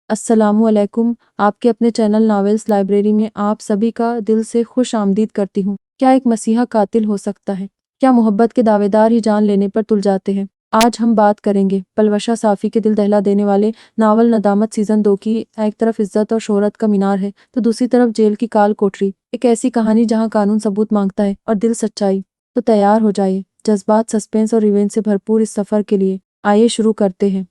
अस्सलामुअलैकुम। आपके अपने चैनल नॉवेल्स लाइब्रेरी में आप सभी का दिल से खुश आमदीद करती हूँ। क्या एक मसीहा कातिल हो सकता है? क्या मोहब्बत के दावेदार ही जान लेने पर तुल जाते हैं? आज हम बात करेंगे पलवशा साफ़ी के दिल दहला देने वाले नावल नदामत सीज़न 2 की। एक तरफ इज्जत और शोहरत का मीनार है तो दूसरी तरफ जेल की काल कोठरी। एक ऐसी कहानी जहाँ कानून सबूत मांगता है और दिल सच्चाई। तो तैयार हो जाइए जज्बात, सस्पेंस और रिवेंज से भरपूर इस सफ़र के लिए। आइए शुरू करते हैं।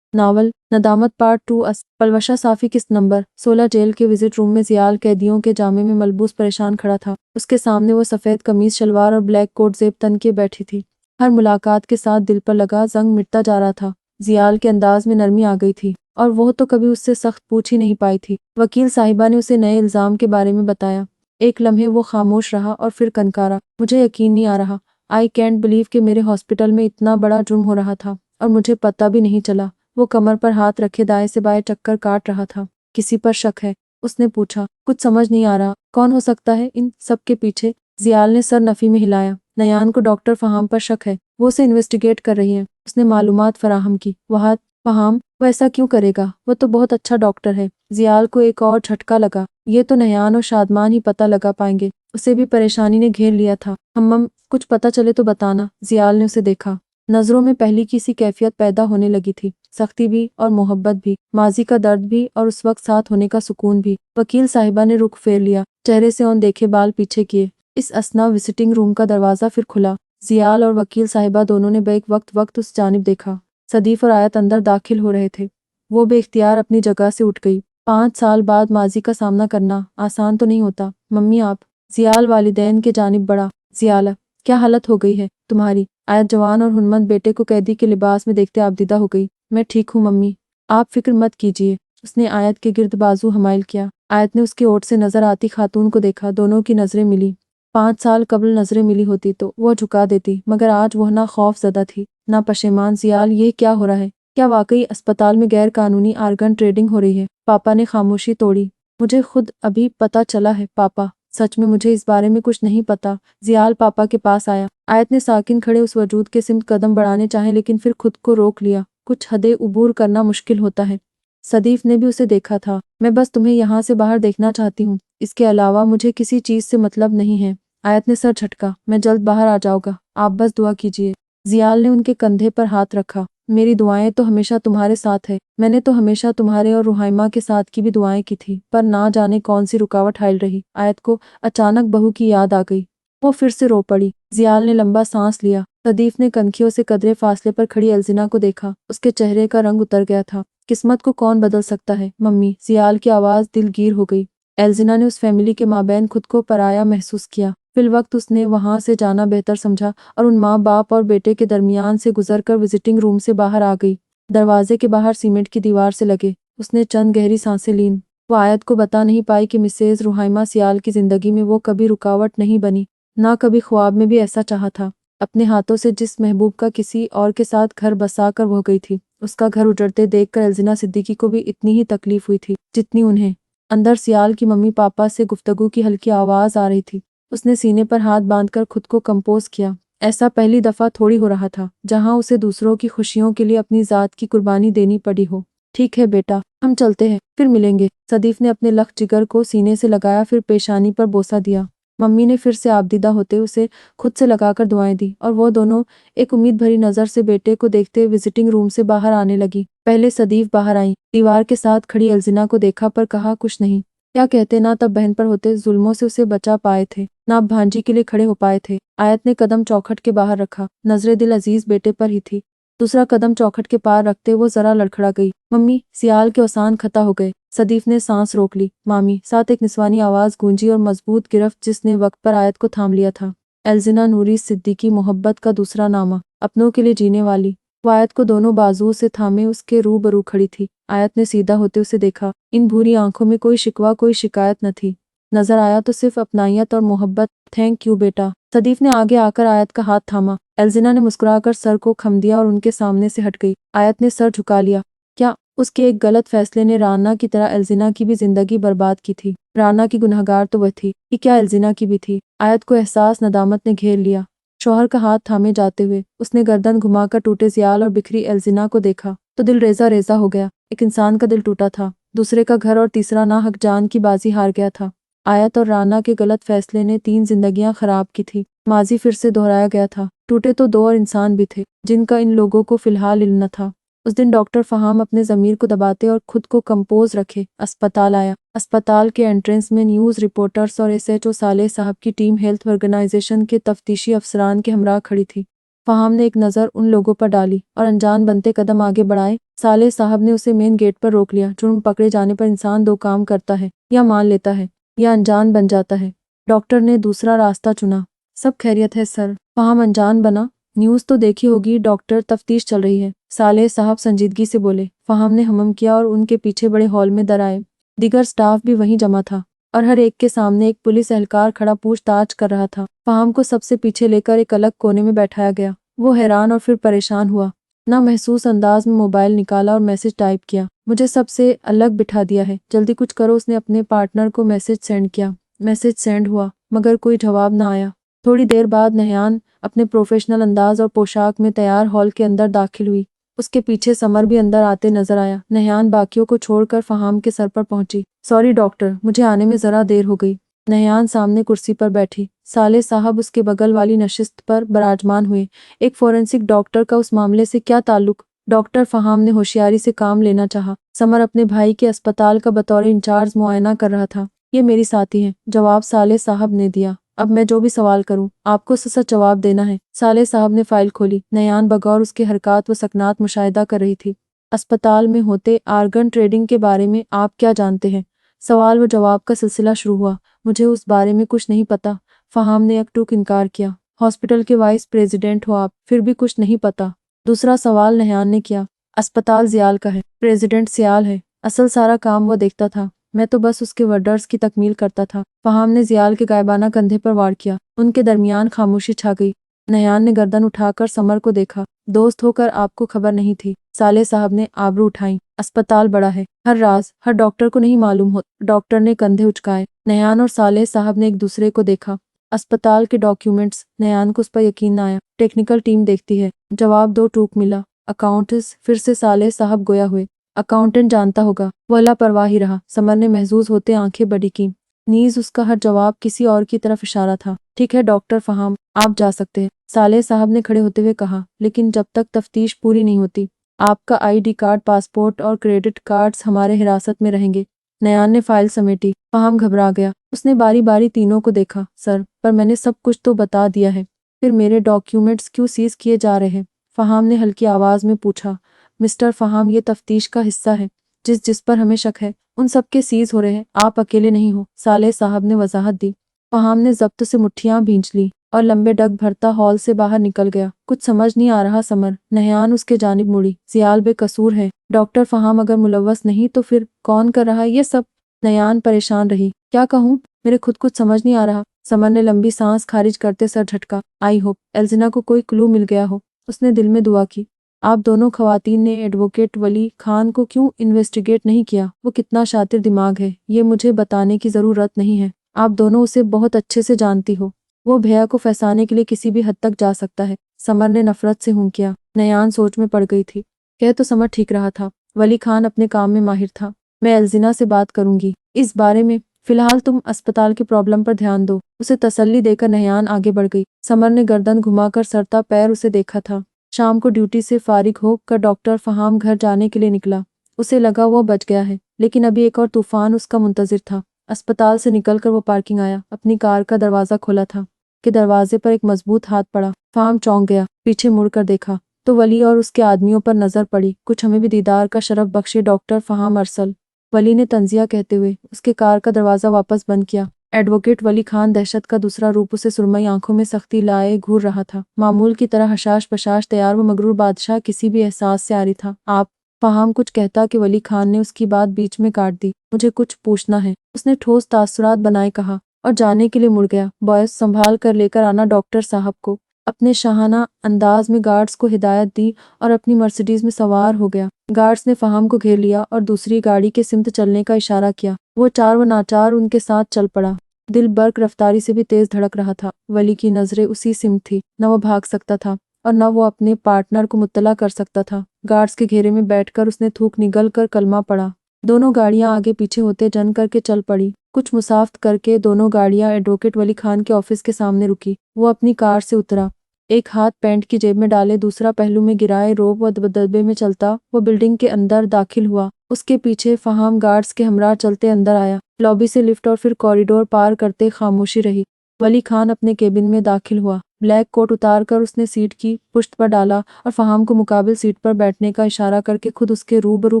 Novel Nadamat part 2। पलवशा साफ़ी किस्त नंबर 16 जेल के विजिट रूम में जियाल कैदियों के जामे में मलबूस परेशान खड़ा था। उसके सामने वो सफ़ेद कमीज शलवार और ब्लैक कोट जेब तन के बैठी थी। हर मुलाकात के साथ दिल पर लगा जंग मिटता जा रहा था। जियाल के अंदाज में नरमी आ गई थी और वो तो कभी उससे सख्त पूछ ही नहीं पाई थी। वकील साहिबा ने उसे नए इल्ज़ाम के बारे में बताया। एक लम्हे वो खामोश रहा और फिर कनकारा, मुझे यकीन नहीं आ रहा। आई कैंट बिलीव कि मेरे हॉस्पिटल में इतना बड़ा जुर्म हो रहा था और मुझे पता भी नहीं चला। वो कमर पर हाथ रखे दाएं से बाएं चक्कर काट रहा था। किसी पर शक है? उसने पूछा। कुछ समझ नहीं आ रहा। कौन हो सकता है इन सब के पीछे? जियाल ने सर नफी में हिलाया। नयान को डॉक्टर फहाम पर शक है, वो उसे इन्वेस्टिगेट कर रही है। उसने मालूमात फराहम की। वह फहाम? वो ऐसा क्यों करेगा? वो तो बहुत अच्छा डॉक्टर है। जियाल को एक और झटका लगा। ये तो नयान और शादमान ही पता लगा पाएंगे। उसे भी परेशानी ने घेर लिया था। हम कुछ पता चले तो बताना। जियाल ने उसे देखा। नजरों में पहली की सी कैफियत पैदा होने लगी थी, सख्ती भी और मोहब्बत भी, माजी का दर्द भी और उस वक्त साथ होने का सुकून भी। वकील साहिबा ने रुख फेर लिया, चेहरे से औन देखे बाल पीछे किए। इस असना विजिटिंग रूम का दरवाजा फिर खुला। जियाल और वकील साहिबा दोनों ने बेक वक्त उस जानिब देखा। सदीफ और आयत अंदर दाखिल हो रहे थे। वो बेख्तियार अपनी जगह से उठ गई। 5 साल बाद माजी का सामना करना आसान तो नहीं होता। मम्मी आप? जियाल वालिदैन के जानिब बढ़ा। जियाला, क्या हालत हो गई है तुम्हारी? आयत जवान और हुनमंद बेटे को कैदी के लिबास में देखते आबदीदा हो गई। मैं ठीक हूँ मम्मी, आप फिक्र मत कीजिए। उसने आयत के गिर्द बाजू हमाइल किया। आयत ने उसके ओट से नजर आती खातून को देखा। दोनों की नजरें मिली। 5 साल कबल नजरें मिली होती तो वह झुका देती, मगर आज वह ना खौफ ज़दा थी ना पशेमान। जियाल, ये क्या हो रहा है? क्या वाकई अस्पताल में गैर कानूनी आर्गन ट्रेडिंग हो रही है? पापा ने खामोशी तोड़ी। मुझे खुद अभी पता चला है पापा, सच में मुझे इस बारे में कुछ नहीं पता। जियाल पापा के पास आया। आयत ने साकिन खड़े उस वजूद के सिमत कदम बढ़ाने चाहे लेकिन फिर खुद को रोक लिया। कुछ हदें उबूर करना मुश्किल होता है। सदीफ ने भी उसे देखा था। मैं बस तुम्हें यहाँ से बाहर देखना चाहती हूँ, इसके अलावा मुझे किसी चीज़ से मतलब नहीं है। आयत ने सर झटका। मैं जल्द बाहर आ जाऊंगा, आप बस दुआ कीजिए। जियाल ने उनके कंधे पर हाथ रखा। मेरी दुआएं तो हमेशा तुम्हारे साथ है। मैंने तो हमेशा तुम्हारे और रुहाइमा के साथ की भी दुआएं की थी, पर ना जाने कौन सी रुकावट हाइल रही। आयत को अचानक बहू की याद आ गई। वो फिर से रो पड़ी। जियाल ने लंबा सांस लिया। सदीफ ने कनखियों से कदरे फासले पर खड़ी एल्जिना को देखा। उसके चेहरे का रंग उतर गया था। किस्मत को कौन बदल सकता है मम्मी? जियाल की आवाज़ दिलगीर हो गई। एल्जिना ने उस फैमिली के माबैन खुद को पराया महसूस किया। फिल वक्त उसने वहां से जाना बेहतर समझा और उन माँ बाप और बेटे के दरमियान से गुजरकर विजिटिंग रूम से बाहर आ गई। दरवाजे के बाहर सीमेंट की दीवार से लगे उसने चंद गहरी सांसें लीं। वो आयत को बता नहीं पाई कि मिसेज रुहाइमा सियाल की जिंदगी में वो कभी रुकावट नहीं बनी, ना कभी ख्वाब में भी ऐसा चाहा था। अपने हाथों से जिस महबूब का किसी और के साथ घर बसा कर वो गई थी, उसका घर उजड़ते देखकर एल्जिना सिद्दीकी को भी इतनी ही तकलीफ हुई थी जितनी उन्हें। अंदर सियाल की मम्मी पापा से गुफ्तगू की हल्की आवाज़ आ रही थी। उसने सीने पर हाथ बांधकर खुद को कंपोज किया। ऐसा पहली दफा थोड़ी हो रहा था जहां उसे दूसरों की खुशियों के लिए अपनी जात की कुर्बानी देनी पड़ी हो। ठीक है बेटा, हम चलते हैं, फिर मिलेंगे। सदीफ ने अपने लख जिगर को सीने से लगाया, फिर पेशानी पर बोसा दिया। मम्मी ने फिर से आबदीदा होते उसे खुद से लगाकर दुआएं दी और वो दोनों एक उम्मीद भरी नजर से बेटे को देखते विजिटिंग रूम से बाहर आने लगी। पहले सदीफ बाहर आई। दीवार के साथ खड़ी एल्जिना को देखा पर कहा कुछ नहीं। क्या कहते, ना तब बहन पर होते जुल्मों से उसे बचा पाए थे, ना अब भांजी के लिए खड़े हो पाए थे। आयत ने कदम चौखट के बाहर रखा। नजरे दिल अजीज बेटे पर ही थी। दूसरा कदम चौखट के पार रखते वो जरा लड़खड़ा गई। मम्मी, सियाल के औसान खता हो गए। सदीफ ने सांस रोक ली। मामी, साथ एक निस्वानी आवाज गूंजी और मजबूत गिरफ्त जिसने वक्त पर आयत को थाम लिया था। एल्जिना नूरी सिद्दीकी, मोहब्बत का दूसरा नामा, अपनों के लिए जीने वाली। वो आयत को दोनों बाजुओं से थामे उसके रूबरू खड़ी थी। आयत ने सीधा होते उसे देखा। इन भूरी आंखों में कोई शिकवा, कोई शिकायत न थी। नजर आया तो सिर्फ अपनायत और मोहब्बत। थैंक यू बेटा। सदीफ ने आगे आकर आयत का हाथ थामा। एल्जिना ने मुस्कुराकर सर को खम दिया और उनके सामने से हट गई। आयत ने सर झुका लिया। क्या उसके एक गलत फैसले ने राना की तरह एल्जिना की भी जिंदगी बर्बाद की थी? राना की गुनहगार तो वह थी कि क्या एल्जिना की भी थी? आयत को एहसास नदामत ने घेर लिया। शौहर का हाथ थामे जाते हुए उसने गर्दन घुमाकर टूटे जियाल और बिखरी एल्जिना को देखा तो दिल रेजा रेजा हो गया। एक इंसान का दिल टूटा था दूसरे का घर और तीसरा नाहक जान की बाजी हार गया था। आयत और राना के गलत फैसले ने 3 जिंदगियां खराब की थी। माजी फिर से दोहराया गया था। टूटे तो 2 और इंसान भी थे जिनका इन लोगों को फिलहाल इल्म न था। उस दिन डॉक्टर फहाम अपने ज़मीर को दबाते और खुद को कंपोज रखे अस्पताल आया। अस्पताल के एंट्रेंस में न्यूज़ रिपोर्टर्स और एसएचओ सालेह साहब की टीम हेल्थ ऑर्गेनाइजेशन के तफ्तीशी अफसरान के हमरा खड़ी थी। फहाम ने एक नज़र उन लोगों पर डाली और अनजान बनते कदम आगे बढ़ाए। सालेह साहब ने उसे मेन गेट पर रोक लिया। जुर्म पकड़े जाने पर इंसान 2 काम करता है, या मान लेता है या अनजान बन जाता है। डॉक्टर ने दूसरा रास्ता चुना। सब खैरियत है सर। फहाम अनजान बना। न्यूज़ तो देखी होगी डॉक्टर, तफ्तीश चल रही है। सालेह साहब संजीदगी से बोले। फहाम ने हमम किया और उनके पीछे बड़े हॉल में दर आए। दीगर स्टाफ भी वहीं जमा था और हर एक के सामने एक पुलिस एहलकार खड़ा पूछताछ कर रहा था। फहाम को सबसे पीछे लेकर एक अलग कोने में बैठाया गया। वो हैरान और फिर परेशान हुआ। ना महसूस अंदाज में मोबाइल निकाला और मैसेज टाइप किया। मुझे सबसे अलग बिठा दिया है, जल्दी कुछ करो। उसने अपने पार्टनर को मैसेज सेंड किया। मैसेज सेंड हुआ मगर कोई जवाब ना आया। थोड़ी देर बाद नहयान अपने प्रोफेशनल अंदाज और पोशाक में तैयार हॉल के अंदर दाखिल हुई। उसके पीछे समर भी अंदर आते नजर आया। नहयान बाकियों को छोड़कर फहाम के सर पर पहुंची। सॉरी डॉक्टर, मुझे आने में जरा देर हो गई। नहयान सामने कुर्सी पर बैठी। सालेह साहब उसके बगल वाली नशिस्त पर विराजमान हुए। एक फोरेंसिक डॉक्टर का उस मामले से क्या ताल्लुक? डॉक्टर फहाम ने होशियारी से काम लेना चाहा। समर अपने भाई के अस्पताल का बतौर इंचार्ज मुआयना कर रहा था। ये मेरी साथी है, जवाब सालेह साहब ने दिया। अब मैं जो भी सवाल करूं, आपको सच जवाब देना है। सालेह साहब ने फाइल खोली। नयान बगौर उसके हरकत व सकनात मुशाहिदा कर रही थी। अस्पताल में होते आर्गन ट्रेडिंग के बारे में आप क्या जानते हैं? सवाल व जवाब का सिलसिला शुरू हुआ। मुझे उस बारे में कुछ नहीं पता। फहाम ने एकटूक इनकार किया। हॉस्पिटल के वाइस प्रेसिडेंट हो आप, फिर भी कुछ नहीं पता? दूसरा सवाल नहयान ने किया। अस्पताल जियाल का है, प्रेसिडेंट सियाल है। असल सारा काम वो देखता था, मैं तो बस उसके वर्डर्स की तकमील करता था। फहाम ने जियाल के गायबाना कंधे पर वार किया। उनके दरमियान खामोशी छा गई। नहयान ने गर्दन उठाकर समर को देखा। दोस्त होकर आपको खबर नहीं थी? सालेह साहब ने आबरू उठाई। अस्पताल बड़ा है, हर राज हर डॉक्टर को नहीं मालूम हो। डॉक्टर ने कंधे उचकाए। नहयान और सालेह साहब ने एक दूसरे को देखा। अस्पताल के डॉक्यूमेंट्स, नहयान को उस पर यकीन न आया। टेक्निकल टीम देखती है। जवाब 2 टूक मिला। अकाउंटेंट्स, फिर से सालेह साहब गोया हुए। अकाउंटेंट जानता होगा। वह लापरवाह ही रहा। समर ने महजूज होते आंखें बड़ी की। नीज उसका हर जवाब किसी और की तरफ इशारा था। ठीक है डॉक्टर फहाम, आप जा सकते हैं। सालेह साहब ने खड़े होते हुए कहा, लेकिन जब तक तफ्तीश पूरी नहीं होती, आपका आईडी कार्ड, पासपोर्ट और क्रेडिट कार्ड्स हमारे हिरासत में रहेंगे। नयान ने फाइल समेटी। फहाम घबरा गया। उसने बारी बारी तीनों को देखा। सर, पर मैंने सब कुछ तो बता दिया है। फिर मेरे डॉक्यूमेंट्स क्यों सीज किए जा रहे हैं? फहाम ने हल्की आवाज में पूछा। मिस्टर फहाम, ये तफ्तीश का हिस्सा है। जिस पर हमें शक है उन सब के सीज हो रहे हैं। आप अकेले नहीं हो, सालेह साहब ने वजाहत दी। फहाम ने जब्त से मुट्ठियां भींच ली और लंबे डग भरता हॉल से बाहर निकल गया। कुछ समझ नहीं आ रहा समर। नहयान उसके जानिब मुड़ी। जियाल बेकसूर है। डॉक्टर फहाम अगर मुलव्वस नहीं तो फिर कौन कर रहा है ये सब? नयान परेशान रही। क्या कहूँ, मेरे खुद कुछ समझ नहीं आ रहा। समर ने लंबी सांस खारिज करते सर झटका। आई होप एल्जिना को कोई क्लू मिल गया हो। उसने दिल में दुआ की। आप दोनों खवातीन ने एडवोकेट वली खान को क्यों इन्वेस्टिगेट नहीं किया? वो कितना शातिर दिमाग है, ये मुझे बताने की जरूरत नहीं है। आप दोनों उसे बहुत अच्छे से जानती हो। वो भैया को फंसाने के लिए किसी भी हद तक जा सकता है। समर ने नफरत से हूं किया। नयान सोच में पड़ गई थी। कह तो समर ठीक रहा था। वली खान अपने काम में माहिर था। मैं एल्जिना से बात करूंगी इस बारे में। फिलहाल तुम अस्पताल के प्रॉब्लम पर ध्यान दो। उसे तसल्ली देकर नहयान आगे बढ़ गई। समर ने गर्दन घुमाकर सरता पैर उसे देखा था। शाम को ड्यूटी से फारिग होकर डॉक्टर फहाम घर जाने के लिए निकला। उसे लगा वो बच गया है, लेकिन अभी एक और तूफान उसका मुंतजिर था। अस्पताल से निकलकर वो पार्किंग आया। अपनी कार का दरवाजा खोला था कि दरवाजे पर एक मजबूत हाथ पड़ा। फहाम चौंक गया। पीछे मुड़कर देखा तो वली और उसके आदमियों पर नजर पड़ी। कुछ हमें भी दीदार का शरफ बख्शे डॉक्टर फहाम अरसल, वली ने तंजिया कहते हुए उसके कार का दरवाजा वापस बंद किया। एडवोकेट वली खान दहशत का दूसरा रूप उसे सुरमई आंखों में सख्ती लाए घूर रहा था। मामूल की तरह हशाश बशाश तैयार व मगरूर बादशाह किसी भी एहसास से आरी था। आप फहाम कुछ कहता कि वली खान ने उसकी बात बीच में काट दी। मुझे कुछ पूछना है, उसने ठोस तासुरात बनाए कहा और जाने के लिए मुड़ गया। बॉयस, संभाल कर लेकर आना डॉक्टर साहब को। अपने शाहाना अंदाज में गार्ड्स को हिदायत दी और अपनी मर्सिडीज में सवार हो गया। गार्ड्स ने फहाम को घेर लिया और दूसरी गाड़ी के सिमत चलने का इशारा किया। वो चार व नाचार उनके साथ चल पड़ा। दिल बर्क रफ्तारी से भी तेज धड़क रहा था। वली की नजरें उसी सिमत थी। न वो भाग सकता था और न वो अपने पार्टनर को मुत्तला कर सकता था। गार्ड्स के घेरे में बैठकर उसने थूक निगल कर कलमा पढ़ा। दोनों गाड़ियां आगे पीछे होते जन करके चल पड़ी। कुछ मुसाफत करके दोनों गाड़ियां एडवोकेट वली खान के ऑफिस के सामने रुकी। वो अपनी कार से उतरा, एक हाथ पैंट की जेब में डाले दूसरा पहलू में गिराए रोब व दबदबे में चलता वो बिल्डिंग के अंदर दाखिल हुआ। उसके पीछे फहाम गार्ड्स के हमरा चलते अंदर आया। लॉबी से लिफ्ट और फिर कॉरिडोर पार करते खामोशी रही। वली खान अपने केबिन में दाखिल हुआ। ब्लैक कोट उतार कर उसने सीट की पुश्त पर डाला और फहाम को मुकाबिल सीट पर बैठने का इशारा करके खुद उसके रूबरू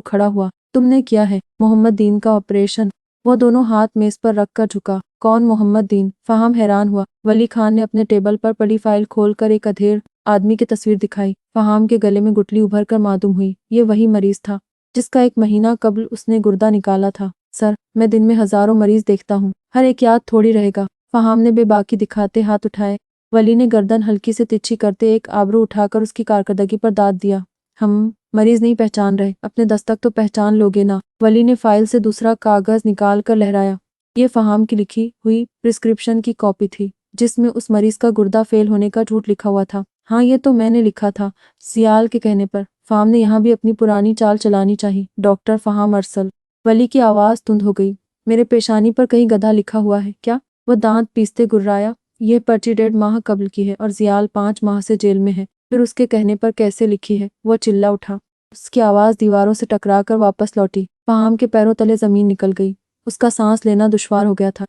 खड़ा हुआ। तुमने किया है? मोहम्मद दीन का ऑपरेशन। वो दोनों हाथ मेज पर रख कर झुका। कौन मोहम्मद दीन? फहाम हैरान हुआ। वली खान ने अपने टेबल पर पड़ी फाइल खोलकर एक अधेड़ आदमी की तस्वीर दिखाई। फहाम के गले में गुठली उभर कर मालूम हुई। ये वही मरीज था जिसका 1 महीना कबल उसने गुर्दा निकाला था। सर, मैं दिन में हजारों मरीज देखता हूँ, हर एक याद थोड़ी रहेगा। फहाम ने बेबाकी दिखाते हाथ उठाए। वली ने गर्दन हल्की से तिरछी करते एक आबरू उठाकर उसकी कारकर्दगी पर दाद दिया। हम मरीज नहीं पहचान रहे, अपने दस्तक तो पहचान लोगे ना? वली ने फाइल से दूसरा कागज निकाल कर लहराया। ये फहाम की लिखी हुई प्रिस्क्रिप्शन की कॉपी थी जिसमें उस मरीज का गुर्दा फेल होने का झूठ लिखा हुआ था। हाँ, ये तो मैंने लिखा था। सियाल के कहने पर फहाम ने यहाँ भी अपनी पुरानी चाल चलानी चाहिए। डॉक्टर फहाम अरसल। वली की आवाज तुंद हो गई। मेरे पेशानी पर कहीं गधा लिखा हुआ है क्या? वो दांत पीसते गुर्राया। यह पर्ची 1.5 माह कबल की है और जियाल 5 माह से जेल में है। फिर उसके कहने पर कैसे लिखी है? वो चिल्ला उठा। उसकी आवाज दीवारों से टकरा कर वापस लौटी। फहाम के पैरों तले जमीन निकल गई। उसका सांस लेना दुश्वार हो गया था।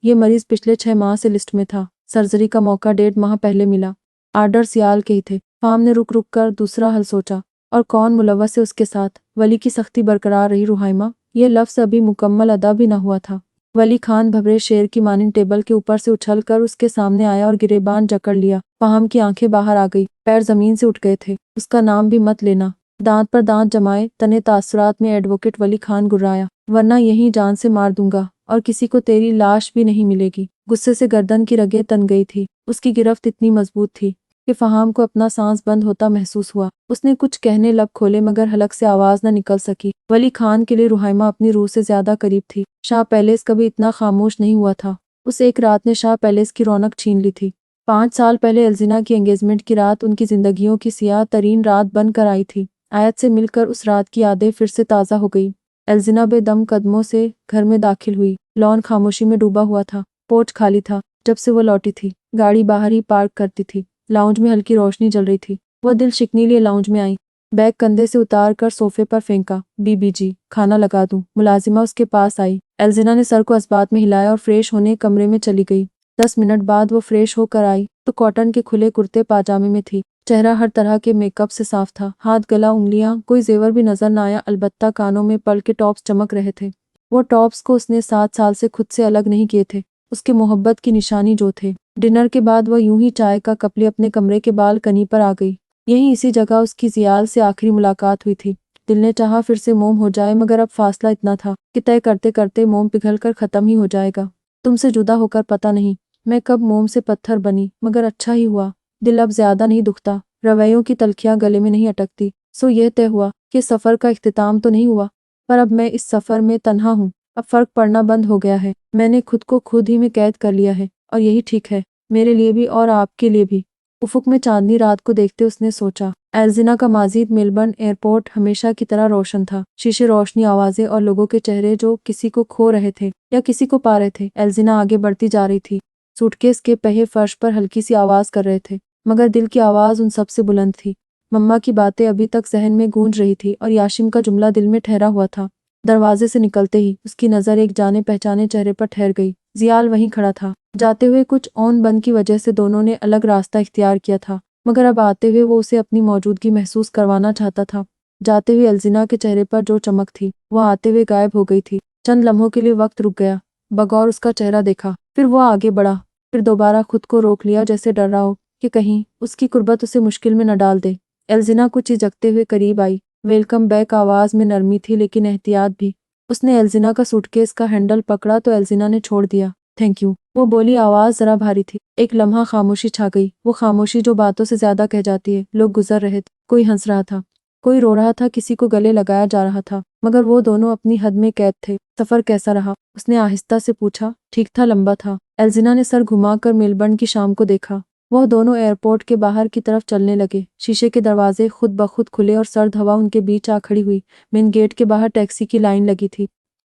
ये मरीज पिछले 6 माह से लिस्ट में था। सर्जरी का मौका 1.5 माह पहले मिला। आर्डर सियाल के ही थे। फहाम ने रुक रुक कर दूसरा हल सोचा। और कौन मुलव्वस है उसके साथ? वली की सख्ती बरकरार रही। रुहाइमा, यह लफ्ज अभी मुकम्मल अदा भी न हुआ था। वली खान भवरे शेर की मानिंद टेबल के ऊपर से उछल कर उसके सामने आया और गिरेबान जकड़ लिया। फहाम की आंखें बाहर आ गई, पैर जमीन से उठ गए थे। उसका नाम भी मत लेना। दांत पर दांत जमाए तने तासुरात में एडवोकेट वली खान गुर्राया। वरना यहीं जान से मार दूंगा और किसी को तेरी लाश भी नहीं मिलेगी। गुस्से से गर्दन की रगें तन गई थी। उसकी गिरफ्त इतनी मजबूत थी कि फहाम को अपना सांस बंद होता महसूस हुआ। उसने कुछ कहने लब खोले मगर हलक से आवाज न निकल सकी। वली खान के लिए रुहाइमा अपनी रूह से ज्यादा करीब थी। शाह पैलेस कभी इतना खामोश नहीं हुआ था। उस एक रात ने शाह पैलेस की रौनक छीन ली थी। 5 साल पहले एल्जिना की एंगेजमेंट की रात उनकी जिंदगियों की सियाह तरीन रात बनकर आई थी। आयत से मिलकर उस रात की यादें फिर से ताज़ा हो गई। एल्जिना बेदम कदमों से घर में दाखिल हुई। लॉन खामोशी में डूबा हुआ था। पोर्च खाली था जब से वो लौटी थी। गाड़ी बाहर ही पार्क करती थी। लाउंज में हल्की रोशनी जल रही थी। वह दिल शिकनी लिए लाउंज में आई। बैग कंधे से उतार कर सोफे पर फेंका। बीबी जी, खाना लगा दूं? मुलाजिमा उसके पास आई। एल्जिना ने सर को अस्बात में हिलाया और फ्रेश होने कमरे में चली गई। 10 मिनट बाद वो फ्रेश होकर आई तो कॉटन के खुले कुर्ते पाजामे में थी। चेहरा हर तरह के मेकअप से साफ था। हाथ, गला, उंगलियां, कोई जेवर भी नजर न आया। अलबत्ता कानों में पर्ल के टॉप्स चमक रहे थे। वो टॉप्स को उसने 7 साल से खुद से अलग नहीं किए थे। उसके मोहब्बत की निशानी जो थे। डिनर के बाद वह यूं ही चाय का कप लिए अपने कमरे के बालकनी पर आ गई। यहीं इसी जगह उसकी जियाल से आखिरी मुलाकात हुई थी। दिल ने चाहा फिर से मोम हो जाए मगर अब फासला इतना था कि तय करते करते मोम पिघल कर खत्म ही हो जाएगा। तुमसे जुदा होकर पता नहीं मैं कब मोम से पत्थर बनी, मगर अच्छा ही हुआ। दिल अब ज्यादा नहीं दुखता, रवैयों की तलखियां गले में नहीं अटकती। सो यह तय हुआ कि सफर का इख्तिताम तो नहीं हुआ, पर अब मैं इस सफर में तन्हा हूँ। अब फर्क पड़ना बंद हो गया है। मैंने खुद को खुद ही में कैद कर लिया है और यही ठीक है, मेरे लिए भी और आपके लिए भी। उफुक में चांदनी रात को देखते उसने सोचा। एल्जिना का माजी मेलबर्न एयरपोर्ट हमेशा की तरह रोशन था। शीशे, रोशनी, आवाजें और लोगों के चेहरे जो किसी को खो रहे थे या किसी को पा रहे थे। एल्जिना आगे बढ़ती जा रही थी। सूटकेस के पहिए फर्श पर हल्की सी आवाज कर रहे थे, मगर दिल की आवाज उन सबसे बुलंद थी। मम्मा की बातें अभी तक जहन में गूंज रही थी और याशिम का जुमला दिल में ठहरा हुआ था। दरवाजे से निकलते ही उसकी नजर एक जाने पहचाने चेहरे पर ठहर गई। जियाल वहीं खड़ा था। जाते हुए कुछ औन बन की वजह से दोनों ने अलग रास्ता इख्तियार किया था, मगर अब आते हुए वो उसे अपनी मौजूदगी महसूस करवाना चाहता था। जाते हुए एल्जिना के चेहरे पर जो चमक थी वह आते हुए गायब हो गई थी। चंद लम्हों के लिए वक्त रुक गया। बगौर उसका चेहरा देखा, फिर वो आगे बढ़ा, फिर दोबारा खुद को रोक लिया जैसे डर रहा हो कि कहीं उसकी कुर्बत उसे मुश्किल में न डाल दे। एल्जिना कुछ झिझकते हुए करीब आई। वेलकम बैक आवाज में नरमी थी लेकिन एहतियात भी। उसने एल्जिना का सूटकेस का हैंडल पकड़ा तो एल्जिना ने छोड़ दिया। थैंक यू, वो बोली, आवाज जरा भारी थी। एक लम्हा खामोशी छा गई, वो खामोशी जो बातों से ज्यादा कह जाती है। लोग गुजर रहे थे, कोई हंस रहा था, कोई रो रहा था, किसी को गले लगाया जा रहा था, मगर वो दोनों अपनी हद में कैद थे। सफर कैसा रहा? उसने आहिस्ता से पूछा। ठीक था, लंबा था। एल्जिना ने सर घुमाकर मेलबर्न की शाम को देखा। وہ دونوں ایئرپورٹ کے باہر کی طرف چلنے لگے۔ شیشے کے دروازے خود بخود کھلے اور سرد ہوا ان کے بیچ آ کھڑی ہوئی۔ مین گیٹ کے باہر ٹیکسی کی لائن لگی تھی۔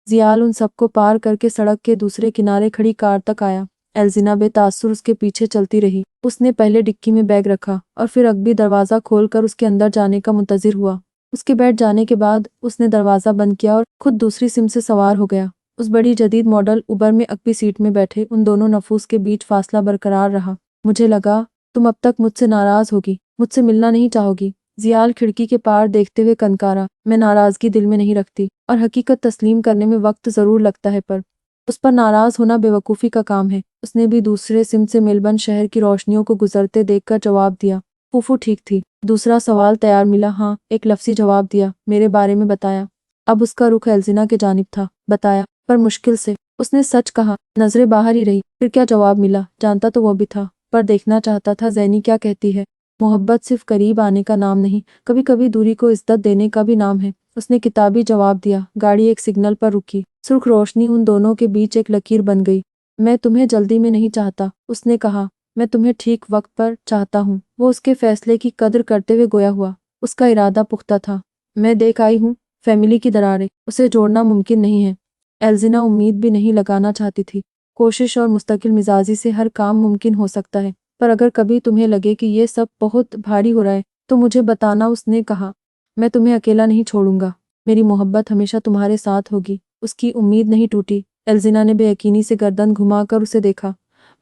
زیال ان سب کو پار کر کے سڑک کے دوسرے کنارے کھڑی کار تک آیا۔ ایلزینا بے تاثر اس کے پیچھے چلتی رہی۔ اس نے پہلے ڈکی میں بیگ رکھا اور پھر اگبی دروازہ کھول کر اس کے اندر جانے کا منتظر ہوا۔ اس کے بیٹھ جانے کے بعد اس نے دروازہ بند کیا اور خود دوسری سم سے سوار ہو گیا۔ اس بڑی جدید ماڈل اوبر میں اگبی سیٹ میں بیٹھے ان دونوں نفوس کے بیچ فاصلہ برقرار رہا۔ مجھے لگا تم اب تک مجھ سے ناراض ہوگی، مجھ سے ملنا نہیں چاہوگی۔ زیال کھڑکی کے پار دیکھتے ہوئے کنکارا۔ میں ناراضگی دل میں نہیں رکھتی اور حقیقت تسلیم کرنے میں وقت ضرور لگتا ہے، پر اس پر ناراض ہونا بے وقوفی کا کام ہے۔ اس نے بھی دوسرے سم سے میلبرن شہر کی روشنیوں کو گزرتے دیکھ کر جواب دیا۔ پھوپھو ٹھیک تھی۔ دوسرا سوال تیار ملا۔ ہاں، ایک لفظی جواب دیا۔ میرے بارے میں بتایا۔ اب اس کا رخ ایلزینا کے جانب تھا۔ بتایا، پر مشکل سے۔ اس نے سچ کہا۔ نظریں باہر ہی رہی۔ پھر کیا جواب ملا؟ جانتا تو وہ بھی تھا، پر دیکھنا چاہتا تھا زینی کیا کہتی ہے۔ محبت صرف قریب آنے کا نام نہیں، کبھی کبھی دوری کو عزت دینے کا بھی نام ہے۔ اس نے کتابی جواب دیا۔ گاڑی ایک سگنل پر رکی۔ سرخ روشنی ان دونوں کے بیچ ایک لکیر بن گئی۔ میں تمہیں جلدی میں نہیں چاہتا، اس نے کہا۔ میں تمہیں ٹھیک وقت پر چاہتا ہوں۔ وہ اس کے فیصلے کی قدر کرتے ہوئے گویا ہوا۔ اس کا ارادہ پختہ تھا۔ میں دیکھ آئی ہوں، فیملی کی دراریں، اسے جوڑنا ممکن نہیں ہے۔ ایلزینا امید بھی نہیں لگانا چاہتی تھی۔ کوشش اور مستقل مزاجی سے ہر کام ممکن ہو سکتا ہے، پر اگر کبھی تمہیں لگے کہ یہ سب بہت بھاری ہو رہا ہے تو مجھے بتانا، اس نے کہا۔ میں تمہیں اکیلا نہیں چھوڑوں گا۔ میری محبت ہمیشہ تمہارے ساتھ ہوگی۔ اس کی امید نہیں ٹوٹی۔ ایلزینا نے بے یقینی سے گردن گھما کر اسے دیکھا۔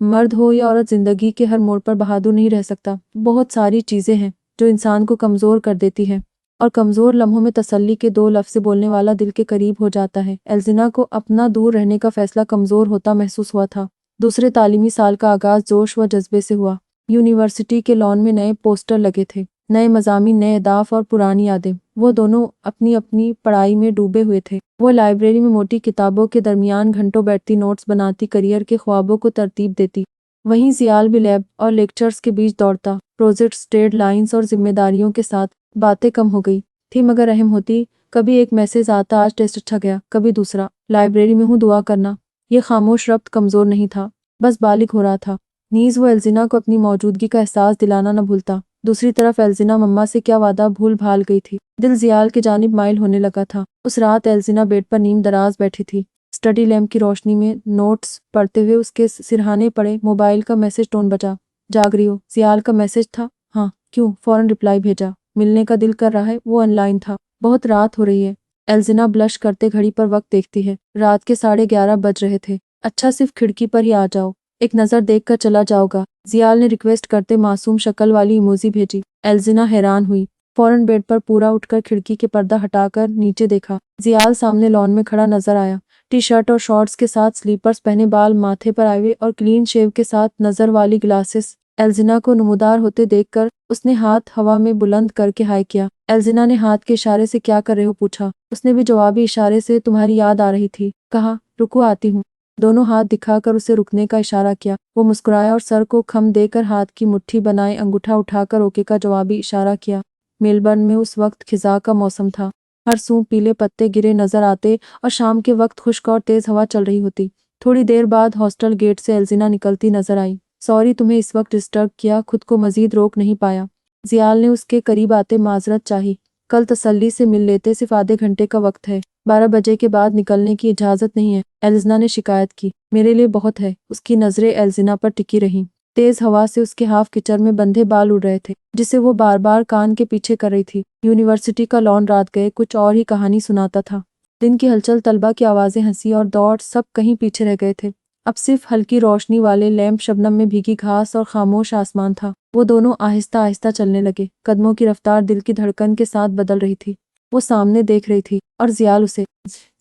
مرد ہو یا عورت، زندگی کے ہر موڑ پر بہادر نہیں رہ سکتا۔ بہت ساری چیزیں ہیں جو انسان کو کمزور کر دیتی ہیں، اور کمزور لمحوں میں تسلی کے دو لفظ بولنے والا دل کے قریب ہو جاتا ہے۔ ایلزینا کو اپنا دور رہنے کا فیصلہ کمزور ہوتا محسوس ہوا تھا۔ دوسرے تعلیمی سال کا آغاز جوش و جذبے سے ہوا۔ یونیورسٹی کے لان میں نئے پوسٹر لگے تھے، نئے مضامین، نئے اہداف اور پرانی یادیں۔ وہ دونوں اپنی اپنی پڑھائی میں ڈوبے ہوئے تھے۔ وہ لائبریری میں موٹی کتابوں کے درمیان گھنٹوں بیٹھتی، نوٹس بناتی، کیریئر کے خوابوں کو ترتیب دیتی۔ وہیں زیال بھی لیب اور لیکچرز کے بیچ دوڑتا، پروجیکٹس، ڈیڈ لائنز اور ذمہ داریوں کے ساتھ۔ باتیں کم ہو گئی تھی مگر اہم ہوتی۔ کبھی ایک میسج آتا، آج ٹیسٹ اچھا گیا، کبھی دوسرا، لائبریری میں ہوں، دعا کرنا۔ یہ خاموش ربط کمزور نہیں تھا، بس بالغ ہو رہا تھا۔ نیز وہ ایلزینا کو اپنی موجودگی کا احساس دلانا نہ بھولتا۔ دوسری طرف ایلزینا مما سے کیا وعدہ بھول بھال گئی تھی۔ دل زیال کی جانب مائل ہونے لگا تھا۔ اس رات ایلزینا بیڈ پر نیم دراز بیٹھی تھی، اسٹڈی لیمپ کی روشنی میں نوٹس پڑھتے ہوئے۔ اس کے سرہانے پڑے موبائل کا میسج ٹون بجا۔ جاگ رہی ہو؟ زیال کا میسج تھا۔ ہاں، کیوں؟ فوراً رپلائی بھیجا۔ ملنے کا دل کر رہا ہے۔ وہ آن لائن تھا۔ بہت رات ہو رہی ہے۔ ایلزینا بلش کرتے گھڑی پر وقت دیکھتی ہے۔ رات کے 11:30 بج رہے تھے۔ اچھا، صرف کھڑکی پر ہی آ جاؤ، ایک نظر دیکھ کر چلا جاؤ گا، زیال نے ریکویسٹ کرتے معصوم شکل والی ایموجی بھیجی۔ ایلزینا حیران ہوئی۔ فوراً بیڈ پر پورا اٹھ کر کھڑکی کے پردہ ہٹا کر نیچے دیکھا۔ زیال سامنے لان میں کھڑا نظر آیا، ٹی شرٹ اور شارٹس کے ساتھ، سلیپرز پہنے، بال ماتھے پر آئے ہوئے اور کلین شیو کے ساتھ، نظر والی گلاسز۔ ایلزینا کو نمودار ہوتے دیکھ کر اس نے ہاتھ ہوا میں بلند کر کے ہائے کیا۔ ایلزینا نے ہاتھ کے اشارے سے کیا کر رہے ہو پوچھا۔ اس نے بھی جوابی اشارے سے تمہاری یاد آ رہی تھی کہا۔ رکو، آتی ہوں۔ دونوں ہاتھ دکھا کر اسے رکنے کا اشارہ کیا۔ وہ مسکرایا اور سر کو خم دے کر ہاتھ کی مٹھی بنائے انگوٹھا اٹھا کر اوکے کا جوابی اشارہ کیا۔ میلبرن میں اس وقت خزاں کا موسم تھا۔ ہر سو پیلے پتے گرے نظر آتے اور شام کے وقت خشک اور تیز ہوا چل رہی ہوتی۔ تھوڑی دیر بعد ہاسٹل گیٹ سے ایلزینا نکلتی نظر آئی۔ سوری تمہیں اس وقت ڈسٹرب کیا، خود کو مزید روک نہیں پایا۔ زیال نے اس کے قریب آتے معذرت چاہی۔ کل تسلی سے مل لیتے، صرف آدھے گھنٹے کا وقت ہے، 12 بجے کے بعد نکلنے کی اجازت نہیں ہے، ایلزینا نے شکایت کی۔ میرے لیے بہت ہے۔ اس کی نظریں ایلزینا پر ٹکی رہیں۔ تیز ہوا سے اس کے ہاف کچر میں بندھے بال اڑ رہے تھے، جسے وہ بار بار کان کے پیچھے کر رہی تھی۔ یونیورسٹی کا لان رات گئے کچھ اور ہی کہانی سناتا تھا۔ دن کی ہلچل، طلبہ کی آوازیں، ہنسی اور دوڑ، سب کہیں پیچھے رہ گئے تھے۔ اب صرف ہلکی روشنی والے لیمپ، شبنم میں بھیگی گھاس اور خاموش آسمان تھا۔ وہ دونوں آہستہ آہستہ چلنے لگے۔ قدموں کی رفتار دل کی دھڑکن کے ساتھ بدل رہی تھی۔ وہ سامنے دیکھ رہی تھی اور زیال اسے۔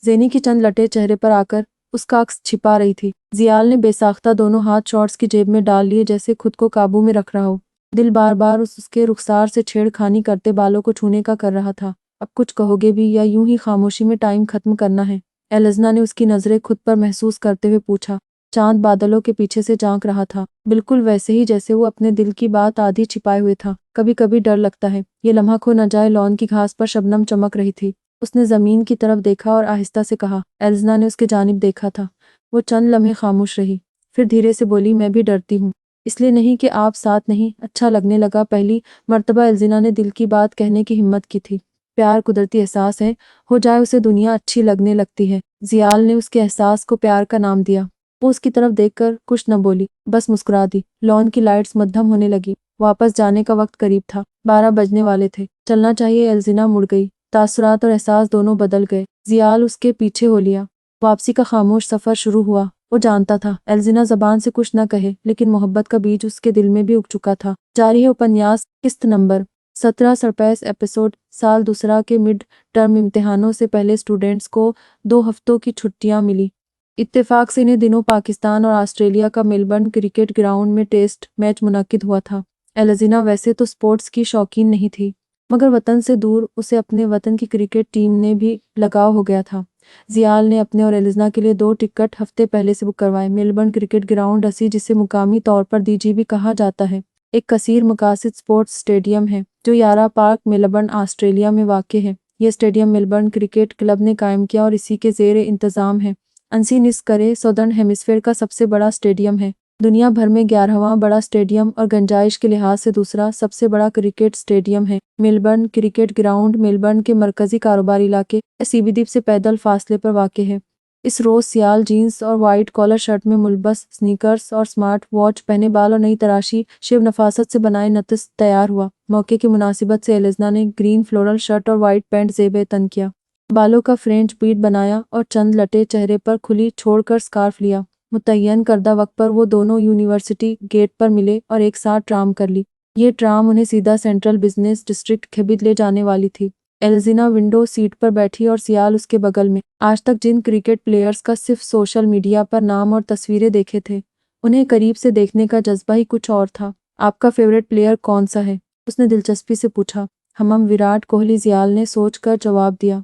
زینی کی چند لٹیں چہرے پر آ کر اس کا عکس چھپا رہی تھی۔ زیال نے بے ساختہ دونوں ہاتھ شارٹس کی جیب میں ڈال لیے، جیسے خود کو قابو میں رکھ رہا ہو۔ دل بار بار اس کے رخسار سے چھیڑ خانی کرتے بالوں کو چھونے کا کر رہا تھا۔ اب کچھ کہو گے بھی یا یوں ہی خاموشی میں ٹائم ختم کرنا ہے؟ ایلزینا نے اس کی نظریں خود پر محسوس کرتے ہوئے پوچھا۔ چاند بادلوں کے پیچھے سے جھانک رہا تھا، بالکل ویسے ہی جیسے وہ اپنے دل کی بات آدھی چھپائے ہوئے تھا۔ کبھی کبھی ڈر لگتا ہے یہ لمحہ کھو نہ جائے۔ لان کی گھاس پر شبنم چمک رہی تھی۔ اس نے زمین کی طرف دیکھا اور آہستہ سے کہا۔ ایلزینا نے اس کے جانب دیکھا تھا۔ وہ چند لمحے خاموش رہی، پھر دھیرے سے بولی، میں بھی ڈرتی ہوں۔ اس لیے نہیں کہ آپ ساتھ نہیں اچھا لگنے لگا۔ پہلی مرتبہ الزنا نے دل کی بات کہنے کی ہمت کی تھی۔ پیار قدرتی احساس ہے، ہو جائے اسے دنیا اچھی لگنے لگتی ہے۔ زیال نے اس کے احساس کو پیار کا نام دیا۔ وہ اس کی طرف دیکھ کر کچھ نہ بولی، بس مسکرا دی۔ لان کی لائٹس مدھم ہونے لگی۔ واپس جانے کا وقت قریب تھا، 12 بجنے والے تھے۔ چلنا چاہیے، الزنا مڑ گئی۔ تاثرات اور احساس دونوں بدل گئے۔ زیال اس کے پیچھے ہو لیا۔ واپسی کا خاموش سفر شروع ہوا۔ وہ جانتا تھا الزنا زبان سے کچھ نہ کہے، لیکن محبت کا بیج اس کے دل میں بھی اگ چکا تھا۔ جاری ہے اپنیاس، قسط نمبر 17، سرپرائز ایپیسوڈ۔ سال دوسرا کے مڈ ٹرم امتحانوں سے پہلے اسٹوڈنٹس کو 2 ہفتوں کی چھٹیاں ملی۔ اتفاق سے انہیں دنوں پاکستان اور آسٹریلیا کا میلبرن کرکٹ گراؤنڈ میں ٹیسٹ میچ منعقد ہوا تھا۔ الزنا ویسے تو سپورٹس کی شوقین نہیں تھی، مگر وطن سے دور اسے اپنے وطن کی کرکٹ ٹیم نے بھی لگاؤ ہو گیا تھا۔ زیال نے اپنے اور الزنا کے لیے 2 ٹکٹ ہفتے پہلے سے بک کروائے۔ میلبرن کرکٹ گراؤنڈ اسی جسے مقامی طور پر دی جی بھی کہا جاتا ہے، ایک کثیر مقاصد سپورٹس اسٹیڈیم ہے جو یارا پارک، میلبرن، آسٹریلیا میں واقع ہے۔ یہ اسٹیڈیم میلبرن کرکٹ کلب نے قائم کیا اور اسی کے زیر انتظام ہے۔ 80 نصف کرے سودرن ہیمسفیئر کا سب سے بڑا اسٹیڈیم ہے۔ دنیا بھر میں 11واں بڑا اسٹیڈیم اور گنجائش کے لحاظ سے دوسرا سب سے بڑا کرکٹ اسٹیڈیم ہے۔ میلبرن کرکٹ گراؤنڈ میلبرن کے مرکزی کاروباری علاقے سی بی ڈی سے پیدل فاصلے پر واقع ہے۔ اس روز سیال جینز اور وائٹ کالر شرٹ میں ملبس، سنیکرز اور سمارٹ واچ پہنے، بال اور نئی تراشی شیو نفاست سے بنائے نتس تیار ہوا۔ موقع کی مناسبت سے الزنا نے گرین فلورل شرٹ اور وائٹ پینٹ زیب تن کیا، بالوں کا فرینچ بیٹ بنایا اور چند لٹے چہرے پر کھلی چھوڑ کر سکارف لیا۔ متعین کردہ وقت پر وہ دونوں یونیورسٹی گیٹ پر ملے اور ایک ساتھ ٹرام کر لی۔ یہ ٹرام انہیں سیدھا سینٹرل بزنس ڈسٹرکٹ کھیبت لے جانے والی تھی۔ الزنا ونڈو سیٹ پر بیٹھی اور سیال اس کے بغل میں۔ آج تک جن کرکٹ پلیئرز کا صرف سوشل میڈیا پر نام اور تصویریں دیکھے تھے، انہیں قریب سے دیکھنے کا جذبہ ہی کچھ اور تھا۔ آپ کا فیورٹ پلیئر کون سا ہے؟ اس نے دلچسپی سے پوچھا۔ وراٹ کوہلی، زیال نے سوچ کر جواب دیا۔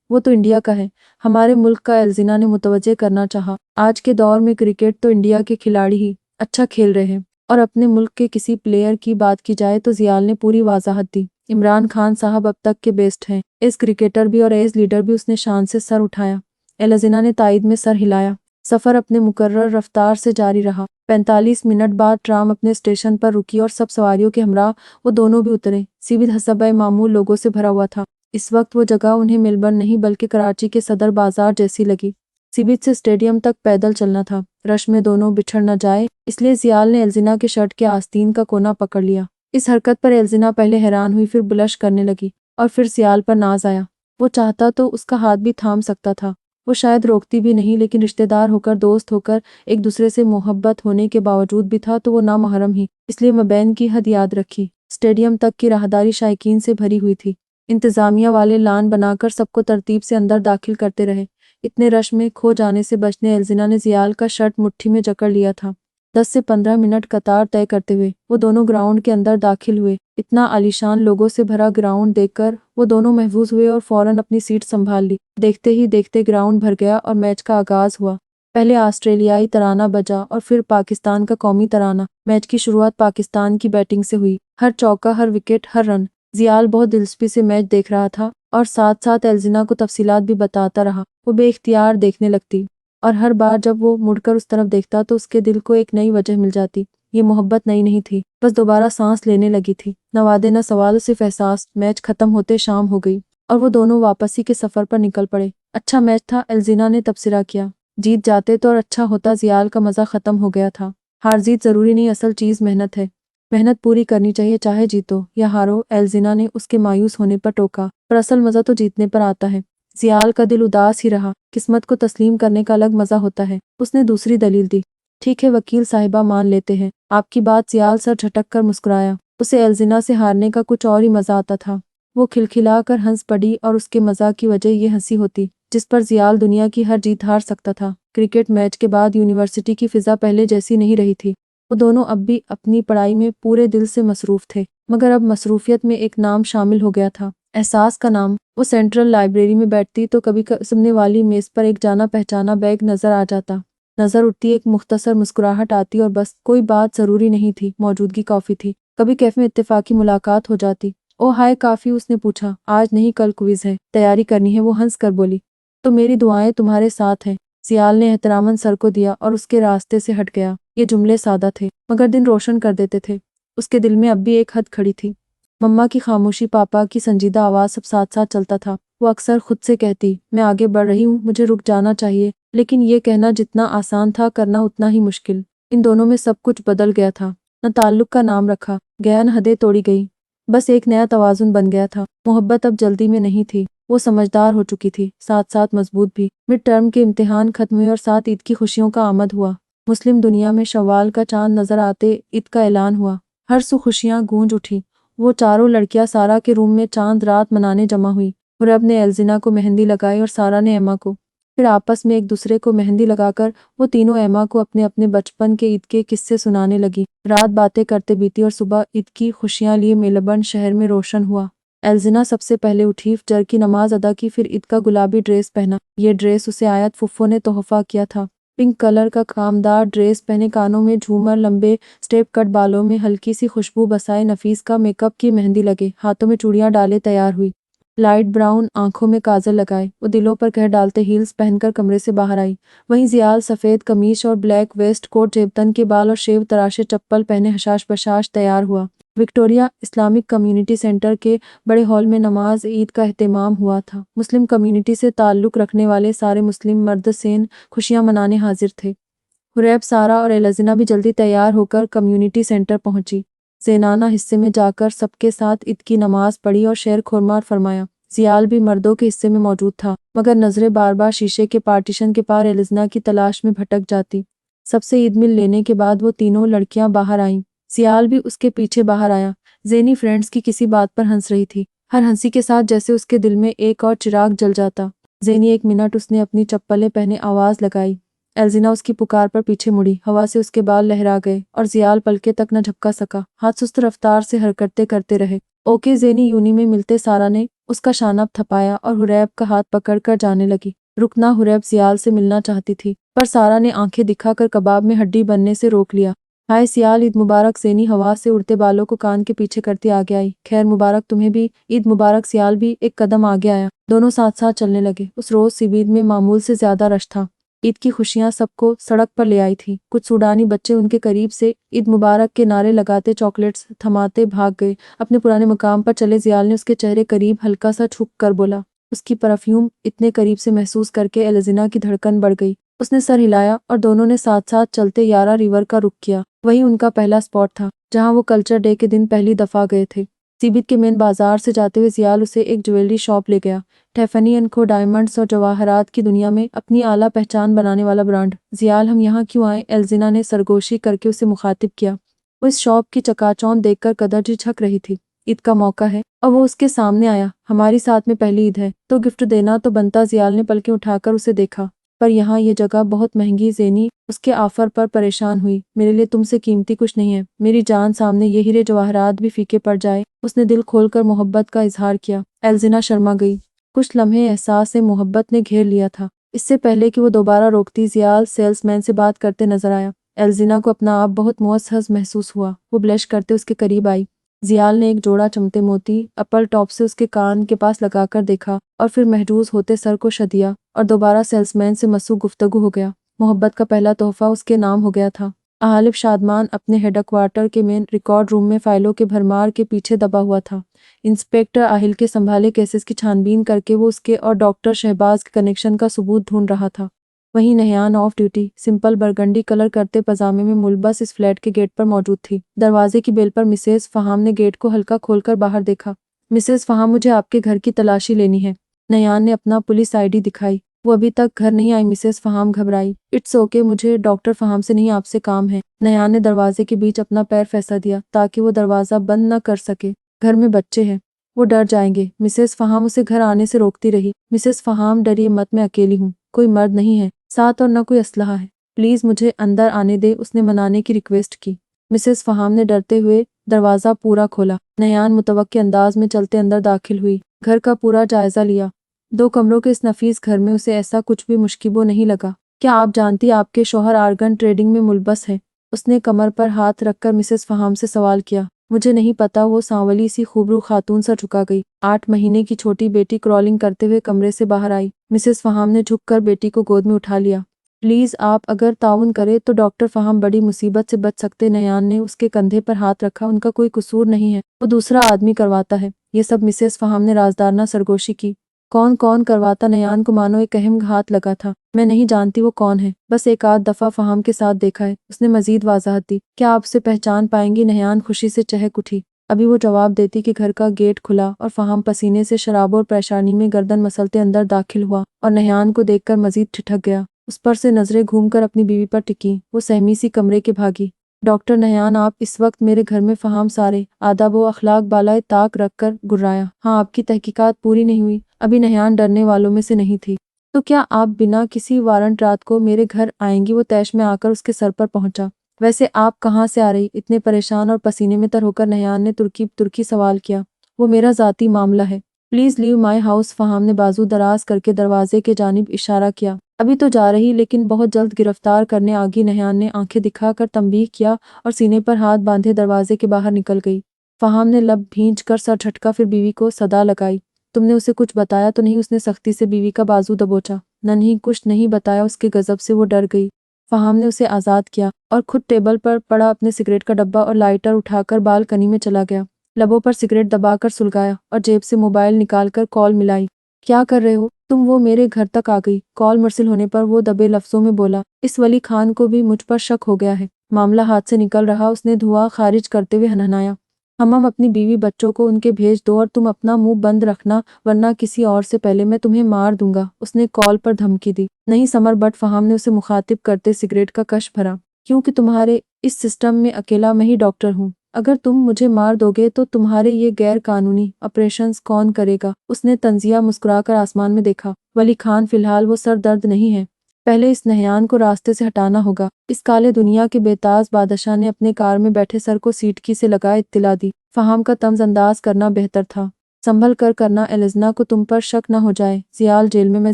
وہ تو انڈیا کا ہے، ہمارے ملک کا۔ الزنا نے متوجہ کرنا چاہا۔ آج کے دور میں کرکٹ تو انڈیا کے کھلاڑی ہی اچھا کھیل رہے ہیں، اور اپنے ملک کے کسی پلیئر کی بات کی جائے تو زیال نے پوری وضاحت دی۔ عمران خان صاحب اب تک کے بیسٹ ہیں، ایز کرکٹر بھی اور ایز لیڈر بھی۔ اس نے شان سے سر اٹھایا۔ الزنا نے تائید میں سر ہلایا۔ سفر اپنے مقرر رفتار سے جاری رہا۔ 45 منٹ بعد ٹرام اپنے اسٹیشن پر رکی اور سب سواریوں کے ہمراہ وہ دونوں بھی اترے۔ سیبت حسب معمول لوگوں سے بھرا ہوا تھا۔ اس وقت وہ جگہ انہیں میلبرن نہیں بلکہ کراچی کے صدر بازار جیسی لگی۔ سیبت سے اسٹیڈیم تک پیدل چلنا تھا۔ رش میں دونوں بچھڑ نہ جائے، اس لیے زیال نے الزنا کے شرٹ کے آستین کا کونا پکڑ لیا۔ اس حرکت پر الزنا پہلے حیران ہوئی، پھر بلش کرنے لگی، اور پھر زیال پر ناز آیا۔ وہ چاہتا تو اس کا ہاتھ بھی تھام سکتا تھا، وہ شاید روکتی بھی نہیں، لیکن رشتہ دار ہو کر، دوست ہو کر، ایک دوسرے سے محبت ہونے کے باوجود بھی تھا تو وہ نامحرم ہی، اس لیے مابین کی حد یاد رکھی۔ اسٹیڈیم تک کی راہداری شائقین سے بھری ہوئی تھی۔ انتظامیہ والے لان بنا کر سب کو ترتیب سے اندر داخل کرتے رہے۔ اتنے رش میں کھو جانے سے بچنے الزنا نے زیال کا شرٹ مٹھی میں جکڑ لیا تھا۔ 10 سے 15 منٹ قطار طے کرتے ہوئے وہ دونوں گراؤنڈ کے اندر داخل ہوئے۔ اتنا عالیشان لوگوں سے بھرا گراؤنڈ دیکھ کر وہ دونوں محظوظ ہوئے اور فوراً اپنی سیٹ سنبھال لی۔ دیکھتے ہی دیکھتے گراؤنڈ بھر گیا اور میچ کا آغاز ہوا۔ پہلے آسٹریلیائی ترانہ بجا اور پھر پاکستان کا قومی ترانہ۔ میچ کی شروعات پاکستان کی بیٹنگ سے ہوئی۔ ہر چوکا، ہر وکٹ، ہر رن۔ زیال بہت دلچسپی سے میچ دیکھ رہا تھا اور ساتھ ساتھ الزنا کو تفصیلات بھی بتاتا رہا۔ وہ بے اختیار دیکھنے لگتی، اور ہر بار جب وہ مڑ کر اس طرف دیکھتا تو اس کے دل کو ایک نئی وجہ مل جاتی۔ یہ محبت نئی نہیں تھی، بس دوبارہ سانس لینے لگی تھی۔ نہ وعدے نہ سوال، صرف احساس۔ میچ ختم ہوتے شام ہو گئی اور وہ دونوں واپسی کے سفر پر نکل پڑے۔ اچھا میچ تھا، الزنا نے تبصرہ کیا۔ جیت جاتے تو اور اچھا ہوتا۔ زیال کا مزہ ختم ہو گیا تھا۔ ہار جیت ضروری نہیں، اصل چیز محنت ہے۔ محنت پوری کرنی چاہیے، چاہے جیتو یا ہارو، الزنا نے اس کے مایوس ہونے پر ٹوکا۔ پر اصل مزہ تو جیتنے پر آتا ہے۔ زیال کا دل اداس ہی رہا۔ قسمت کو تسلیم کرنے کا الگ مزہ ہوتا ہے۔ اس نے دوسری دلیل دی۔ ٹھیک ہے وکیل صاحبہ، مان لیتے ہیں آپ کی بات۔ زیال سر جھٹک کر مسکرایا۔ اسے الزنا سے ہارنے کا کچھ اور ہی مزہ آتا تھا۔ وہ کھلکھلا کر ہنس پڑی اور اس کے مزاح کی وجہ یہ ہنسی ہوتی جس پر زیال دنیا کی ہر جیت ہار سکتا تھا۔ کرکٹ میچ کے بعد یونیورسٹی کی فضا پہلے جیسی نہیں رہی تھی۔ وہ دونوں اب بھی اپنی پڑھائی میں پورے دل سے مصروف تھے، مگر اب مصروفیت میں ایک نام شامل ہو گیا تھا، احساس کا نام۔ وہ سینٹرل لائبریری میں بیٹھتی تو کبھی سامنے والی میز پر ایک جانا پہچانا بیگ نظر آ جاتا۔ نظر اٹھتی، ایک مختصر مسکراہٹ آتی اور بس، کوئی بات ضروری نہیں تھی، موجودگی کافی تھی۔ کبھی کیفے میں اتفاقی ملاقات ہو جاتی۔ او ہائے کافی، اس نے پوچھا۔ آج نہیں، کل کوئز ہے، تیاری کرنی ہے، وہ ہنس کر بولی۔ تو میری دعائیں تمہارے ساتھ ہیں۔ जियाल ने एहतरामन सर को दिया और उसके रास्ते से हट गया। ये जुमले सादा थे मगर दिन रोशन कर देते थे। उसके दिल में अब भी एक हद खड़ी थी। मम्मा की खामोशी, पापा की संजीदा आवाज़ सब साथ साथ चलता था। वो अक्सर खुद से कहती, मैं आगे बढ़ रही हूँ, मुझे रुक जाना चाहिए। लेकिन ये कहना जितना आसान था, करना उतना ही मुश्किल। इन दोनों में सब कुछ बदल गया था। न ताल्लुक का नाम रखा गया, न हदें तोड़ी गई। बस एक नया तवाज़ुन बन गया था। मोहब्बत अब जल्दी में नहीं थी। वो समझदार हो चुकी थी, साथ साथ मजबूत भी। मिड टर्म के इम्तिहान खत्म हुए और साथ ईद की खुशियों का आमद हुआ। मुस्लिम दुनिया में शव्वाल का चांद नजर आते ईद का ऐलान हुआ। हर सू खुशियां गूंज उठी। वो चारों लड़कियां सारा के रूम में चांद रात मनाने जमा हुई। हुरैब ने एल्जिना को मेहंदी लगाई और सारा ने एमा को। फिर आपस में एक दूसरे को मेहंदी लगाकर वो तीनों एमा को अपने अपने बचपन के ईद के किस्से सुनाने लगी। रात बातें करते बीती और सुबह ईद की खुशियां लिए मेलबर्न शहर में रोशन हुआ। एल्जिना सबसे पहले उठी, फजर की नमाज अदा की, फिर ईद का गुलाबी ड्रेस पहना। ये ड्रेस उसे आयत फुफ्फो ने तोहफा किया था। पिंक कलर का कामदार ड्रेस पहने, कानों में झूमर, लंबे स्टेप कट बालों में हल्की सी खुशबू बसाए, नफीस का मेकअप की मेहंदी लगे, हाथों में चूड़ियां डाले तैयार हुई। लाइट ब्राउन आंखों में काजल लगाए वो दिलों पर कह डालते हील्स पहनकर कमरे से बाहर आई। वहीं जियाल सफ़ेद कमीज और ब्लैक वेस्ट कोट, जेबतन के बाल और शेव तराशे चप्पल पहने हशाश बशाश तैयार हुआ। विक्टोरिया इस्लामिक कम्युनिटी सेंटर के बड़े हॉल में नमाज ईद का एहतमाम हुआ था। मुस्लिम कम्युनिटी से ताल्लुक़ रखने वाले सारे मुस्लिम मर्द सेन खुशियां मनाने हाजिर थे। हुरैब, सारा और एलजिना भी जल्दी तैयार होकर कम्युनिटी सेंटर पहुंची। ज़ेनाना हिस्से में जाकर सबके साथ ईद की नमाज पढ़ी और शेर खुरमा फरमाया। जियाल भी मर्दों के हिस्से में मौजूद था मगर नजरें बार बार शीशे के पार्टीशन के पार एलिजना की तलाश में भटक जाती। सबसे ईद मिल लेने के बाद वो तीनों लड़कियां बाहर आईं। जियाल भी उसके पीछे बाहर आया। ज़ेनी फ्रेंड्स की किसी बात पर हंस रही थी, हर हंसी के साथ जैसे उसके दिल में एक और चिराग जल जाता। ज़ेनी, एक मिनट, उसने अपनी चप्पलें पहने आवाज़ लगाई। एल्जिना उसकी पुकार पर पीछे मुड़ी। हवा से उसके बाल लहरा गए और जियाल पलके तक न झपका सका। हाथ सुस्त रफ्तार से हरकतें करते रहे। ओके ज़ेनी, यूनी में मिलते सारा ने उसका शानब थपाया और हुरैब का हाथ पकड़कर जाने लगी। रुकना, हुरैब जियाल से मिलना चाहती थी पर सारा ने आंखें दिखाकर कबाब में हड्डी बनने से रोक लिया। हाय सियाल, ईद मुबारक। ज़ेनी हवा से उड़ते बालों को कान के पीछे करती आगे आई। खैर मुबारक तुम्हें भी, ईद मुबारक। सियाल भी एक कदम आगे आया। दोनों साथ साथ चलने लगे। उस रोज सीबीद में मामूल से ज्यादा रश था। ईद की खुशियां सबको सड़क पर ले आई थी। कुछ सूडानी बच्चे उनके करीब से ईद मुबारक के नारे लगाते, चॉकलेट्स थमाते भाग गए। अपने पुराने मुकाम पर चले जियाल ने उसके चेहरे करीब हल्का सा झुक कर बोला। उसकी परफ्यूम इतने करीब से महसूस करके एलिजिना की धड़कन बढ़ गई। उसने सर हिलाया और दोनों ने साथ साथ चलते यारा रिवर का रुख किया। वही उनका पहला स्पॉट था जहां वो कल्चर डे के दिन पहली दफा गए थे। सीबीद के मेन बाजार से जाते हुए जियाल उसे एक ज्वेलरी शॉप ले गया। टिफनी एंड को डायमंड्स और जवाहरात की दुनिया में अपनी आला पहचान बनाने वाला ब्रांड। जियाल, हम यहाँ क्यों आए? एल्जिना ने सरगोशी करके उसे मुखातिब किया। वो इस शॉप की चकाचौंध देखकर कदर झक रही थी। ईद का मौका है और वो उसके सामने आया। हमारी साथ में पहली ईद है तो गिफ्ट देना तो बनता। जियाल ने पलकें उठाकर उसे देखा। पर यहाँ ये जगह बहुत महंगी। ज़ेनी उसके ऑफर पर परेशान हुई। मेरे लिए तुमसे कीमती कुछ नहीं है मेरी जान, सामने ये हीरे जवाहरात भी फीके पड़ जाए। उसने दिल खोलकर मोहब्बत का इजहार किया। एल्जिना शर्मा गई। कुछ लम्हे एहसास से मोहब्बत ने घेर लिया था। इससे पहले कि वो दोबारा रोकती, जियाल सेल्समैन से बात करते नजर आया। एल्जिना को अपना आप बहुत मुअस्सस महसूस हुआ। वो ब्लश करते उसके करीब आई। जियाल ने एक जोड़ा चमते मोती अपर टॉप से उसके कान के पास लगाकर देखा और फिर महजूज होते सर को शदिया और दोबारा सेल्समैन से मसू गुफ्तगू हो गया। मोहब्बत का पहला तोहफा उसके नाम हो गया था। आलिफ शादमान अपने हेडक्वार्टर के मेन रिकॉर्ड रूम में फाइलों के भरमार के पीछे दबा हुआ था। इंस्पेक्टर आहिल के संभाले केसेस की छानबीन करके वो उसके और डॉक्टर शहबाज के कनेक्शन का सबूत ढूंढ रहा था। वहीं Nahyan of duty simple burgundy colour करते पजामे में मुलबस इस फ्लैट के गेट पर मौजूद थी। दरवाजे की बेल पर मिसेस फहाम ने गेट को हल्का खोलकर बाहर देखा। मिसेस फहाम, मुझे आपके घर की तलाशी लेनी है। नयान ने अपना पुलिस आईडी दिखाई। वो अभी तक घर नहीं आई। मिसेस फहाम घबराई। इट्स ओके, मुझे डॉक्टर फहाम से नहीं, आपसे काम है। नयान ने दरवाजे के बीच अपना पैर फैसा दिया ताकि वो दरवाजा बंद न कर सके। घर में बच्चे हैं, वो डर जाएंगे। मिसेस फहाम उसे घर आने से रोकती रही। मिसेस फहाम, डरिए मत, मैं अकेली हूँ, कोई मर्द नहीं है साथ और न कोई असलहा है। प्लीज मुझे अंदर आने दे, उसने मनाने की रिक्वेस्ट की। मिसेस फहाम ने डरते हुए दरवाजा पूरा खोला। नयान मुतवक्के अंदाज में चलते अंदर दाखिल हुई। घर का पूरा जायजा लिया। 2 कमरों के इस नफीस घर में उसे ऐसा कुछ भी मुश्किबो नहीं लगा। क्या आप जानती, आपके शौहर आर्गन ट्रेडिंग में मुलबस है? उसने कमर पर हाथ रखकर मिसेस फहाम से सवाल किया। मुझे नहीं पता, वो सांवली सी खूबरू खातून सा झुका गई। 8 महीने की छोटी बेटी क्रॉलिंग करते हुए कमरे से बाहर आई। मिसेस फहाम ने झुककर बेटी को गोद में उठा लिया। प्लीज आप अगर ताउन करे तो डॉक्टर फहाम बड़ी मुसीबत से बच सकते। नयान ने उसके कंधे पर हाथ रखा। उनका कोई कसूर नहीं है, वो दूसरा आदमी करवाता है ये सब। मिसेस फहाम ने राजदारना सरगोशी की। कौन कौन करवाता? नयान को मानो एक अहम घात लगा था। मैं नहीं जानती वो कौन है, बस एक आध दफा फहाम के साथ देखा है। उसने मजीद वाजाहत दी। क्या आप उसे पहचान पाएंगी? नयान खुशी से चहक उठी। अभी वो जवाब देती कि घर का गेट खुला और फहाम पसीने से शराब और परेशानी में गर्दन मसलते अंदर दाखिल हुआ और नयान को देखकर मजीद ठिठक गया। उस पर से नजरें घूमकर अपनी बीवी पर टिकी। वो सहमी सी कमरे के भागी। डॉक्टर नयान, आप इस वक्त मेरे घर में? फहाम सारे आदाब व अखलाक बालाए ताक रखकर गुर्राया। हाँ, आपकी तहकीकात पूरी नहीं हुई अभी। नयान डरने वालों में से नहीं थी। तो क्या आप बिना किसी वारंट रात को मेरे घर आएंगी? वो तैश में आकर उसके सर पर पहुंचा। वैसे आप कहाँ से आ रही? इतने परेशान और पसीने में तर होकर नयान ने तुर्की तुर्की सवाल किया। वो मेरा जाती मामला है, प्लीज लीव माई हाउस। फहाम ने बाजू दराज करके दरवाजे के जानिब इशारा किया। अभी तो जा रही, लेकिन बहुत जल्द गिरफ्तार करने आगी। नयान ने आंखें दिखाकर तंबीह किया और सीने पर हाथ बांधे दरवाजे के बाहर निकल गई। फहाम ने लब भींच कर सर झटका, फिर बीवी को सदा लगाई। तुमने उसे कुछ बताया तो नहीं? उसने सख्ती से बीवी का बाजू दबोचा। नहीं, कुछ नहीं बताया। उसके गजब से वो डर गई। फहाम ने उसे आज़ाद किया और खुद टेबल पर पड़ा अपने सिगरेट का डब्बा और लाइटर उठाकर बालकनी में चला गया। लबों पर सिगरेट दबाकर सुलगाया और जेब से मोबाइल निकालकर कॉल मिलाई। क्या कर रहे हो तुम? वो मेरे घर तक आ गई। कॉल मुरसिल होने पर वो दबे लफ्जों में बोला। इस वली खान को भी मुझ पर शक हो गया है। मामला हाथ से निकल रहा। उसने धुआं खारिज करते हुए हनहनाया। हम अपनी बीवी बच्चों को उनके भेज दो और तुम अपना मुंह बंद रखना, वरना किसी और से पहले मैं तुम्हें मार दूंगा। उसने कॉल पर धमकी दी। नहीं समर, बट फहाम ने उसे मुखातिब करते सिगरेट का कश भरा। क्योंकि तुम्हारे इस सिस्टम में अकेला मैं ही डॉक्टर हूँ। अगर तुम मुझे मार दोगे तो तुम्हारे ये गैर कानूनी ऑपरेशंस कौन करेगा? उसने तंजिया मुस्कुराकर आसमान में देखा। वली खान, फिलहाल वो सर दर्द नहीं है, पहले इस नहयान को रास्ते से हटाना होगा। इस काले दुनिया के बेताज बादशाह ने अपने कार में बैठे सर को सीटकी से लगाए इत्तिला दी। फहाम का तंज अंदाज करना बेहतर था। संभल कर करना, एलिजना को तुम पर शक न हो जाए। जियाल जेल में मैं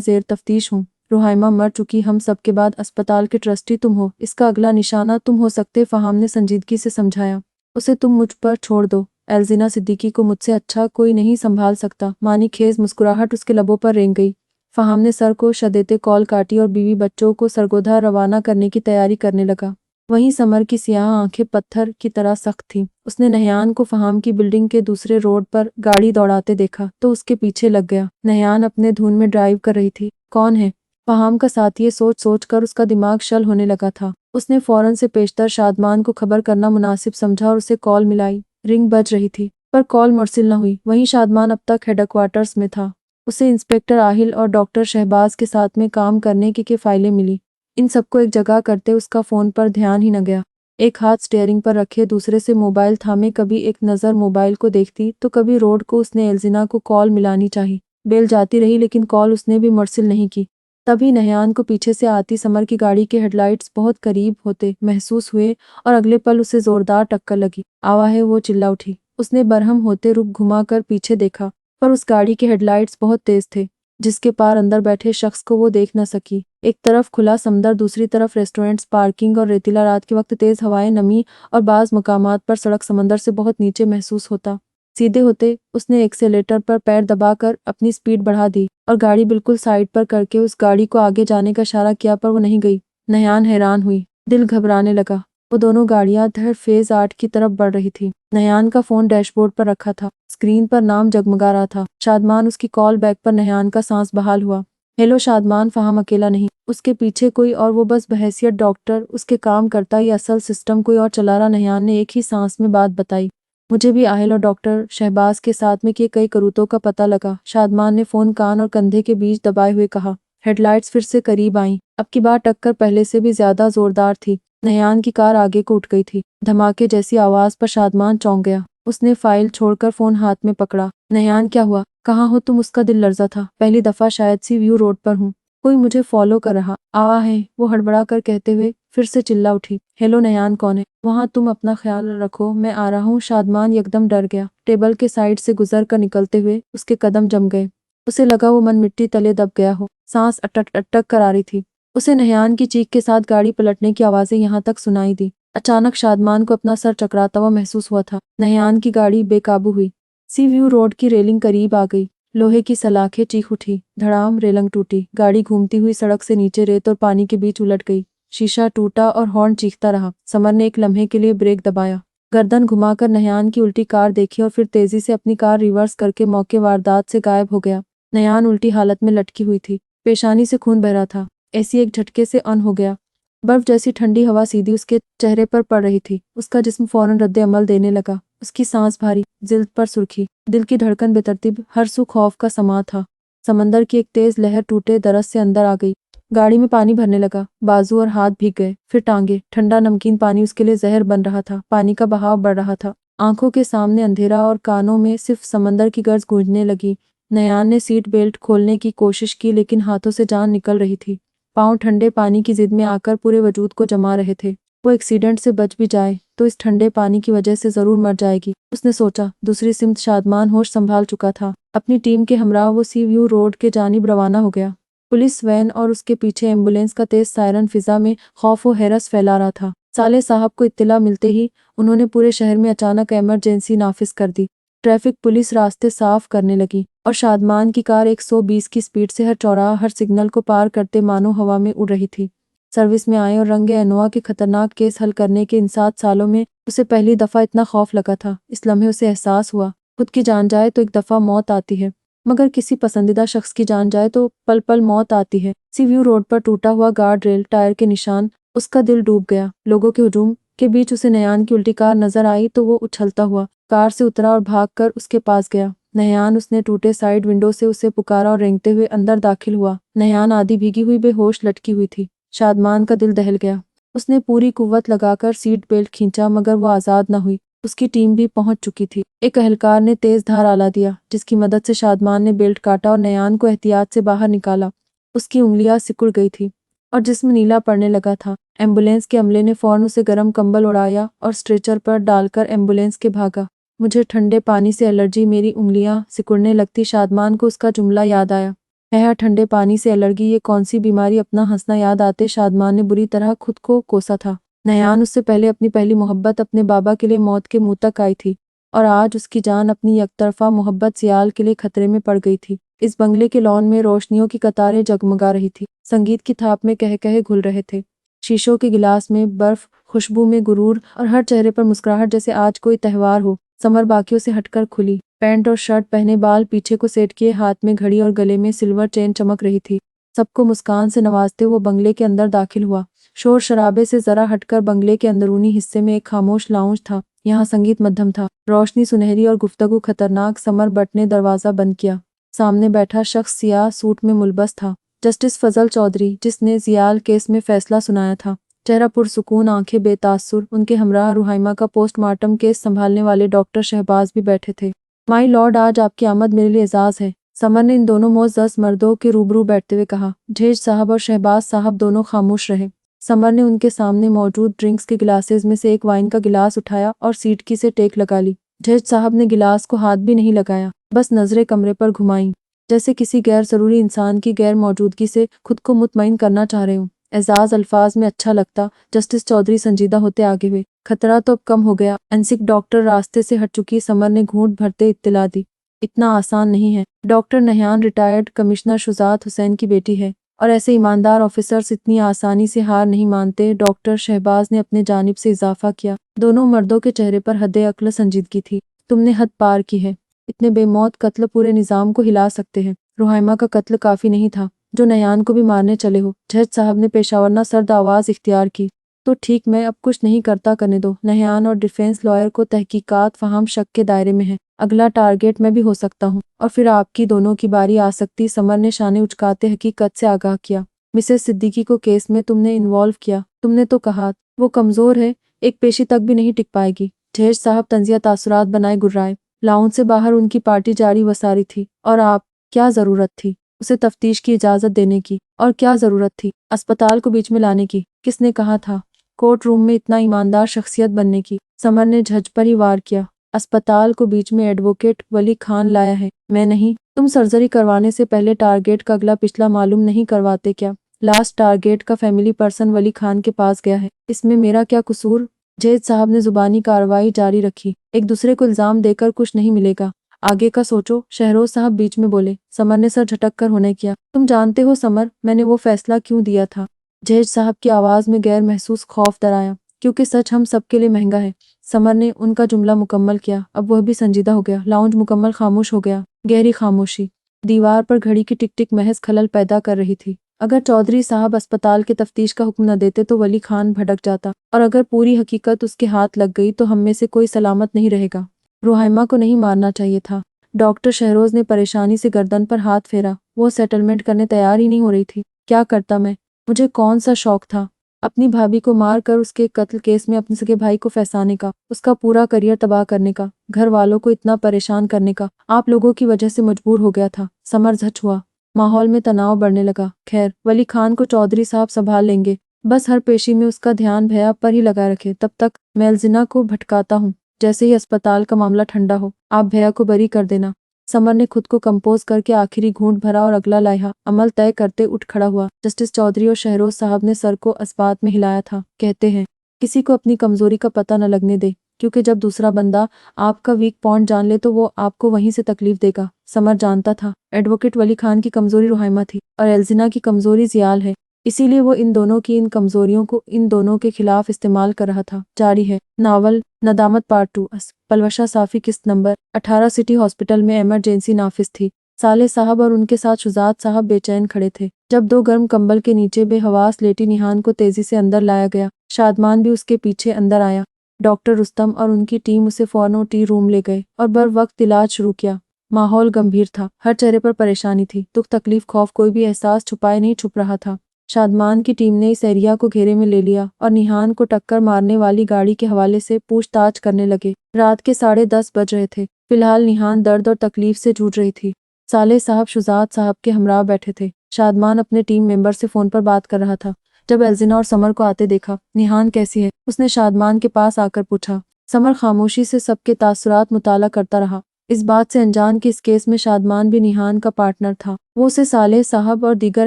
जेर तफ्तीश हूँ। रुहाइमा मर चुकी, हम सबके बाद अस्पताल के ट्रस्टी तुम हो, इसका अगला निशाना तुम हो सकते। फहाम ने संजीदगी से समझाया। उसे तुम मुझ पर छोड़ दो। एल्जिना सिद्दीकी को मुझसे अच्छा कोई नहीं संभाल सकता। मानी खेज मुस्कुराहट उसके लबों पर रेंग गई। फहाम ने सर को शदेते कॉल काटी और बीवी बच्चों को सरगोधा रवाना करने की तैयारी करने लगा। वहीं समर की स्याह आंखें पत्थर की तरह सख्त थीं। उसने नहयान को फहाम की बिल्डिंग के दूसरे रोड पर गाड़ी दौड़ाते देखा तो उसके पीछे लग गया। नहयान अपने धुन में ड्राइव कर रही थी। कौन है? फहाम का साथी? सोच सोच कर उसका दिमाग शल होने लगा था। उसने फौरन से पेशतर शादमान को खबर करना मुनासिब समझा और उसे कॉल मिलाई। रिंग बज रही थी पर कॉल मुरसिल न हुई। वहीं शादमान अब तक हेडक्वार्टर्स में था। उसे इंस्पेक्टर आहिल और डॉक्टर शहबाज के साथ में काम करने की फाइलें मिली। इन सबको एक जगह करते उसका फोन पर ध्यान ही न गया। एक हाथ स्टीयरिंग पर रखे, दूसरे से मोबाइल थामे, कभी एक नज़र मोबाइल को देखती तो कभी रोड को। उसने एल्जिना को कॉल मिलानी चाहिए। बेल जाती रही लेकिन कॉल उसने भी मुरसिल नहीं की। तभी नहयान को पीछे से आती समर की गाड़ी के हेडलाइट्स बहुत करीब होते महसूस हुए और अगले पल उसे जोरदार टक्कर लगी। आवा है, वो चिल्ला उठी। उसने बरहम होते रुख घुमाकर पीछे देखा पर उस गाड़ी के हेडलाइट्स बहुत तेज थे, जिसके पार अंदर बैठे शख्स को वो देख न सकी। एक तरफ खुला समंदर, दूसरी तरफ रेस्टोरेंट्स, पार्किंग और रेतीला। रात के वक्त तेज हवाएं, नमी और बाज मकामात पर सड़क समंदर से बहुत नीचे महसूस होता। सीधे होते उसने एक्सेलेटर पर पैर दबाकर अपनी स्पीड बढ़ा दी और गाड़ी बिल्कुल साइड पर करके उस गाड़ी को आगे जाने का इशारा किया, पर वो नहीं गई। नहयान हैरान हुई, दिल घबराने लगा। वो दोनों गाड़ियां धड़ फेज 8 की तरफ बढ़ रही थी। नहयान का फोन डैशबोर्ड पर रखा था। स्क्रीन पर नाम जगमगा रहा था, शादमान। उसकी कॉल बैक पर नहयान का सांस बहाल हुआ। हेलो शादमान, फहाम अकेला नहीं, उसके पीछे कोई और। वो बस बहैसियत डॉक्टर उसके काम करता। ये असल सिस्टम कोई और चला रहा। नहयान ने एक ही सांस में बात बताई। मुझे भी आहिल और डॉक्टर शहबाज के साथ में किए कई करूतों का पता लगा। शादमान ने फोन कान और कंधे के बीच दबाए हुए कहा। हेडलाइट्स फिर से करीब आईं। अब की बार टक्कर पहले से भी ज्यादा जोरदार थी। नहयान की कार आगे को उठ गई थी। धमाके जैसी आवाज पर शादमान चौंक गया। उसने फाइल छोड़कर फोन हाथ में पकड़ा। नहयान, क्या हुआ? कहाँ हो तुम? उसका दिल लर्जा था। पहली दफा शायद सी व्यू रोड पर हूँ, कोई मुझे फॉलो कर रहा आवा है, वो हड़बड़ा कर कहते हुए फिर से चिल्ला उठी। हेलो नहयान, कौन है वहाँ? तुम अपना ख्याल रखो, मैं आ रहा हूँ। शादमान एकदम डर गया। टेबल के साइड से गुजर कर निकलते हुए उसके कदम जम गए। उसे लगा वो मन मिट्टी तले दब गया हो। सांस अटक अटक कर आ रही थी उसे। नहयान की चीख के साथ गाड़ी पलटने की आवाजें यहाँ तक सुनाई दी। अचानक शादमान को अपना सर चकराता हुआ महसूस हुआ था। नहयान की गाड़ी बेकाबू हुई। सी व्यू रोड की रेलिंग करीब आ गई। लोहे की सलाखें चीख उठी, धड़ाम रेलिंग टूटी, गाड़ी घूमती हुई सड़क से नीचे रेत और पानी के बीच उलट गई। शीशा टूटा और हॉर्न चीखता रहा। समर ने एक लम्हे के लिए ब्रेक दबाया, गर्दन घुमाकर नयान की उल्टी कार देखी और फिर तेजी से अपनी कार रिवर्स करके मौके वारदात से गायब हो गया। नयान उल्टी हालत में लटकी हुई थी, पेशानी से खून बह रहा था। ऐसी एक झटके से अन हो गया। बर्फ जैसी ठंडी हवा सीधी उसके चेहरे पर पड़ रही थी। उसका जिस्म फौरन रद्द अमल देने लगा। उसकी सांस भारी, जिल्द पर सुर्खी, दिल की धड़कन बेतरतीब, हर सू खौफ का समा था। समंदर की एक तेज लहर टूटे दरस से अंदर आ गई। गाड़ी में पानी भरने लगा, बाजू और हाथ भीग गए, फिर टांगे। ठंडा नमकीन पानी उसके लिए जहर बन रहा था। पानी का बहाव बढ़ रहा था। आंखों के सामने अंधेरा और कानों में सिर्फ समंदर की गर्ज गूंजने लगी। नयान ने सीट बेल्ट खोलने की कोशिश की, लेकिन हाथों से जान निकल रही थी। पांव ठंडे पानी की जिद में आकर पूरे वजूद को जमा रहे थे। वो एक्सीडेंट से बच भी जाए तो इस ठंडे पानी की वजह से जरूर मर जाएगी, उसने सोचा। दूसरी सिमत शादमान होश संभाल चुका था। अपनी टीम के हमरा वो सी व्यू रोड के जानिब रवाना हो गया। पुलिस वैन और उसके पीछे एम्बुलेंस का तेज सायरन फिजा में खौफ व हैरत फैला रहा था। साले साहब को इत्तला मिलते ही उन्होंने पूरे शहर में अचानक इमरजेंसी नाफिज कर दी। ट्रैफिक पुलिस रास्ते साफ करने लगी और शादमान की कार 120 की स्पीड से हर चौराहा, हर सिग्नल को पार करते मानो हवा में उड़ रही थी। सर्विस में आए और रंगे अनवा के खतरनाक केस हल करने के इन 7 सालों में उसे पहली दफा इतना खौफ लगा था। इस लम्हे उसे एहसास हुआ, खुद की जान जाए तो एक दफा मौत आती है, मगर किसी पसंदीदा शख्स की जान जाए तो पल पल मौत आती है। सी व्यू रोड पर टूटा हुआ गार्ड रेल, टायर के निशान, उसका दिल डूब गया। लोगों के हुजूम के बीच उसे नयान की उल्टी कार नजर आई तो वो उछलता हुआ कार से उतरा और भागकर उसके पास गया। नयान, उसने टूटे साइड विंडो से उसे पुकारा और रेंगते हुए अंदर दाखिल हुआ। नयान आधी भीगी हुई बेहोश लटकी हुई थी। शादमान का दिल दहल गया। उसने पूरी कुव्वत लगाकर सीट बेल्ट खींचा, मगर वो आजाद न हुई। उसकी टीम भी पहुंच चुकी थी। एक एहलकार ने तेज धार आला दिया, जिसकी मदद से शादमान ने बेल्ट काटा और नयान को एहतियात से बाहर निकाला। उसकी उंगलियां सिकुड़ गई थी और जिस्म नीला पड़ने लगा था। एम्बुलेंस के अमले ने फौरन उसे गर्म कंबल उड़ाया और स्ट्रेचर पर डालकर एम्बुलेंस के भागा। मुझे ठंडे पानी से एलर्जी, मेरी उंगलियां सिकुड़ने लगती। शादमान को उसका जुमला याद आया, है ठंडे पानी से एलर्जी, ये कौन सी बीमारी। अपना हंसना याद आते शादमान ने बुरी तरह खुद को कोसा था। नयान उससे पहले अपनी पहली मोहब्बत अपने बाबा के लिए मौत के मुंह तक आई थी और आज उसकी जान अपनी यकतरफा मोहब्बत सियाल के लिए खतरे में पड़ गई थी। इस बंगले के लॉन में रोशनियों की कतारें जगमगा रही थी। संगीत की थाप में कह कहे घुल रहे थे। शीशों के गिलास में बर्फ, खुशबू में गुरूर और हर चेहरे पर मुस्कुराहट, जैसे आज कोई त्यौहार हो। समर बाकियों से हटकर खुली पैंट और शर्ट पहने, बाल पीछे को सेट किए, हाथ में घड़ी और गले में सिल्वर चेन चमक रही थी। सबको मुस्कान से नवाजते वो बंगले के अंदर दाखिल हुआ। शोर शराबे से जरा हटकर बंगले के अंदरूनी हिस्से में एक खामोश लाउंज था। यहाँ संगीत मध्यम था, रोशनी सुनहरी और गुफ्तगू खतरनाक। समर बट ने दरवाजा बंद किया। सामने बैठा शख्स सियाह सूट में मुलबस था, जस्टिस फजल चौधरी, जिसने जियाल केस में फैसला सुनाया था। चेहरा पुरसुकून, आंखें बेतासुर। उनके हमराह रुहाइमा का पोस्टमार्टम केस संभालने वाले डॉक्टर शहबाज भी बैठे थे। माई लॉर्ड, आज आपकी आमद मेरे लिए एजाज है, समर ने इन दोनों मोअज़्ज़ज़ मर्दों के रूबरू बैठते हुए कहा। ढेज साहब और शहबाज साहब दोनों खामोश रहे। समर ने उनके सामने मौजूद ड्रिंक्स के गिलासेस में से एक वाइन का गिलास उठाया और सीट की से टेक लगा ली। ढेज साहब ने गिलास को हाथ भी नहीं लगाया, बस नजरें कमरे पर घुमाई, जैसे किसी गैर जरूरी इंसान की गैर मौजूदगी से खुद को मुतमईन करना चाह रहे हूँ। एजाज अल्फाज में अच्छा लगता। जस्टिस चौधरी संजीदा होते आगे हुए। खतरा तो अब कम हो गया। एनसिक डॉक्टर रास्ते से हट चुकी। समर ने घूंट भरते इत्तला दी, इतना आसान नहीं है। Doctor Nahyan retired commissioner Shujaat Hussain की बेटी है और ऐसे ईमानदार ऑफिसर्स इतनी आसानी से हार नहीं मानते। डॉक्टर शहबाज ने अपने जानिब से इजाफा किया। दोनों मर्दों के चेहरे पर हद्दे अक्ल संजीदगी थी। तुमने हद पार की है। इतने बेमौत कत्ल पूरे निजाम को हिला सकते हैं। रुहाइमा का कत्ल काफी नहीं था जो नयान को भी मारने चले हो। जज साहब ने पेशावरना सर्द आवाज इख्तियार की। तो ठीक, मैं अब कुछ नहीं करता, करने दो। नहयान और डिफेंस लॉयर को तहकीकात फहाम शक के दायरे में है। अगला टारगेट मैं भी हो सकता हूँ और फिर आपकी दोनों की बारी आ सकती। समर ने शाने उचकाते हकीकत से आगाह किया। मिसेस सिद्दीकी को केस में तुमने इन्वॉल्व किया। तुमने तो कहा वो कमजोर है, एक पेशी तक भी नहीं टिक पाएगी। ढेर साहब तंजिया तासुरात बनाए गुर्राए। लाउंज से बाहर उनकी पार्टी जारी वसारी थी। और आप, क्या जरूरत थी उसे तफ्तीश की इजाजत देने की? और क्या जरूरत थी अस्पताल को बीच में लाने की? किसने कहा था कोर्ट रूम में इतना ईमानदार शख्सियत बनने की? समर ने झज पर ही वार किया। अस्पताल को बीच में एडवोकेट वली खान लाया है, मैं नहीं। तुम सर्जरी करवाने से पहले टारगेट का अगला पिछला मालूम नहीं करवाते क्या? लास्ट टारगेट का फैमिली पर्सन वली खान के पास गया है, इसमें मेरा क्या कसूर? जैद साहब ने जुबानी कार्रवाई जारी रखी। एक दूसरे को इल्जाम देकर कुछ नहीं मिलेगा। आगे का सोचो, शहरोज साहब बीच में बोले। समर ने सर झटक कर होने किया। तुम जानते हो समर, मैंने वो फैसला क्यों दिया था? जहेज साहब की आवाज में गैर महसूस खौफ दराया। क्योंकि सच हम सबके लिए महंगा है। समर ने उनका जुमला मुकम्मल किया। अब वह भी संजीदा हो गया। लाउंज मुकम्मल खामोश हो गया। गहरी खामोशी। दीवार पर घड़ी की टिक टिक महज खलल पैदा कर रही थी। अगर चौधरी साहब अस्पताल के तफ्तीश का हुक्म न देते तो वली खान भटक जाता, और अगर पूरी हकीकत उसके हाथ लग गई तो हम में से कोई सलामत नहीं रहेगा। रुहाइमा को नहीं मारना चाहिए था। डॉक्टर शहरोज ने परेशानी से गर्दन पर हाथ फेरा। वो सेटलमेंट करने तैयार ही नहीं हो रही थी। क्या करता मैं? मुझे कौन सा शौक था अपनी भाभी को मार कर उसके कत्ल केस में अपने सगे भाई को फंसाने का, उसका पूरा करियर तबाह करने का, घर वालों को इतना परेशान करने का। आप लोगों की वजह से मजबूर हो गया था। समर झच हुआ। माहौल में तनाव बढ़ने लगा। खैर, वली खान को चौधरी साहब संभाल लेंगे। बस हर पेशी में उसका ध्यान भैया पर ही लगा रखे। तब तक मैं एल्जिना को भटकाता हूँ। जैसे ही अस्पताल का मामला ठंडा हो, आप भैया को बरी कर देना। समर ने खुद को कंपोज करके आखिरी घूंट भरा और अगला लाया अमल तय करते उठ खड़ा हुआ। जस्टिस चौधरी और शहरोज साहब ने सर को इस्बात में हिलाया था। कहते हैं, किसी को अपनी कमजोरी का पता न लगने दे, क्योंकि जब दूसरा बंदा आपका वीक पॉइंट जान ले तो वो आपको वहीं से तकलीफ देगा। समर जानता था एडवोकेट वली खान की कमजोरी रुहाइमा थी और एल्जिना की कमजोरी जियाल है। इसीलिए वो इन दोनों की इन कमजोरियों को इन दोनों के खिलाफ इस्तेमाल कर रहा था। जारी है नावल नदामत पार्ट 2। पलवशा साफी किस्त नंबर 18 सिटी हॉस्पिटल में इमरजेंसी नाफिस थी। साले साहब और उनके साथ शुजात साहब बेचैन खड़े थे। जब दो गर्म कंबल के नीचे बेहवास लेटी निहान को तेजी से अंदर लाया गया, शादमान भी उसके पीछे अंदर आया। डॉक्टर रुस्तम और उनकी टीम उसे फौरन ओटी रूम ले गए और बर वक्त इलाज शुरू किया। माहौल गंभीर था। हर चेहरे पर परेशानी थी। दुख, तकलीफ, खौफ, कोई भी एहसास छुपाए नहीं छुप रहा था। शादमान की टीम ने इस एरिया को घेरे में ले लिया और निहान को टक्कर मारने वाली गाड़ी के हवाले से पूछताछ करने लगे। रात के 10:30 बज रहे थे। फिलहाल निहान दर्द और तकलीफ से जूझ रही थी। साले साहब शुजात साहब के हमरा बैठे थे। शादमान अपने टीम मेंबर से फोन पर बात कर रहा था। जब एल्जिना और समर को आते देखा, निहान कैसी है, उसने शादमान के पास आकर पूछा। समर खामोशी से सबके तासुरात मुताला करता रहा। इस बात से अनजान कि इस केस में शादमान भी निहान का पार्टनर था। वो उसे साले साहब और दीगर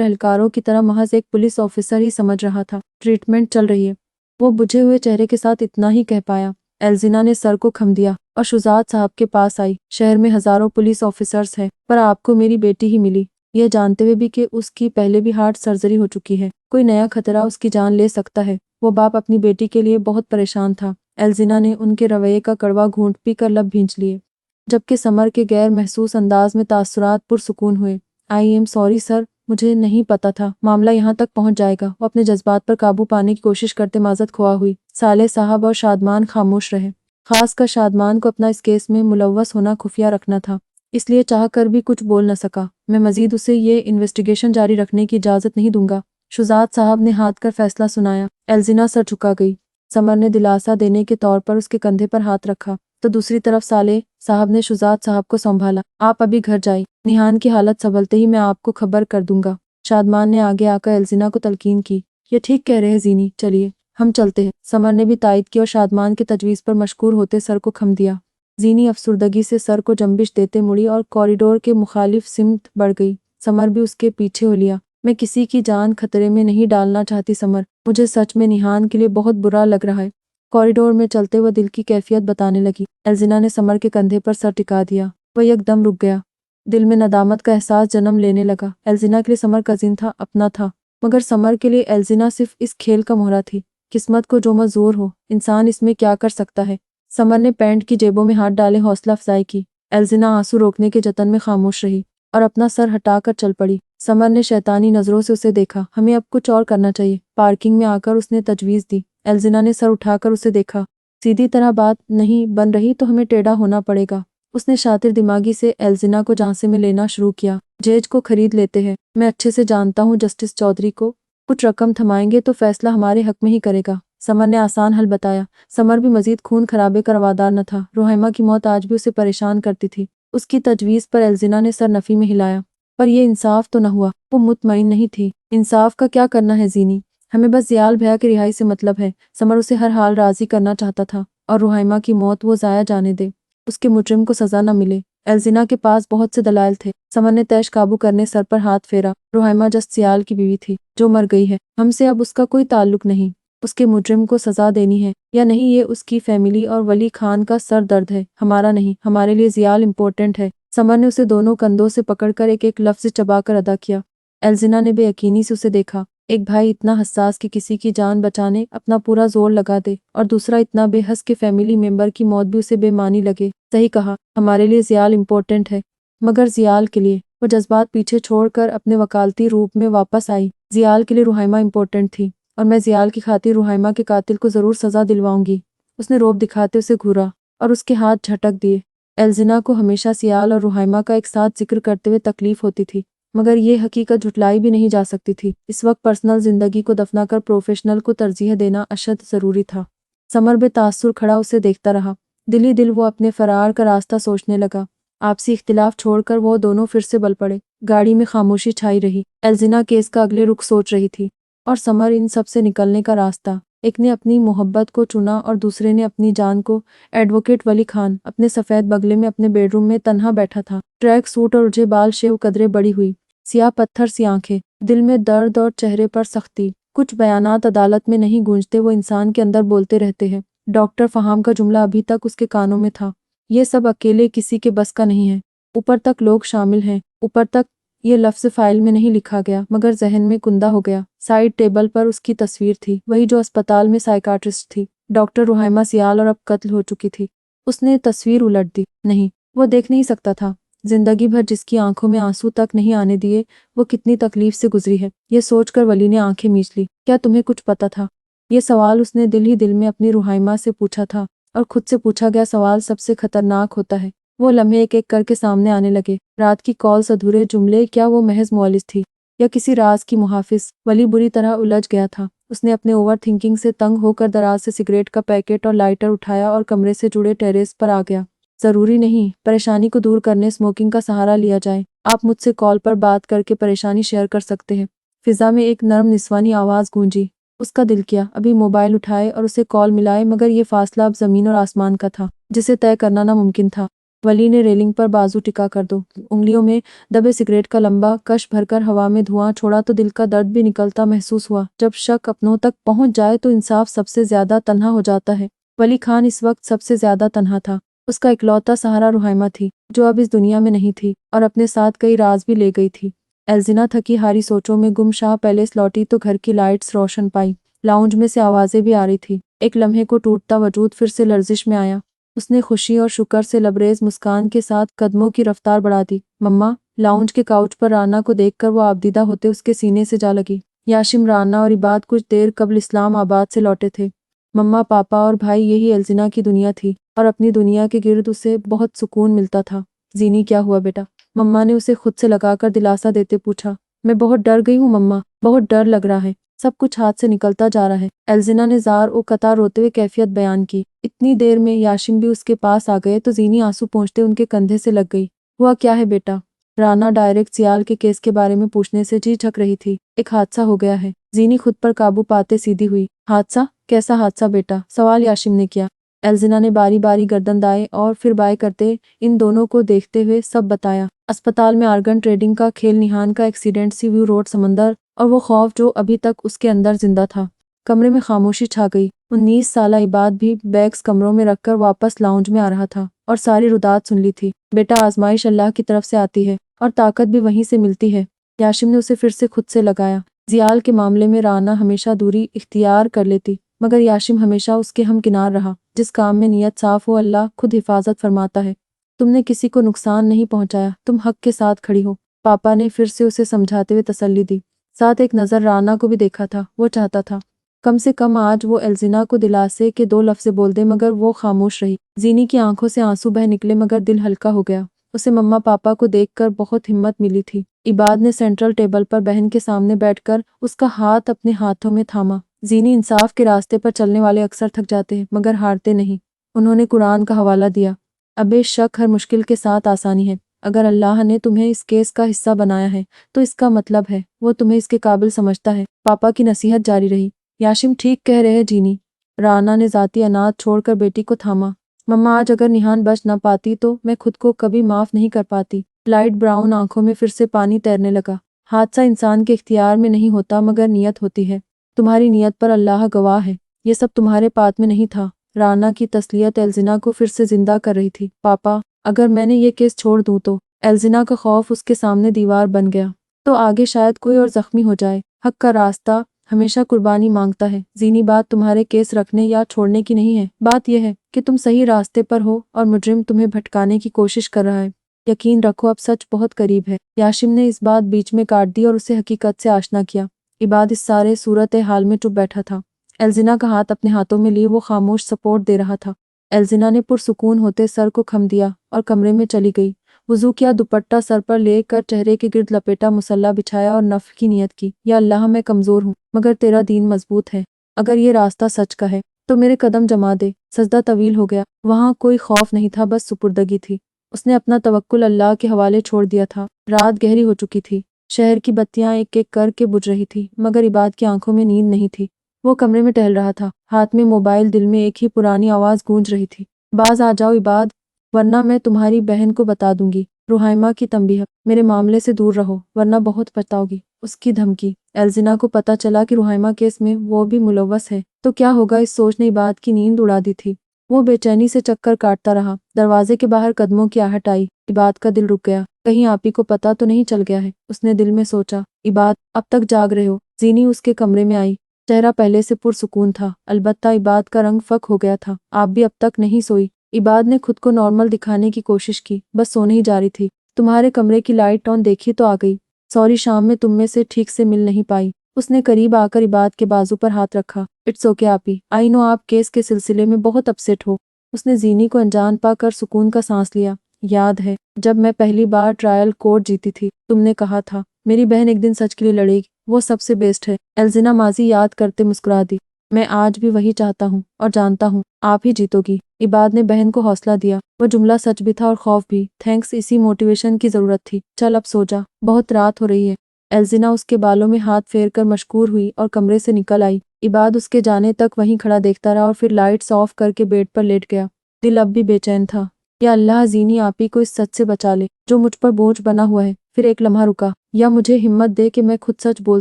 एहलकारों की तरह महज एक पुलिस ऑफिसर ही समझ रहा था। ट्रीटमेंट चल रही है, वो बुझे हुए चेहरे के साथ इतना ही कह पाया। एल्जिना ने सर को खम दिया और शुजात साहब के पास आई। शहर में हजारों पुलिस ऑफिसर्स हैं, पर आपको मेरी बेटी ही मिली, यह जानते हुए भी कि उसकी पहले भी हार्ट सर्जरी हो चुकी है। कोई नया खतरा उसकी जान ले सकता है। वो बाप अपनी बेटी के लिए बहुत परेशान था। एल्जिना ने उनके रवैये का कड़वा घूंट पीकर लब भींच लिए, जबकि समर के गैर महसूस अंदाज में तासुरात पुरसुकून हुए। आई एम सॉरी सर, मुझे नहीं पता था मामला यहाँ तक पहुँच जाएगा। वो अपने जज्बात पर काबू पाने की कोशिश करते माजत खुआ हुई। साले साहब और शादमान खामोश रहे। खासकर शादमान को अपना इस केस में मुलव्वस होना खुफिया रखना था, इसलिए चाह कर भी कुछ बोल न सका। मैं मजीद उसे ये इन्वेस्टिगेशन जारी रखने की इजाज़त नहीं दूंगा। शुजात साहब ने हाथ कर फैसला सुनाया। एल्जिना सर झुका गई। समर ने दिलासा देने के तौर पर उसके कंधे पर हाथ रखा, तो दूसरी तरफ साले साहब ने शुजात साहब को संभाला। आप अभी घर जाइए, निहान की हालत संभलते ही मैं आपको खबर कर दूंगा। शादमान ने आगे आकर एल्जिना को तलकीन की। ये ठीक कह रहे हैं जीनी, चलिए हम चलते हैं। समर ने भी तायद की और शादमान के तजवीज़ पर मशकूर होते सर को खम दिया। जीनी अफसुर्दगी से सर को जंबिश देते मुड़ी और कॉरिडोर के मुखालिफ सिमत बढ़ गई। समर भी उसके पीछे हो लिया। मैं किसी की जान खतरे में नहीं डालना चाहती समर, मुझे सच में निहान के लिए बहुत बुरा लग रहा है। कॉरिडोर में चलते हुए दिल की कैफियत बताने लगी। एल्जिना ने समर के कंधे पर सर टिका दिया। वह एकदम रुक गया। दिल में नदामत का एहसास जन्म लेने लगा। एल्जिना के लिए समर कजिन था, अपना था, मगर समर के लिए एल्जिना सिर्फ इस खेल का मोहरा थी। किस्मत को जो मंजूर हो, इंसान इसमें क्या कर सकता है। समर ने पैंट की जेबों में हाथ डाले हौसला अफजाई की। एल्जिना आंसू रोकने के जतन में खामोश रही और अपना सर हटाकर चल पड़ी। समर ने शैतानी नजरों से उसे देखा। हमें अब कुछ और करना चाहिए। पार्किंग में आकर उसने तजवीज़ दी। एल्जिना ने सर उठाकर उसे देखा। सीधी तरह बात नहीं बन रही तो हमें टेढ़ा होना पड़ेगा। उसने शातिर दिमागी से एल्जिना को झांसे में लेना शुरू किया। जज को खरीद लेते हैं। मैं अच्छे से जानता हूँ जस्टिस चौधरी को। कुछ रकम थमाएंगे तो फैसला हमारे हक में ही करेगा। समर ने आसान हल बताया। समर भी मजीद खून खराबे का रवादार न था। रुहाइमा की मौत आज भी उसे परेशान करती थी। उसकी तजवीज़ पर एल्जिना ने सर नफी में हिलाया। पर यह इंसाफ तो न हुआ। वो मुतमईन नहीं थी। इंसाफ का क्या करना है जीनी, हमें बस जियाल भैया की रिहाई से मतलब है। समर उसे हर हाल राजी करना चाहता था और रुहाइमा की मौत वो जाया जाने दे, उसके मुजरिम को सजा न मिले। एल्जिना के पास बहुत से दलाइल थे। समर ने तैश काबू करने सर पर हाथ फेरा। रुहाइमा जस्ट सियाल की बीवी थी जो मर गई है। हमसे अब उसका कोई ताल्लुक नहीं। اس کے مجرم کو سزا دینی ہے یا نہیں یہ اس کی فیملی اور ولی خان کا سر درد ہے، ہمارا نہیں۔ ہمارے لیے زیال امپورٹنٹ ہے۔ سمر نے اسے دونوں کندھوں سے پکڑ کر ایک ایک لفظ چبا کر ادا کیا۔ الزنا نے بے یقینی سے اسے دیکھا۔ ایک بھائی اتنا حساس کہ کسی کی جان بچانے اپنا پورا زور لگا دے، اور دوسرا اتنا بے حس کہ فیملی ممبر کی موت بھی اسے بے معنی لگے۔ صحیح کہا، ہمارے لیے زیال امپورٹنٹ ہے، مگر زیال کے لیے؟ وہ جذبات پیچھے چھوڑ کر اپنے وکالتی روپ میں واپس آئی۔ زیال کے لیے روحائمہ امپورٹنٹ تھی، اور میں زیال کی خاطر روحائمہ کے قاتل کو ضرور سزا دلواؤں گی۔ اس نے رعب دکھاتے اسے گھورا اور اس کے ہاتھ جھٹک دیے۔ الزنا کو ہمیشہ زیال اور روحائمہ کا ایک ساتھ ذکر کرتے ہوئے تکلیف ہوتی تھی، مگر یہ حقیقت جھٹلائی بھی نہیں جا سکتی تھی۔ اس وقت پرسنل زندگی کو دفنا کر پروفیشنل کو ترجیح دینا اشد ضروری تھا۔ سمر بے تاثر کھڑا اسے دیکھتا رہا۔ دل ہی دل وہ اپنے فرار کا راستہ سوچنے لگا۔ آپسی اختلاف چھوڑ کر وہ دونوں پھر سے بل پڑے۔ گاڑی میں خاموشی چھائی رہی۔ الزنا کیس کا اگلے رخ سوچ رہی تھی، اور سمر ان سب سے نکلنے کا راستہ۔ ایک نے اپنی محبت کو چنا اور دوسرے نے اپنی جان کو۔ ایڈوکیٹ ولی خان اپنے سفید بگلے میں اپنے بیڈ روم میں تنہا بیٹھا تھا۔ ٹریک سوٹ اور الجھے بال شیو قدرے بڑی ہوئی، سیاہ پتھر سی آنکھیں، دل میں درد اور چہرے پر سختی۔ کچھ بیانات عدالت میں نہیں گونجتے، وہ انسان کے اندر بولتے رہتے ہیں۔ ڈاکٹر فہام کا جملہ ابھی تک اس کے کانوں میں تھا، یہ سب اکیلے کسی کے بس کا نہیں ہے۔ اوپر تک لوگ شامل ہیں، اوپر تک یہ لفظ فائل میں نہیں لکھا گیا مگر ذہن میں کندہ ہو گیا۔ سائیڈ ٹیبل پر اس کی تصویر تھی، وہی جو اسپتال میں سائیکاٹرسٹ تھی۔ ڈاکٹر روحائمہ سیال اور اب قتل ہو چکی تھی۔ اس نے تصویر الٹ دی۔ نہیں، وہ دیکھ نہیں سکتا تھا۔ زندگی بھر جس کی آنکھوں میں آنسو تک نہیں آنے دیے، وہ کتنی تکلیف سے گزری ہے۔ یہ سوچ کر ولی نے آنکھیں میچ لی۔ کیا تمہیں کچھ پتا تھا؟ یہ سوال اس نے دل ہی دل میں اپنی روحائمہ سے پوچھا تھا، اور خود سے پوچھا گیا سوال سب سے خطرناک ہوتا ہے۔ وہ لمحے ایک ایک کر کے سامنے آنے لگے۔ رات کی کالز، ادھورے جملے، کیا وہ محض مؤلز تھی یا کسی راز کی محافظ؟ ولی بری طرح الجھ گیا تھا۔ اس نے اپنے اوور تھنکنگ سے تنگ ہو کر دراز سے سگریٹ کا پیکٹ اور لائٹر اٹھایا اور کمرے سے جڑے ٹیریس پر آ گیا۔ ضروری نہیں پریشانی کو دور کرنے اسموکنگ کا سہارا لیا جائے۔ آپ مجھ سے کال پر بات کر کے پریشانی شیئر کر سکتے ہیں۔ فضا میں ایک نرم نسوانی آواز گونجی۔ اس کا دل کیا ابھی موبائل اٹھائے اور اسے کال ملائے، مگر یہ فاصلہ اب زمین اور آسمان کا تھا، جسے طے کرنا ناممکن تھا۔ ولی نے ریلنگ پر بازو ٹکا کر دو انگلیوں میں دبے سگریٹ کا لمبا کش بھر کر ہوا میں دھواں چھوڑا تو دل کا درد بھی نکلتا محسوس ہوا۔ جب شک اپنوں تک پہنچ جائے تو انصاف سب سے زیادہ تنہا ہو جاتا ہے۔ ولی خان اس وقت سب سے زیادہ تنہا تھا۔ اس کا اکلوتا سہارا روحائمہ تھی، جو اب اس دنیا میں نہیں تھی، اور اپنے ساتھ کئی راز بھی لے گئی تھی۔ الزنا تھکی ہاری سوچوں میں گم شاہ پیلیس لوٹی تو گھر کی لائٹس روشن پائی۔ لاؤنج میں سے آوازیں بھی آ رہی تھی۔ ایک لمحے کو ٹوٹتا وجود پھر سے لرزش میں آیا۔ اس نے خوشی اور شکر سے لبریز مسکان کے ساتھ قدموں کی رفتار بڑھا دی۔ مما! لاؤنج کے کاؤچ پر رانا کو دیکھ کر وہ آبدیدہ ہوتے اس کے سینے سے جا لگی۔ یاشم، رانا اور عباد کچھ دیر قبل اسلام آباد سے لوٹے تھے۔ مما، پاپا اور بھائی، یہی الزنا کی دنیا تھی، اور اپنی دنیا کے گرد اسے بہت سکون ملتا تھا۔ زینی، کیا ہوا بیٹا؟ مما نے اسے خود سے لگا کر دلاسا دیتے پوچھا۔ میں بہت ڈر گئی ہوں مما، بہت ڈر لگ رہا ہے، سب کچھ ہاتھ سے نکلتا جا رہا ہے۔ الزنا نے زار و قطار روتے ہوئے کیفیت بیان کی۔ اتنی دیر میں یاشم بھی اس کے پاس آ گئے تو زینی آنسو پونچھتے ان کے کندھے سے لگ گئی۔ ہوا کیا ہے بیٹا؟ رانا ڈائریکٹ سیال کے کیس کے بارے میں پوچھنے سے جی جھک رہی تھی۔ ایک حادثہ ہو گیا ہے۔ زینی خود پر قابو پاتے سیدھی ہوئی۔ حادثہ؟ کیسا حادثہ بیٹا؟ سوال یاشم نے کیا۔ الزنا نے باری باری گردن دائیں اور پھر بائیں کرتے ان دونوں کو دیکھتے ہوئے سب بتایا۔ اسپتال میں آرگن ٹریڈنگ کا کھیل، نیہان کا ایکسیڈنٹ، سی ویو روڈ، سمندر، اور وہ خوف جو ابھی تک اس کے اندر زندہ تھا۔ کمرے میں خاموشی چھا گئی۔ 19 سالہ عباد بھی بیگز کمروں میں رکھ کر واپس لاؤنج میں آ رہا تھا اور ساری ردات سن لی تھی۔ بیٹا، آزمائش اللہ کی طرف سے آتی ہے اور طاقت بھی وہیں سے ملتی ہے۔ یاشم نے اسے پھر سے خود سے لگایا۔ زیال کے معاملے میں رانا ہمیشہ دوری اختیار کر لیتی، مگر یاشم ہمیشہ اس کے ہم کنار رہا۔ جس کام میں نیت صاف ہو، اللہ خود حفاظت فرماتا ہے۔ تم نے کسی کو نقصان نہیں پہنچایا، تم حق کے ساتھ کھڑی ہو، پاپا نے پھر سے اسے سمجھاتے ہوئے تسلی دی۔ ساتھ ایک نظر رانا کو بھی دیکھا تھا۔ وہ چاہتا تھا کم سے کم آج وہ الزنا کو دلاسے کے 2 لفظ بول دے، مگر وہ خاموش رہی۔ زینی کی آنکھوں سے آنسو بہہ نکلے مگر دل ہلکا ہو گیا۔ اسے مما پاپا کو دیکھ کر بہت ہمت ملی تھی۔ عباد نے سینٹرل ٹیبل پر بہن کے سامنے بیٹھ کر اس کا ہاتھ اپنے ہاتھوں میں تھاما۔ زینی، انصاف کے راستے پر چلنے والے اکثر تھک جاتے ہیں مگر ہارتے نہیں۔ انہوں نے قرآن کا حوالہ دیا۔ بے شک ہر مشکل کے ساتھ آسانی ہے۔ اگر اللہ نے تمہیں اس کیس کا حصہ بنایا ہے تو اس کا مطلب ہے وہ تمہیں اس کے قابل سمجھتا ہے۔ پاپا کی نصیحت جاری رہی۔ یاشم، ٹھیک کہہ رہے جینی۔ رانا نے ذاتی انات چھوڑ کر بیٹی کو تھاما۔ مما، آج اگر نیہان بچ نہ پاتی تو میں خود کو کبھی معاف نہیں کر پاتی۔ لائٹ براؤن آنکھوں میں پھر سے پانی تیرنے لگا۔ حادثہ انسان کے اختیار میں نہیں ہوتا مگر نیت ہوتی ہے۔ तुम्हारी नियत पर अल्लाह गवाह है, ये सब तुम्हारे पात में नहीं था। राना की तस्लियत एल्जिना को फिर से जिंदा कर रही थी। पापा, अगर मैंने ये केस छोड़ दूं तो? एल्जिना का खौफ उसके सामने दीवार बन गया। तो आगे शायद कोई और जख्मी हो जाए। हक का रास्ता हमेशा कुर्बानी मांगता है। जीनी, बात तुम्हारे केस रखने या छोड़ने की नहीं है। बात यह है कि तुम सही रास्ते पर हो और मुजरिम तुम्हें भटकाने की कोशिश कर रहा है। यकीन रखो, अब सच बहुत करीब है। याशिम ने इस बात बीच में काट दी और उसे हकीकत से आशना किया। इबाद इस सारे सूरत हाल में चुप बैठा था। एल्जिना का हाथ अपने हाथों में लिए वो खामोश सपोर्ट दे रहा था। एल्जिना ने पुरसुकून होते सर को खम दिया और कमरे में चली गई। वुजू किया, दुपट्टा सर पर लेकर चेहरे के गिर्द लपेटा, मुसल्ला बिछाया और नफ की नियत की। या अल्लाह, मैं कमज़ोर हूँ मगर तेरा दीन मजबूत है। अगर ये रास्ता सच का है तो मेरे कदम जमा दे। सजदा तवील हो गया। वहाँ कोई खौफ नहीं था, बस सुपुर्दगी थी। उसने अपना तवक्कुल अल्लाह के हवाले छोड़ दिया था। रात गहरी हो चुकी थी। शहर की बत्तियां एक एक करके बुझ रही थी, मगर इबाद की आंखों में नींद नहीं थी। वो कमरे में टहल रहा था, हाथ में मोबाइल, दिल में एक ही पुरानी आवाज़ गूंज रही थी। बाज आ जाओ इबाद, वरना मैं तुम्हारी बहन को बता दूंगी। रुहाइमा की तंबीह, मेरे मामले से दूर रहो वरना बहुत पछताओगी। उसकी धमकी। एल्जिना को पता चला कि रुहाइमा केस में वो भी मुलव्वस है तो क्या होगा, इस सोच ने इबाद की नींद उड़ा दी थी। वो बेचैनी से चक्कर काटता रहा। दरवाजे के बाहर कदमों की आहट आई। इबाद का दिल रुक गया। कहीं आपी को पता तो नहीं चल गया है, उसने दिल में सोचा। इबाद, अब तक जाग रहे हो? जीनी उसके कमरे में आई। चेहरा पहले से पुरसुकून था, अलबत्ता इबाद का रंग फक हो गया था। आप भी अब तक नहीं सोई? इबाद ने खुद को नॉर्मल दिखाने की कोशिश की, बस सोने ही जा रही थी। तुम्हारे कमरे की लाइट ऑन देखी तो आ गई। सॉरी, शाम में तुम में से ठीक से मिल नहीं पाई। उसने करीब आकर इबाद के बाजू पर हाथ रखा। इट्स ओके आपी, आई नो आप केस के सिलसिले में बहुत अपसेट हो। उसने जीनी को अनजान पाकर सुकून का सांस लिया। याद है जब मैं पहली बार ट्रायल कोर्ट जीती थी, तुमने कहा था मेरी बहन एक दिन सच के लिए लड़ेगी, वो सबसे बेस्ट है। एल्जिना माजी याद करते मुस्कुरा दी। मैं आज भी वही चाहता हूँ और जानता हूँ आप ही जीतोगी। इबाद ने बहन को हौसला दिया। वो जुमला सच भी था और खौफ भी। थैंक्स, इसी मोटिवेशन की जरूरत थी। चल अब सो जा, बहुत रात हो रही है। एल्जिना उसके बालों में हाथ फेर कर मशकूर हुई और कमरे से निकल आई। इबाद उसके जाने तक वहीं खड़ा देखता रहा और फिर लाइट्स ऑफ करके बेड पर लेट गया। दिल अब भी बेचैन था। या अल्लाह, जीनी आपी को इस सच से बचा ले जो मुझ पर बोझ बना हुआ है। फिर एक लम्हा रुका। या मुझे हिम्मत दे कि मैं खुद सच बोल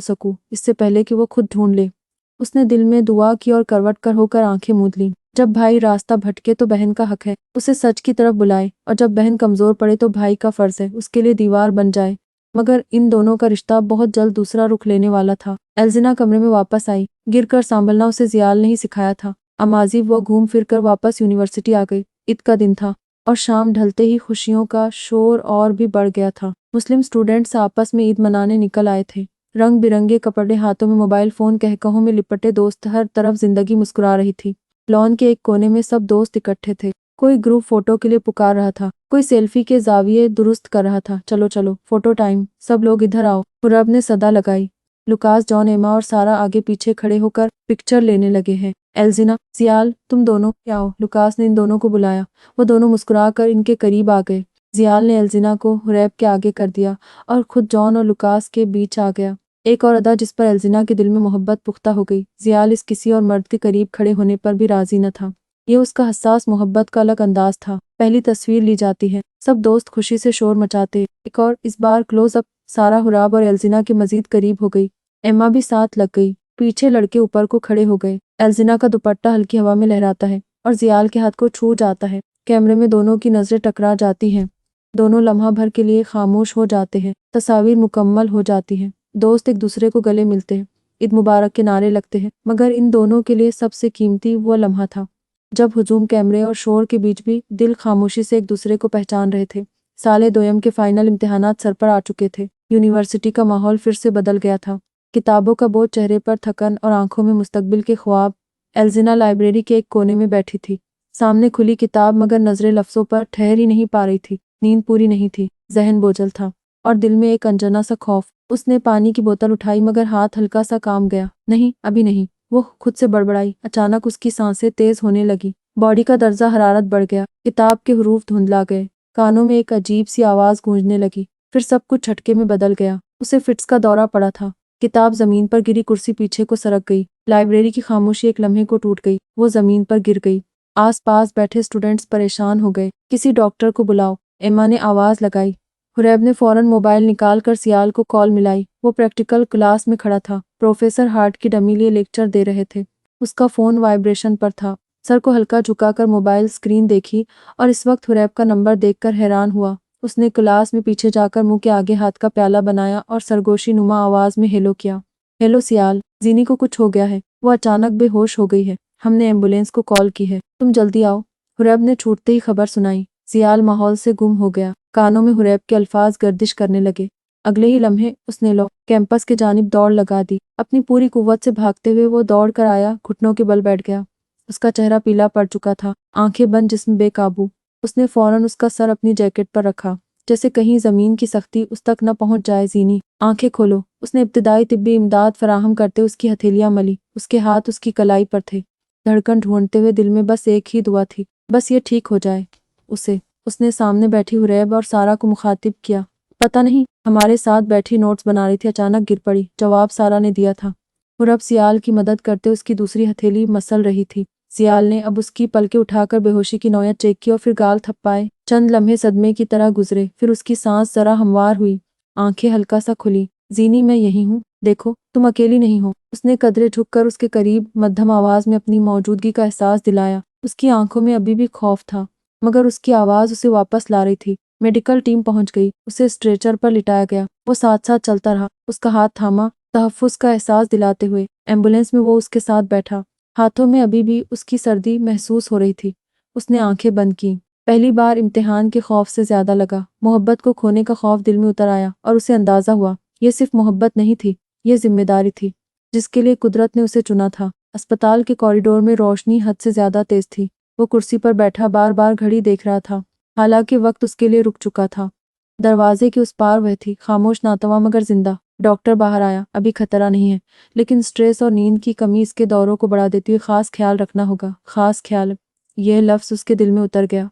सकूं इससे पहले कि वो खुद ढूंढ ले। उसने दिल में दुआ की और करवट कर होकर आंखें मूंद लीं। जब भाई रास्ता भटके तो बहन का हक है उसे सच की तरफ बुलाए, और जब बहन कमजोर पड़े तो भाई का फर्ज है उसके लिए दीवार बन जाए। मगर इन दोनों का रिश्ता बहुत जल्द दूसरा रुख लेने वाला था। एल्जिना कमरे में वापस आई। गिरकर संभलना उसे जियाल नहीं सिखाया था। अमाजी वो घूम फिर कर वापस यूनिवर्सिटी आ गई। ईद का दिन था और शाम ढलते ही खुशियों का शोर और भी बढ़ गया था। मुस्लिम स्टूडेंट्स आपस में ईद मनाने निकल आए थे। रंग बिरंगे कपड़े, हाथों में मोबाइल फोन, कहकहों में लिपटे दोस्त, हर तरफ जिंदगी मुस्कुरा रही थी। लॉन के एक कोने में सब दोस्त इकट्ठे थे। कोई ग्रुप फोटो के लिए पुकार रहा था, कोई सेल्फी के जाविये दुरुस्त कर रहा था। चलो चलो, फोटो टाइम, सब लोग इधर आओ, पुरब ने सदा लगाई। लुकास, जॉन, एमा और सारा आगे पीछे खड़े होकर पिक्चर लेने लगे हैं। एल्जिना, जियाल, तुम दोनों क्या हो? लुकास ने इन दोनों को बुलाया। वो दोनों मुस्कुरा कर इनके करीब आ गए। जियाल ने एल्जिना को हुरैब के आगे कर दिया और खुद जॉन और लुकास के बीच आ गया। एक और अदा जिस पर एल्जिना के दिल में मोहब्बत पुख्ता हो गई। जियाल इस किसी और मर्द के करीब खड़े होने पर भी राजी न था। ये उसका हसास मोहब्बत का अलग अंदाज था। पहली तस्वीर ली जाती है, सब दोस्त खुशी से शोर मचाते। एक और, इस बार क्लोज अप। सारा हुराब और एल्जिना के मजीद करीब हो गई। एम्मा भी साथ लग गई। पीछे लड़के ऊपर को खड़े हो गए। एल्जिना का दुपट्टा हल्की हवा में लहराता है और जियाल के हाथ को छू जाता है। कैमरे में दोनों की नजरें टकरा जाती हैं। दोनों लम्हा भर के लिए खामोश हो जाते हैं। तस्वीर मुकम्मल हो जाती है। दोस्त एक दूसरे को गले मिलते हैं, ईद मुबारक के नारे लगते हैं। मगर इन दोनों के लिए सबसे कीमती वो लम्हा था जब हुजूम, कैमरे और शोर के बीच भी दिल खामोशी से एक दूसरे को पहचान रहे थे। साले दोयम के फाइनल इम्तिहानात सर पर आ चुके थे। यूनिवर्सिटी का माहौल फिर से बदल गया था। किताबों का बोझ, चेहरे पर थकन और आंखों में मुस्तकबिल के ख्वाब। एल्जिना लाइब्रेरी के एक कोने में बैठी थी। सामने खुली किताब, मगर नजरें लफ्जों पर ठहर ही नहीं पा रही थी। नींद पूरी नहीं थी, जहन बोझल था और दिल में एक अनजाना सा खौफ। उसने पानी की बोतल उठाई, मगर हाथ हल्का सा काम गया। नहीं, अभी नहीं, वो खुद से बड़बड़ाई। अचानक उसकी सांसें तेज होने लगी। बॉडी का दर्जा हरारत बढ़ गया। किताब के हरूफ धुंधला गए। कानों में एक अजीब सी आवाज गूंजने लगी। फिर सब कुछ झटके में बदल गया। उसे फिट्स का दौरा पड़ा था। किताब जमीन पर गिरी, कुर्सी पीछे को सरक गई। लाइब्रेरी की खामोशी एक लम्हे को टूट गई। वो जमीन पर गिर गई। आस पास बैठे स्टूडेंट्स परेशान हो गए। किसी डॉक्टर को बुलाओ, एम्मा ने आवाज लगाई। हुरैब ने फौरन मोबाइल निकाल कर सियाल को कॉल मिलाई। वो प्रैक्टिकल क्लास में खड़ा था। प्रोफेसर हार्ट की डमी लिए लेक्चर दे रहे थे। उसका फ़ोन वाइब्रेशन पर था। सर को हल्का झुकाकर मोबाइल स्क्रीन देखी और इस वक्त हुरैब का नंबर देखकर हैरान हुआ। उसने क्लास में पीछे जाकर मुंह के आगे हाथ का प्याला बनाया और सरगोशी नुमा आवाज़ में हेलो किया। हेलो सियाल, जीनी को कुछ हो गया है, वो अचानक बेहोश हो गई है। हमने एम्बुलेंस को कॉल की है, तुम जल्दी आओ। हुरैब ने छूटते ही खबर सुनाई। सियाल माहौल से गुम हो गया। कानों में हुरैब के अल्फाज गर्दिश करने लगे। अगले ही लम्हे उसने कैंपस के जानिब दौड़ लगा दी। अपनी पूरी कुव्वत से भागते हुए वो दौड़ कर आया, घुटनों के बल बैठ गया। उसका चेहरा पीला पड़ चुका था, आंखें बंद, जिस्म बेकाबू। उसने फौरन उसका सर अपनी जैकेट पर रखा, जैसे कहीं जमीन की सख्ती उस तक न पहुंच जाए। जीनी, आंखें खोलो। उसने इब्तिदाई तिब्बी इमदाद फराहम करते उसकी हथेलियां मली। उसके हाथ उसकी कलाई पर थे। धड़कन ढूंढते हुए दिल में बस एक ही दुआ थी, बस ये ठीक हो जाए। उसने सामने बैठी हुरैब और सारा को मुखातिब किया। पता नहीं, हमारे साथ बैठी नोट्स बना रही थी, अचानक गिर पड़ी। जवाब सारा ने दिया था। हुरैब सियाल की मदद करते उसकी दूसरी हथेली मसल रही थी। सियाल ने अब उसकी पलकें उठाकर बेहोशी की नौयत चेक की और फिर गाल थप्पाए। चंद लम्हे सदमे की तरह गुजरे, फिर उसकी सांस जरा हमवार हुई, आंखें हल्का सा खुली। जीनी, मैं यही हूँ, देखो तुम अकेली नहीं हो। उसने कदरे झुककर उसके करीब मध्यम आवाज में अपनी मौजूदगी का एहसास दिलाया। उसकी आंखों में अभी भी खौफ था, मगर उसकी आवाज उसे वापस ला रही थी। मेडिकल टीम पहुंच गई। उसे स्ट्रेचर पर लिटाया गया। वो साथ साथ चलता रहा, उसका हाथ थामा, तहफ्फुज़ का एहसास दिलाते हुए। एम्बुलेंस में वो उसके साथ बैठा। हाथों में अभी भी उसकी सर्दी महसूस हो रही थी। उसने आंखें बंद की। पहली बार इम्तिहान के खौफ से ज्यादा लगा। मोहब्बत को खोने का खौफ दिल में उतर आया और उसे अंदाजा हुआ, ये सिर्फ मोहब्बत नहीं थी, ये जिम्मेदारी थी, जिसके लिए कुदरत ने उसे चुना था। अस्पताल के कॉरिडोर में रोशनी हद से ज्यादा तेज थी। वो कुर्सी पर बैठा बार बार घड़ी देख रहा था, हालांकि वक्त उसके लिए रुक चुका था। दरवाजे के उस पार वह थी, खामोश, नातवा मगर जिंदा। डॉक्टर बाहर आया। अभी खतरा नहीं है, लेकिन स्ट्रेस और नींद की कमी इसके दौरों को बढ़ा देती हुई खास ख्याल रखना होगा। खास ख्याल, यह लफ्ज़ उसके दिल में उतर गया।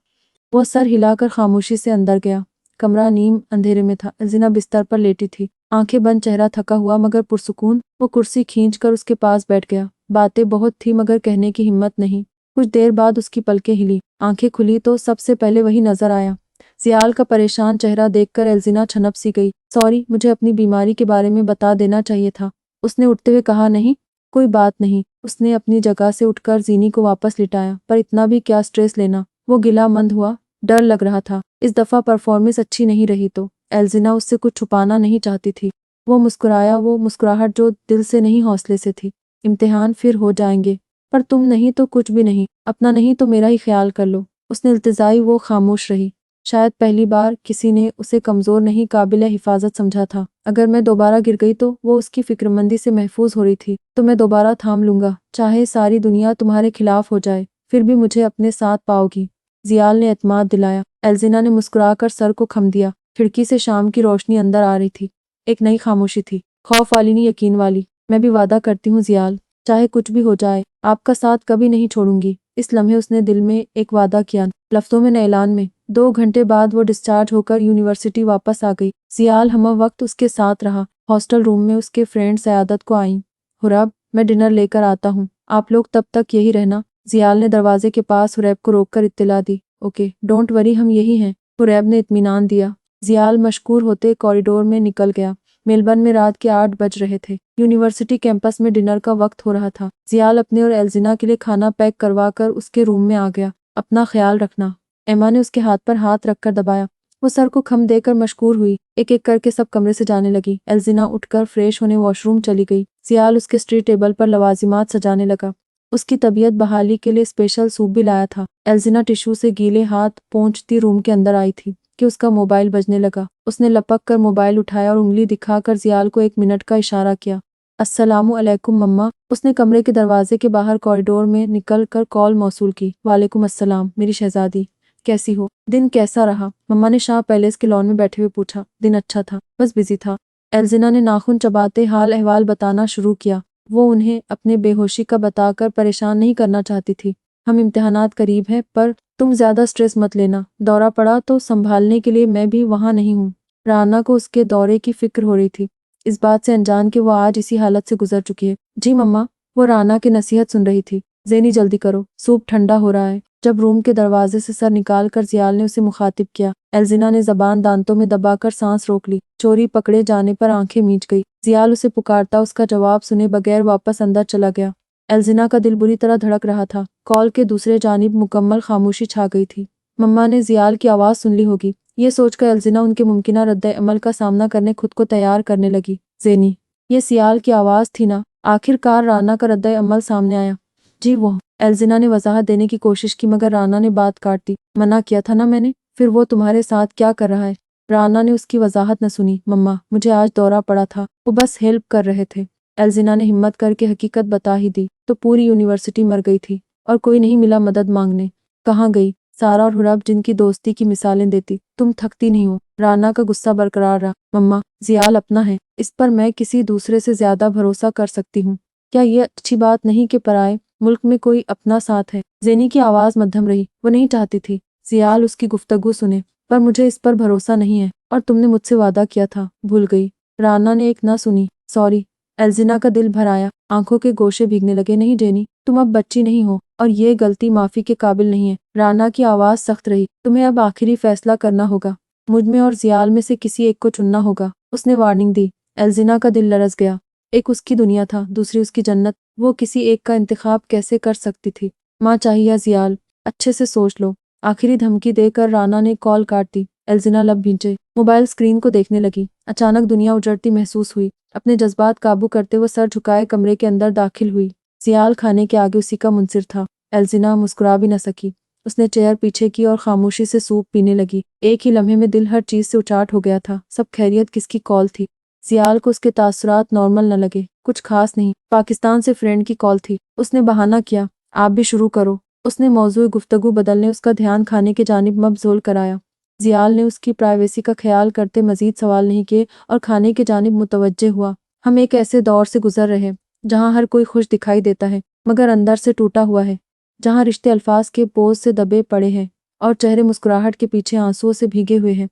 वो सर हिलाकर खामोशी से अंदर गया। कमरा नीम अंधेरे में था। अलजीना बिस्तर पर लेटी थी, आंखें बंद, चेहरा थका हुआ मगर पुरसुकून। वो कुर्सी खींचकर उसके पास बैठ गया। बातें बहुत थी मगर कहने की हिम्मत नहीं। कुछ देर बाद उसकी पलकें हिली, आंखें खुली तो सबसे पहले वही नजर आया। सियाल का परेशान चेहरा देखकर एल्जिना छनप सी गई। सॉरी, मुझे अपनी बीमारी के बारे में बता देना चाहिए था, उसने उठते हुए कहा। नहीं, कोई बात नहीं। उसने अपनी जगह से उठकर जीनी को वापस लिटाया। पर इतना भी क्या स्ट्रेस लेना, वो गिलामंद हुआ। डर लग रहा था, इस दफा परफॉर्मेंस अच्छी नहीं रही तो। एल्जिना उससे कुछ छुपाना नहीं चाहती थी। वो मुस्कुराया, वो मुस्कुराहट जो दिल से नहीं हौसले से थी। इम्तिहान फिर हो जाएंगे, पर तुम नहीं तो कुछ भी नहीं, अपना नहीं तो मेरा ही ख्याल कर लो, उसने इल्तिजाई। वो खामोश रही। शायद पहली बार किसी ने उसे कमज़ोर नहीं, काबिल हिफाजत समझा था। अगर मैं दोबारा गिर गई तो, वो उसकी फिक्रमंदी से महफूज हो रही थी, तो मैं दोबारा थाम लूंगा, चाहे सारी दुनिया तुम्हारे खिलाफ हो जाए, फिर भी मुझे अपने साथ पाओगी। जियाल ने एतमाद दिलाया। एल्जिना ने मुस्कुराकर सर को खम दिया। खिड़की से शाम की रोशनी अंदर आ रही थी। एक नई खामोशी थी, खौफ वाली नहीं, यकीन वाली। मैं भी वादा करती हूँ जियाल, चाहे कुछ भी हो जाए, आपका साथ कभी नहीं छोड़ूंगी। इस लम्हे उसने दिल में एक वादा किया, लफ्ज़ों में न ऐलान में। 2 घंटे बाद वो डिस्चार्ज होकर यूनिवर्सिटी वापस आ गई। जियाल हम वक्त उसके साथ रहा। हॉस्टल रूम में उसके फ्रेंड सयादत को आईं। हुरैब, मैं डिनर लेकर आता हूँ, आप लोग तब तक यही रहना। जियाल ने दरवाजे के पास हुरैब को रोककर इत्तिला दी। ओके, डोंट वरी, हम यही हैं, हुरैब ने इत्मीनान दिया। जियाल मशकूर होते कॉरिडोर में निकल गया। मेलबर्न में रात के 8 बज रहे थे। यूनिवर्सिटी कैंपस में डिनर का वक्त हो रहा था। जियाल अपने और एल्जिना के लिए खाना पैक करवा कर उसके रूम में आ गया। अपना ख्याल रखना, एमा ने उसके हाथ पर हाथ रखकर दबाया। वो सर को खम देकर मशकूर हुई। एक एक करके सब कमरे से जाने लगी। एल्जिना उठकर फ्रेश होने वॉशरूम चली गई। जियाल उसके स्टडी टेबल पर लवाजिमात सजाने लगा। उसकी तबीयत बहाली के लिए स्पेशल सूप भी लाया था। एल्जिना टिश्यू से गीले हाथ पोंछती रूम के अंदर आई थी कि उसका मोबाइल बजने लगा। उसने लपक कर मोबाइल उठाया और उंगली दिखाकर जियाल को 1 मिनट का इशारा किया। अस्सलामु अलैकुम मम्मा, उसने कमरे के दरवाजे के बाहर कॉरिडोर में निकल कर कॉल मौसूल की। वालेकुम अस्सलाम मेरी शहजादी, कैसी हो? दिन कैसा रहा? मम्मा ने शाह पैलेस के लॉन में बैठे हुए पूछा। दिन अच्छा था, बस बिजी था। एल्जिना ने नाखून चबाते हाल अहवाल बताना शुरू किया। वो उन्हें अपने बेहोशी का बताकर परेशान नहीं करना चाहती थी। हम इम्तिहानात करीब हैं, पर तुम ज्यादा स्ट्रेस मत लेना। दौरा पड़ा तो संभालने के लिए मैं भी वहां नहीं हूँ। राना को उसके दौरे की फिक्र हो रही थी, इस बात से अनजान कि वो आज इसी हालत से गुजर चुकी है। जी मम्मा, वो राना की नसीहत सुन रही थी। ज़ेनी जल्दी करो, सूप ठंडा हो रहा है। जब रूम के दरवाजे से सर निकाल कर जियाल ने उसे मुखातिब किया, एल्जिना ने जबान दांतों में दबाकर सांस रोक ली। चोरी पकड़े जाने पर आंखें मीच गई। जियाल उसे पुकारता उसका जवाब सुने बगैर वापस अंदर चला गया। एल्जिना का दिल बुरी तरह धड़क रहा था। कॉल के दूसरे जानिब मुकम्मल खामोशी छा गई थी। मम्मा ने जियाल की आवाज़ सुन ली होगी, ये सोचकर एल्जिना उनके मुमकिना रद्द-ए-अमल का सामना करने खुद को तैयार करने लगी। ज़ेनी, ये सियाल की आवाज़ थी ना? आखिरकार राना का रद्द-ए-अमल सामने आया। जी वो, एल्जिना ने वजाहत देने की कोशिश की मगर राना ने बात काट दी। मना किया था ना मैंने, फिर वो तुम्हारे साथ क्या कर रहा है? राना ने उसकी वजाहत न सुनी। मम्मा, मुझे आज दौरा पड़ा था, वो बस हेल्प कर रहे थे। एल्जिना ने हिम्मत करके हकीकत बता ही दी। तो पूरी यूनिवर्सिटी मर गई थी और कोई नहीं मिला मदद मांगने। कहाँ गई सारा और हुरब जिनकी दोस्ती की मिसालें देती? तुम थकती नहीं हो? राना का गुस्सा बरकरार रहा। मम्मा, जियाल अपना है, इस पर मैं किसी दूसरे से ज्यादा भरोसा कर सकती हूँ। क्या ये अच्छी बात नहीं कि पराए मुल्क में कोई अपना साथ है? ज़ेनी की आवाज़ मध्यम रही। वो नहीं चाहती थी जियाल उसकी गुफ्तगू सुने, पर मुझे इस पर भरोसा नहीं है और तुमने मुझसे वादा किया था, भूल गई? राना ने एक न सुनी। सॉरी। एल्जिना का दिल भर आया, आंखों के गोशे भीगने लगे। नहीं जेनी, तुम अब बच्ची नहीं हो और ये गलती माफ़ी के काबिल नहीं है। राना की आवाज़ सख्त रही। तुम्हें अब आखिरी फैसला करना होगा। मुझ में और जियाल में से किसी एक को चुनना होगा। उसने वार्निंग दी। एल्जिना का दिल लरस गया। एक उसकी दुनिया था, दूसरी उसकी जन्नत। वो किसी एक का इंतखाब कैसे कर सकती थी? माँ चाहिए या जियाल? अच्छे से सोच लो। आखिरी धमकी देकर राना ने कॉल काट दी। एल्जिना लब भींचे मोबाइल स्क्रीन को देखने लगी। अचानक दुनिया उजड़ती महसूस हुई। अपने जज्बात काबू करते हुए सर झुकाए कमरे के अंदर दाखिल हुई। जियाल खाने के आगे उसी का मुंसिर था। एल्जिना मुस्कुरा भी न सकी। उसने चेयर पीछे की और खामोशी से सूप पीने लगी। एक ही लम्हे में दिल हर चीज से उचाट हो गया था। सब खैरियत किसकी कॉल थी? जियाल को उसके तासुरात नॉर्मल न लगे। कुछ खास नहीं, पाकिस्तान से फ्रेंड की कॉल थी। उसने बहाना किया, आप भी शुरू करो। उसने मौजूद गुफ्तगू बदलने उसका ध्यान खाने के जानिब मबजूल कराया। जियाल ने उसकी प्राइवेसी का ख्याल करते मजीद सवाल नहीं किए और खाने के जानिब मुतवज्जे हुआ। हम एक ऐसे दौर से गुजर रहे हैं जहाँ हर कोई खुश दिखाई देता है मगर अंदर से टूटा हुआ है, जहाँ रिश्ते अल्फाज के बोझ से दबे पड़े हैं और चेहरे मुस्कुराहट के पीछे आंसुओं से भीगे हुए हैं।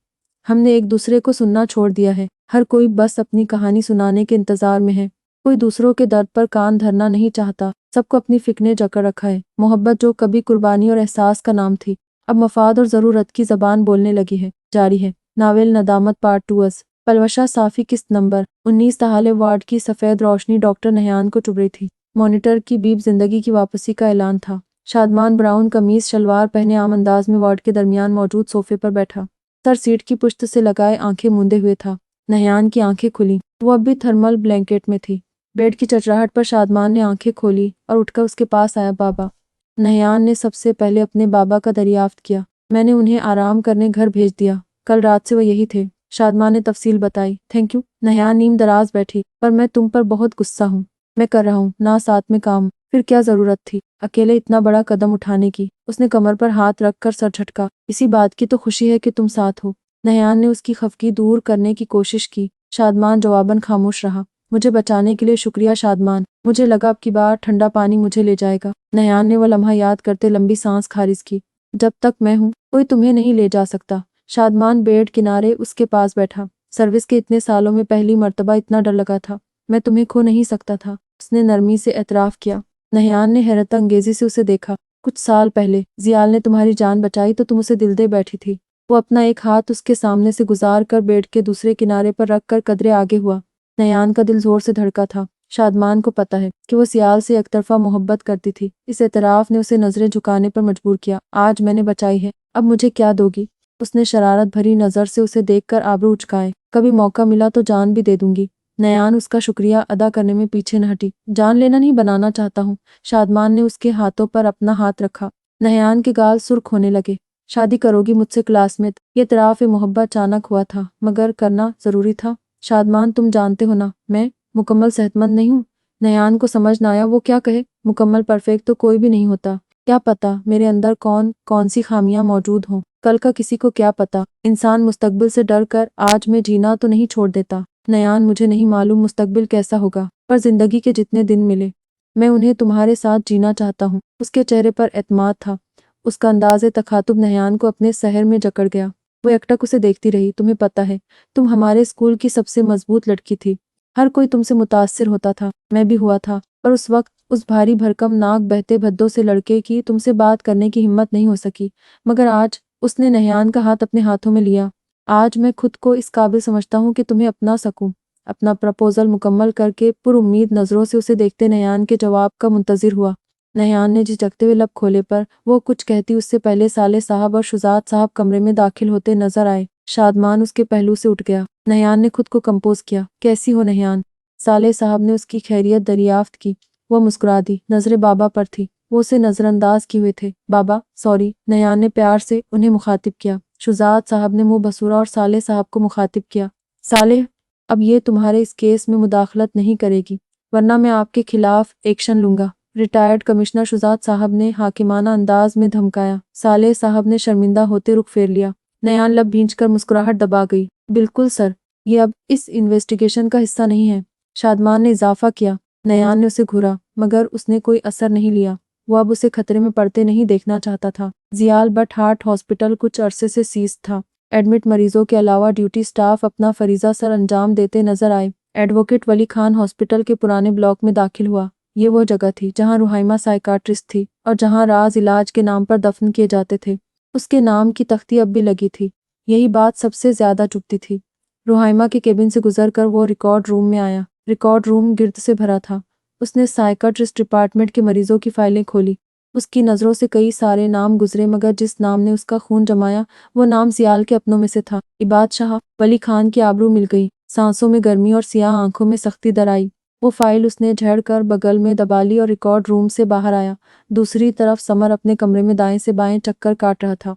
हमने एक दूसरे को सुनना छोड़ दिया है। हर कोई बस अपनी कहानी सुनाने के इंतजार में है। कोई दूसरों के दर्द पर कान धरना नहीं चाहता। सबको अपनी फिक्र ने जकड़ रखा है। मोहब्बत जो कभी कुर्बानी और एहसास का नाम थी, अब मफाद और ज़रूरत की ज़बान बोलने लगी है। जारी है नावेल नदामत पार्ट 2। पलवशा साफ़ी किस्त नंबर 19। तहाले वार्ड की सफ़ेद रोशनी डॉक्टर नहयान को चुभ रही थी। मॉनिटर की बीप जिंदगी की वापसी का ऐलान था। शादमान ब्राउन कमीज शलवार पहने आम अंदाज में वार्ड के दरमियान मौजूद सोफे पर बैठा। सर सीट की पुश्त से लगाए आंखें मूंदे हुए था। नहयान की आंखें खुली। वो अब भी थर्मल ब्लैंकेट में थी। बेड की चचराहट पर शादमान ने आंखें खोली और उठकर उसके पास आया। बाबा। नहयान ने सबसे पहले अपने बाबा का दरियाफ्त किया। मैंने उन्हें आराम करने घर भेज दिया। कल रात से वो यही थे। शादमान ने तफसील बताई। Thank you. नहयान नीम दराज बैठी। पर मैं तुम पर बहुत गुस्सा हूँ। मैं कर रहा हूँ ना साथ में काम। फिर क्या जरूरत थी अकेले इतना बड़ा कदम उठाने की? उसने कमर पर हाथ रखकर सर झटका। इसी बात की तो खुशी है कि तुम साथ हो। नहयान ने उसकी खफगी दूर करने की कोशिश की। शादमान जवाबन खामोश रहा। मुझे बचाने के लिए शुक्रिया शादमान। मुझे लगा अब की बार ठंडा पानी मुझे ले जाएगा। नहयान ने वह लम्हा याद करते लंबी सांस खारिज की। जब तक मैं हूँ कोई तुम्हें नहीं ले जा सकता। शादमान बेड किनारे उसके पास बैठा। सर्विस के इतने सालों में पहली मर्तबा इतना डर लगा था। मैं तुम्हें खो नहीं सकता था, उसने नरमी से एतराफ़ किया। नहयान ने हैरत अंगेजी से उसे देखा। कुछ साल पहले जियाल ने तुम्हारी जान बचाई तो तुम उसे दिल दे बैठी थी। वो अपना एक हाथ उसके सामने से गुजार कर बेड के दूसरे किनारे पर रख कर कदरे आगे हुआ। नहयान का दिल जोर से धड़का था। शादमान को पता है कि वो सियाल से एकतरफा मोहब्बत करती थी। इस एतराफ़ ने उसे नजरें झुकाने पर मजबूर किया। आज मैंने बचाई है, अब मुझे क्या दोगी? उसने शरारत भरी नज़र से उसे देखकर आबरू उचकाए। कभी मौका मिला तो जान भी दे दूंगी। नयान उसका शुक्रिया अदा करने में पीछे न हटी। जान लेना नहीं बनाना चाहता हूँ। शादमान ने उसके हाथों पर अपना हाथ रखा। नहयान के गाल सुर्ख होने लगे। शादी करोगी मुझसे क्लासमेट? ये तराफ मोहब्बत अचानक हुआ था मगर करना जरूरी था। शादमान तुम जानते हो ना मैं मुकम्मल सेहतमंद नहीं हूँ। नयान को समझ न आया वो क्या कहे। मुकम्मल परफेक्ट तो कोई भी नहीं होता। क्या पता मेरे अंदर कौन कौन सी खामियां मौजूद हों। कल का किसी को क्या पता। इंसान मुस्तकबिल से डर कर आज में जीना तो नहीं छोड़ देता। नयान मुझे नहीं मालूम मुस्तकबिल कैसा होगा, पर जिंदगी के जितने दिन मिले मैं उन्हें तुम्हारे साथ जीना चाहता हूँ। उसके चेहरे पर एतमाद था। उसका अंदाज़े तखातुब नयान को अपने शहर में जकड़ गया। वो एकटक उसे देखती रही। तुम्हें पता है तुम हमारे स्कूल की सबसे मजबूत लड़की थी। हर कोई तुमसे मुतासिर होता था, मैं भी हुआ था, पर उस वक्त उस भारी भरकम नाक बहते भद्दों से लड़के की तुमसे बात करने की हिम्मत नहीं हो सकी, मगर आज उसने नहयान का हाथ अपने हाथों में लिया। आज मैं खुद को इस काबिल समझता हूँ कि तुम्हें अपना सकूं। अपना प्रपोजल मुकम्मल करके पुरुम्मीद नज़रों से उसे देखते नहयान के जवाब का मुंतजिर हुआ। नहयान ने झिझकते हुए लब खोले, पर वो कुछ कहती उससे पहले साले साहब और शुजात साहब कमरे में दाखिल होते नजर आए। शादमान उसके पहलू से उठ गया। नहयान ने खुद को कंपोज किया। कैसी हो नहयान? साले साहब ने उसकी खैरियत दरियाफ्त की। वह मुस्कुरा दी। नजरें बाबा पर थी। वो उसे नजरअंदाज किए हुए थे। बाबा सॉरी, नहयान ने प्यार से उन्हें मुखातिब किया। शुजात साहब ने मुंह बसूरा और साले साहब को मुखातिब किया। साले, अब ये तुम्हारे इस केस में मुदाखलत नहीं करेगी, वरना मैं आपके खिलाफ एक्शन लूंगा। रिटायर्ड कमिश्नर शुजात साहब ने हाकिमाना अंदाज में धमकाया। साले साहब ने शर्मिंदा होते रुख फेर लिया। नयान लब भींचकर मुस्कुराहट दबा गई। बिल्कुल सर, ये अब इस इन्वेस्टिगेशन का हिस्सा नहीं है, शादमान ने इजाफा किया। नयान ने उसे घूरा, मगर उसने कोई असर नहीं लिया। वो अब उसे खतरे में पड़ते नहीं देखना चाहता था। जियाल बट हार्ट हॉस्पिटल कुछ अरसे से सीज था। एडमिट मरीजों के अलावा ड्यूटी स्टाफ अपना फरीजा सर अंजाम देते नजर आए। एडवोकेट वली खान हॉस्पिटल के पुराने ब्लॉक में दाखिल हुआ। ये वो जगह थी जहां रुहाइमा साइकाट्रिस्ट थी और जहां राज इलाज के नाम पर दफन किए जाते थे। उसके नाम की तख्ती अब भी लगी थी। यही बात सबसे ज्यादा चुभती थी। रुहाइमा के केबिन से गुजरकर वो रिकॉर्ड रूम में आया। रिकॉर्ड रूम गिर्द से भरा था। उसने साइकाट्रिस्ट डिपार्टमेंट के मरीजों की फाइलें खोली। उसकी नज़रों से कई सारे नाम गुजरे, मगर जिस नाम ने उसका खून जमाया वो नाम जियाल के अपनों में से था। इबाद शाह। वली खान की आबरू मिल गई। सांसों में गर्मी और सियाह आंखों में सख्ती दर आई। वो फाइल उसने झड़ कर बगल में दबा ली और रिकॉर्ड रूम से बाहर आया। दूसरी तरफ समर अपने कमरे में दाएं से बाएं चक्कर काट रहा था।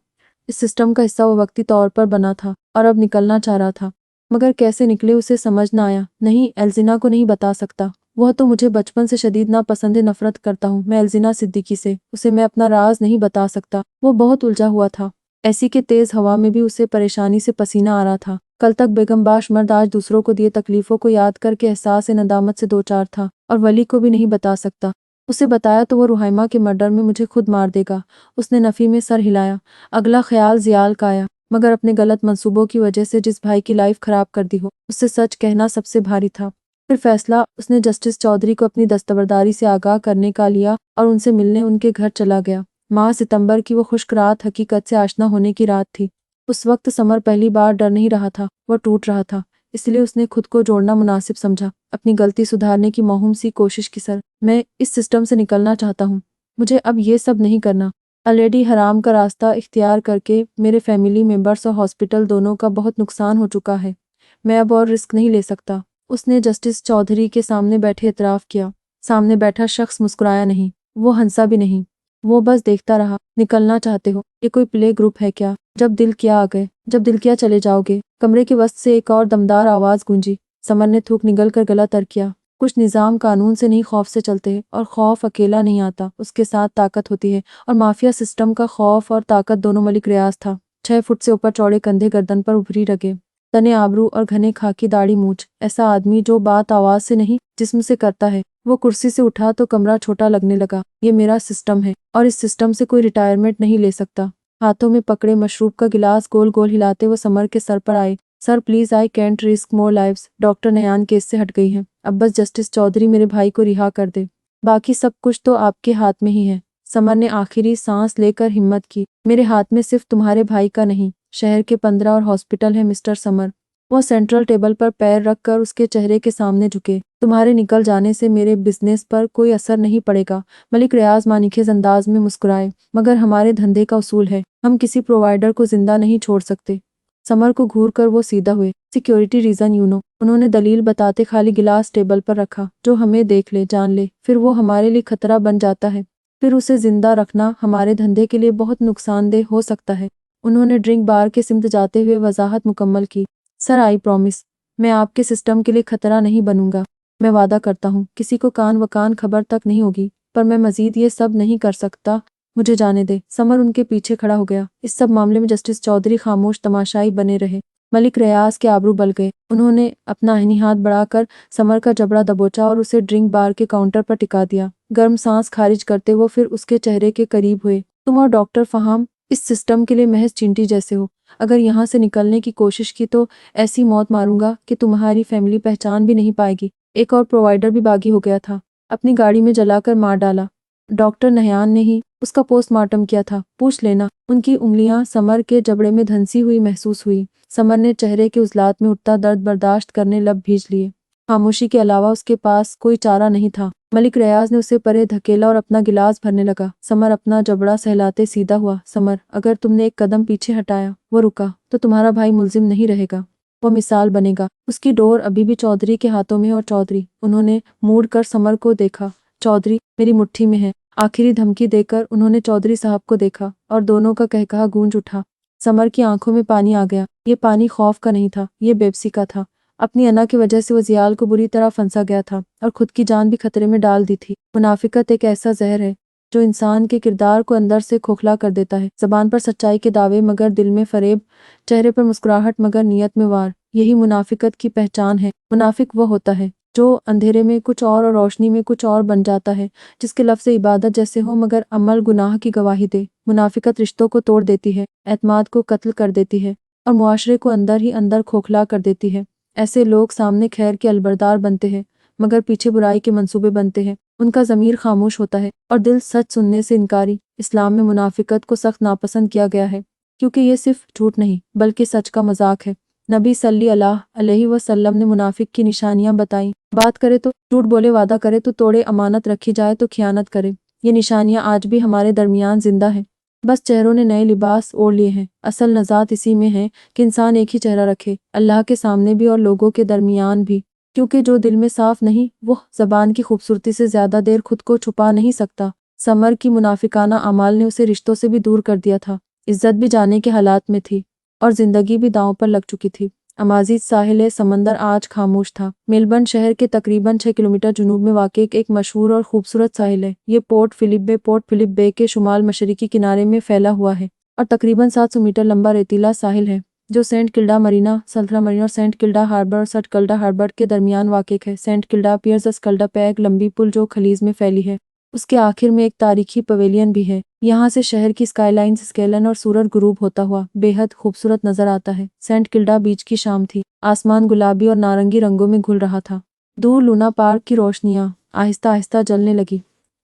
इस सिस्टम का हिस्सा वो वक्ती तौर पर बना था और अब निकलना चाह रहा था, मगर कैसे निकले उसे समझ न आया। नहीं, एल्जिना को नहीं बता सकता। वह तो मुझे बचपन से शदीद नापसंद नफरत करता हूँ मैं एल्जिना सिद्दीकी से। उसे मैं अपना राज नहीं बता सकता। वो बहुत उलझा हुआ था। ऐसी के तेज हवा में भी उसे परेशानी से पसीना आ रहा था। कल तक बेगमबाश मर्द आज दूसरों को दिए तकलीफों को याद करके एहसास नदामत से दो चार था, और वली को भी नहीं बता सकता। उसे बताया तो वो रुहाइमा के मर्डर में मुझे खुद मार देगा। उसने नफी में सर हिलाया। अगला ख्याल जियाल का आया, मगर अपने गलत मंसूबों की वजह से जिस भाई की लाइफ खराब कर दी हो, उससे सच कहना सबसे भारी था। फिर फैसला उसने जस्टिस चौधरी को अपनी दस्तबरदारी से आगाह करने का लिया और उनसे मिलने उनके घर चला गया। माह सितंबर की वो खुश्क रात हकीकत से आशना होने की रात थी। उस वक्त समर पहली बार डर नहीं रहा था, वह टूट रहा था। इसलिए उसने खुद को जोड़ना मुनासिब समझा। अपनी गलती सुधारने की मौहूम सी कोशिश की। सर, मैं इस सिस्टम से निकलना चाहता हूँ। मुझे अब ये सब नहीं करना। ऑलरेडी हराम का रास्ता इख्तियार करके मेरे फैमिली मेंबर्स और हॉस्पिटल दोनों का बहुत नुकसान हो चुका है। मैं अब और रिस्क नहीं ले सकता। उसने जस्टिस चौधरी के सामने बैठे इतराफ़ किया। सामने बैठा शख्स मुस्कुराया नहीं, वो हंसा भी नहीं। वो बस देखता रहा। निकलना चाहते हो? ये कोई प्ले ग्रुप है क्या? जब दिल किया आ गए, जब दिल किया चले जाओगे। कमरे के वस्त से एक और दमदार आवाज़ गूंजी। समर ने थूक निगल कर गला तर किया। कुछ निज़ाम कानून से नहीं खौफ से चलते, और खौफ अकेला नहीं आता, उसके साथ ताकत होती है। और माफिया सिस्टम का खौफ और ताकत दोनों मलिक रियाज था। 6 फुट से ऊपर चौड़े कंधे, गर्दन पर उभरी रगे, तने आबरू और घने खाकी दाढ़ी मूछ। ऐसा आदमी जो बात आवाज से नहीं जिस्म से करता है। वो कुर्सी से उठा तो कमरा छोटा लगने लगा। ये मेरा सिस्टम है और इस सिस्टम से कोई रिटायरमेंट नहीं ले सकता। हाथों में पकड़े मशरूब का गिलास गोल गोल हिलाते वो समर के सर पर आए। Sir please, I can't risk more lives. Doctor Nayan case से हट गई हैं। अब बस जस्टिस चौधरी मेरे भाई को रिहा कर दे, बाकी सब कुछ तो आपके हाथ में ही है। समर ने आखिरी सांस लेकर हिम्मत की। मेरे हाथ में सिर्फ तुम्हारे भाई का नहीं, शहर के 15 और हॉस्पिटल है मिस्टर समर। वो सेंट्रल टेबल पर पैर रखकर उसके चेहरे के सामने झुके। तुम्हारे निकल जाने से मेरे बिजनेस पर कोई असर नहीं पड़ेगा। मलिक रियाज मानिखेज अंदाज में मुस्कुराए। मगर हमारे धंधे का उसूल है, हम किसी प्रोवाइडर को जिंदा नहीं छोड़ सकते। समर को घूर कर वो सीधा हुए। Security reason you know. उन्होंने दलील बताते खाली गिलास टेबल पर रखा। जो हमें देख ले, जान ले, फिर वो हमारे लिए खतरा बन जाता है। फिर उसे जिंदा रखना हमारे धंधे के लिए बहुत नुकसानदेह हो सकता है। उन्होंने ड्रिंक बार के सिमत जाते हुए वजाहत मुकम्मल की। सर, आई प्रॉमिस, मैं आपके सिस्टम के लिए खतरा नहीं बनूंगा। मैं वादा करता हूँ किसी को कान व कान खबर तक नहीं होगी, पर मैं मजीद ये सब नहीं कर सकता। मुझे जाने दे। समर उनके पीछे खड़ा हो गया। इस सब मामले में जस्टिस चौधरी खामोश तमाशाई बने रहे। मलिक रियाज के आबरू बल गए। उन्होंने अपना अहनी हाथ बढ़ाकर समर का जबड़ा दबोचा और उसे ड्रिंक बार के काउंटर पर टिका दिया। गर्म सांस खारिज करते वो फिर उसके चेहरे के करीब हुए। तुम और डॉक्टर फहाम इस सिस्टम के लिए महज चींटी जैसे हो। अगर यहाँ से निकलने की कोशिश की तो ऐसी मौत मारूंगा कि तुम्हारी फैमिली पहचान भी नहीं पाएगी। एक और प्रोवाइडर भी बागी हो गया था। अपनी गाड़ी में जलाकर मार डाला। डॉक्टर नहयान ने ही उसका पोस्टमार्टम किया था, पूछ लेना। उनकी उंगलियां समर के जबड़े में धंसी हुई महसूस हुई। समर ने चेहरे के उजलात में उठता दर्द बर्दाश्त करने लब भींच लिए। खामोशी के अलावा उसके पास कोई चारा नहीं था। मलिक रियाज ने उसे परे धकेला और अपना गिलास भरने लगा। समर अपना जबड़ा सहलाते सीधा हुआ। समर, अगर तुमने एक कदम पीछे हटाया, वो रुका, तो तुम्हारा भाई मुलजिम नहीं रहेगा, वो मिसाल बनेगा। उसकी डोर अभी भी चौधरी के हाथों में और चौधरी, उन्होंने मुड़ कर समर को देखा। चौधरी मेरी मुट्ठी में है। आखिरी धमकी देकर उन्होंने चौधरी साहब को देखा और दोनों का कहकहा गूंज उठा। समर की आंखों में पानी आ गया। ये पानी खौफ का नहीं था, ये बेबसी का था। अपनी अना की वजह से वो जियाल को बुरी तरह फंसा गया था और खुद की जान भी खतरे में डाल दी थी। मुनाफिकत एक ऐसा जहर है जो इंसान के किरदार को अंदर से खोखला कर देता है। जबान पर सच्चाई के दावे मगर दिल में फरेब, चेहरे पर मुस्कुराहट मगर नीयत में वार। यही मुनाफिकत की पहचान है। मुनाफिक वो होता है जो अंधेरे में कुछ और रोशनी में कुछ और बन जाता है, जिसके लफ्ज़ इबादत जैसे हो मगर अमल गुनाह की गवाही दे। मुनाफिकत रिश्तों को तोड़ देती है, एतमाद को कत्ल कर देती है और मुआशरे को अंदर ही अंदर खोखला कर देती है। ऐसे लोग सामने खैर के अलबरदार बनते हैं मगर पीछे बुराई के मंसूबे बनते हैं। उनका ज़मीर खामोश होता है और दिल सच सुनने से इनकारी। इस्लाम में मुनाफिकत को सख्त नापसंद किया गया है क्योंकि ये सिर्फ झूठ नहीं बल्कि सच का मजाक है। नबी सल्लल्लाहु अलैहि वसल्लम ने मुनाफिक की निशानियां बताई। बात करे तो झूठ बोले, वादा करे तो तोड़े, अमानत रखी जाए तो खियानत करे। ये निशानियां आज भी हमारे दरमियान जिंदा हैं, बस चेहरों ने नए लिबास ओढ़ लिए हैं। असल नजात इसी में है कि इंसान एक ही चेहरा रखे, अल्लाह के सामने भी और लोगों के दरमियान भी, क्योंकि जो दिल में साफ नहीं वो ज़बान की खूबसूरती से ज़्यादा देर खुद को छुपा नहीं सकता। समर की मुनाफिकाना अमाल ने उसे रिश्तों से भी दूर कर दिया था। इज्जत भी जाने के हालात में थी और ज़िंदगी भी दांव पर लग चुकी थी। अमाज़ीज़ साहिल समंदर आज खामोश था। मेलबर्न शहर के तकरीबन 6 किलोमीटर जुनूब में वाक़ एक मशहूर और खूबसूरत साहिल है। ये पोर्ट फिलिप बे के शुमाल मशरिकी किनारे में फैला हुआ है और तकरीबन 700 मीटर लंबा रेतीला साहिल है जो सेंट किल्डा मरीना, सल्थरा मरीना और सेंट किल्डा हार्बर और सट कल्डा हार्बर के दरमियान वाक़ है। सेंट किल्डा पियर्स स्कल्डा पे एक लंबी पुल जो खलीज में फैली है। उसके आखिर में एक तारीखी पवेलियन भी है। यहाँ से शहर की स्काईलाइन स्केलन और सूरज गुरूब होता हुआ बेहद खूबसूरत नजर आता है। सेंट किल्डा बीच की शाम थी। आसमान गुलाबी और नारंगी रंगों में घुल रहा था। दूर लूना पार्क की रोशनियां आहिस्ता आहिस्ता जलने लगी